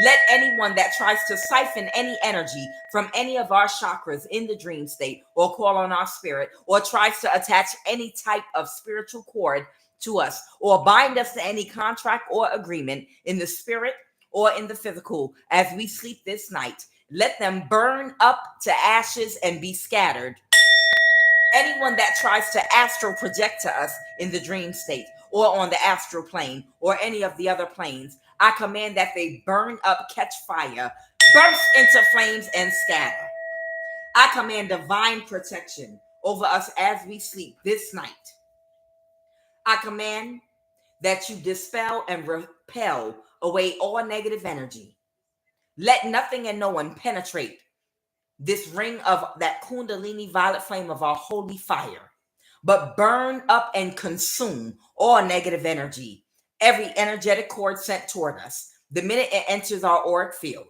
Let anyone that tries to siphon any energy from any of our chakras in the dream state or call on our spirit or tries to attach any type of spiritual cord to us or bind us to any contract or agreement in the spirit or in the physical as we sleep this night, let them burn up to ashes and be scattered. Anyone that tries to astral project to us in the dream state or on the astral plane or any of the other planes, I command that they burn up, catch fire, burst into flames, and scatter. I command divine protection over us as we sleep this night. I command that you dispel and repel away all negative energy. Let nothing and no one penetrate this ring of that Kundalini violet flame of our holy fire, but burn up and consume all negative energy, every energetic cord sent toward us, the minute it enters our auric field.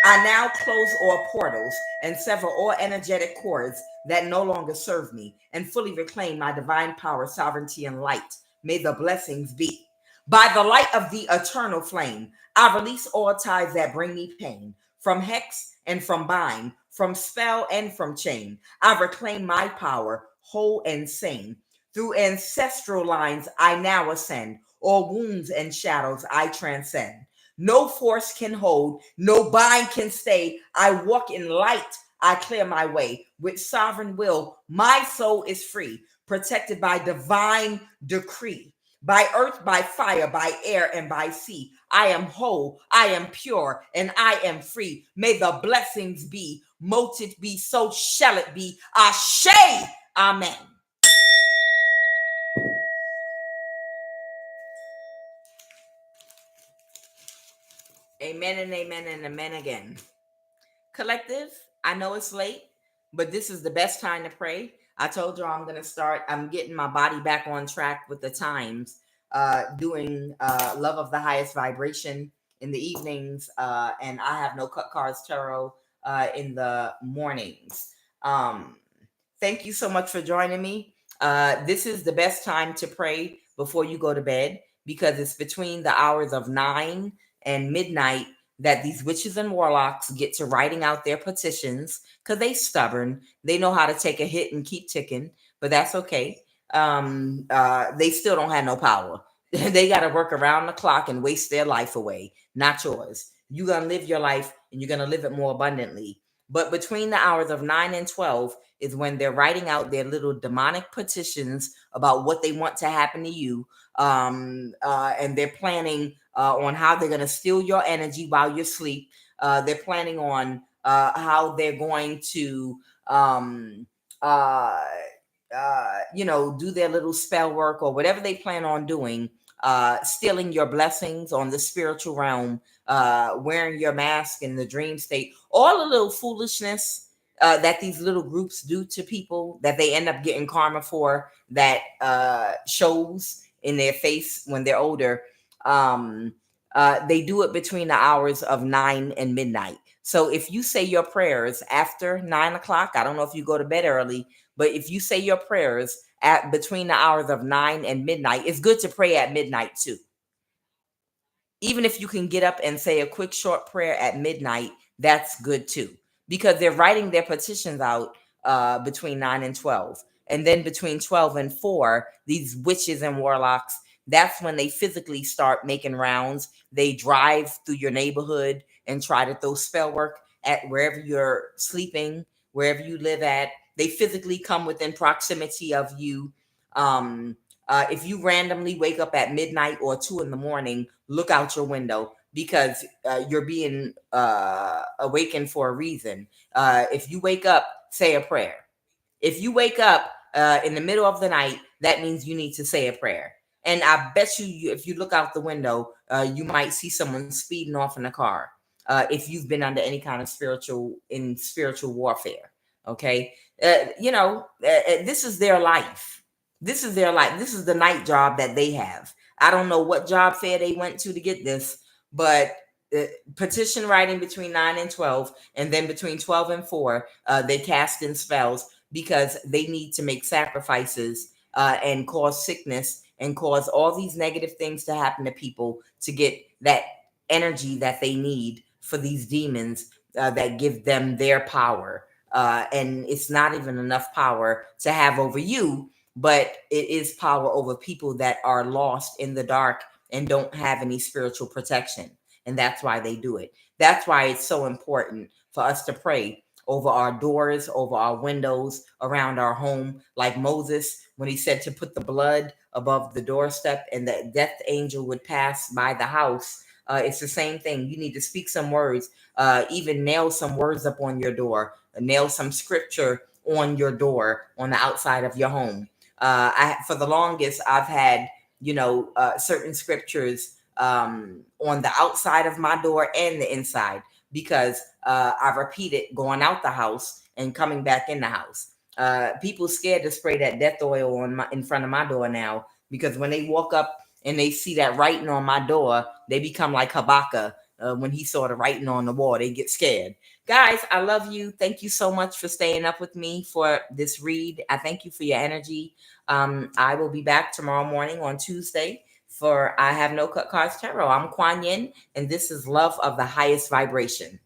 I now close all portals and sever all energetic cords that no longer serve me and fully reclaim my divine power, sovereignty, and light. May the blessings be. By the light of the eternal flame, I release all ties that bring me pain, from hex and from bind, from spell and from chain. I reclaim my power, whole and sane. Through ancestral lines I now ascend, all wounds and shadows I transcend. No force can hold, no bind can stay. I walk in light, I clear my way. With sovereign will, my soul is free, protected by divine decree. By earth, by fire, by air, and by sea. I am whole, I am pure, and I am free. May the blessings be, mote it be, so shall it be. Ashe, amen. Amen and amen and amen again. Collective, I know it's late, but this is the best time to pray. I told you I'm getting my body back on track with the times, doing Love of the Highest Vibration in the evenings, and I have no cut cards tarot in the mornings. Thank you so much for joining me. This is the best time to pray before you go to bed because it's between the hours of 9 and midnight that these witches and warlocks get to writing out their petitions because they stubborn. They know how to take a hit and keep ticking, but that's okay. They still don't have no power. They got to work around the clock and waste their life away, not yours. You're going to live your life and you're going to live it more abundantly. But between the hours of 9 and 12 is when they're writing out their little demonic petitions about what they want to happen to you. And they're planning on how they're going to steal your energy while you're asleep. They're planning on how they're going to, um, uh, do their little spell work or whatever they plan on doing, stealing your blessings on the spiritual realm, wearing your mask in the dream state, all the little foolishness that these little groups do to people that they end up getting karma for, that shows in their face when they're older. They do it between the hours of 9 and midnight. So if you say your prayers after 9 o'clock, I don't know if you go to bed early, but if you say your prayers at between the hours of 9 and midnight, it's good to pray at midnight too. Even if you can get up and say a quick short prayer at midnight, that's good too, because they're writing their petitions out between 9 and 12. And then between 12 and 4, these witches and warlocks, that's when they physically start making rounds. They drive through your neighborhood and try to throw spell work at wherever you're sleeping, wherever you live at. They physically come within proximity of you. If you randomly wake up at midnight or 2 in the morning, look out your window, because you're being awakened for a reason. If you wake up, say a prayer. If you wake up in the middle of the night, that means you need to say a prayer. And I bet you, if you look out the window, you might see someone speeding off in a car. If you've been under any kind of spiritual warfare, okay, this is their life. This is their life. This is the night job that they have. I don't know what job fair they went to get this, but petition writing between 9 and 12, and then between 12 and 4, they cast in spells because they need to make sacrifices and cause sickness and cause all these negative things to happen to people to get that energy that they need for these demons that give them their power. And it's not even enough power to have over you, but it is power over people that are lost in the dark and don't have any spiritual protection. And that's why they do it. That's why it's so important for us to pray over our doors, over our windows, around our home, like Moses, when he said to put the blood above the doorstep and the death angel would pass by the house. It's the same thing. You need to speak some words, even nail some words up on your door, nail some scripture on your door on the outside of your home. For the longest, I've had, certain scriptures on the outside of my door and the inside, because I repeat it going out the house and coming back in the house. People scared to spray that death oil in front of my door now, because when they walk up and they see that writing on my door, they become like Habakkuk when he saw the writing on the wall. They get scared. Guys, I love you. Thank you so much for staying up with me for this read. I thank you for your energy. I will be back tomorrow morning on Tuesday for I Have No Cut Cards Tarot. I'm Kuan Yin, and this is Love of the Highest Vibration.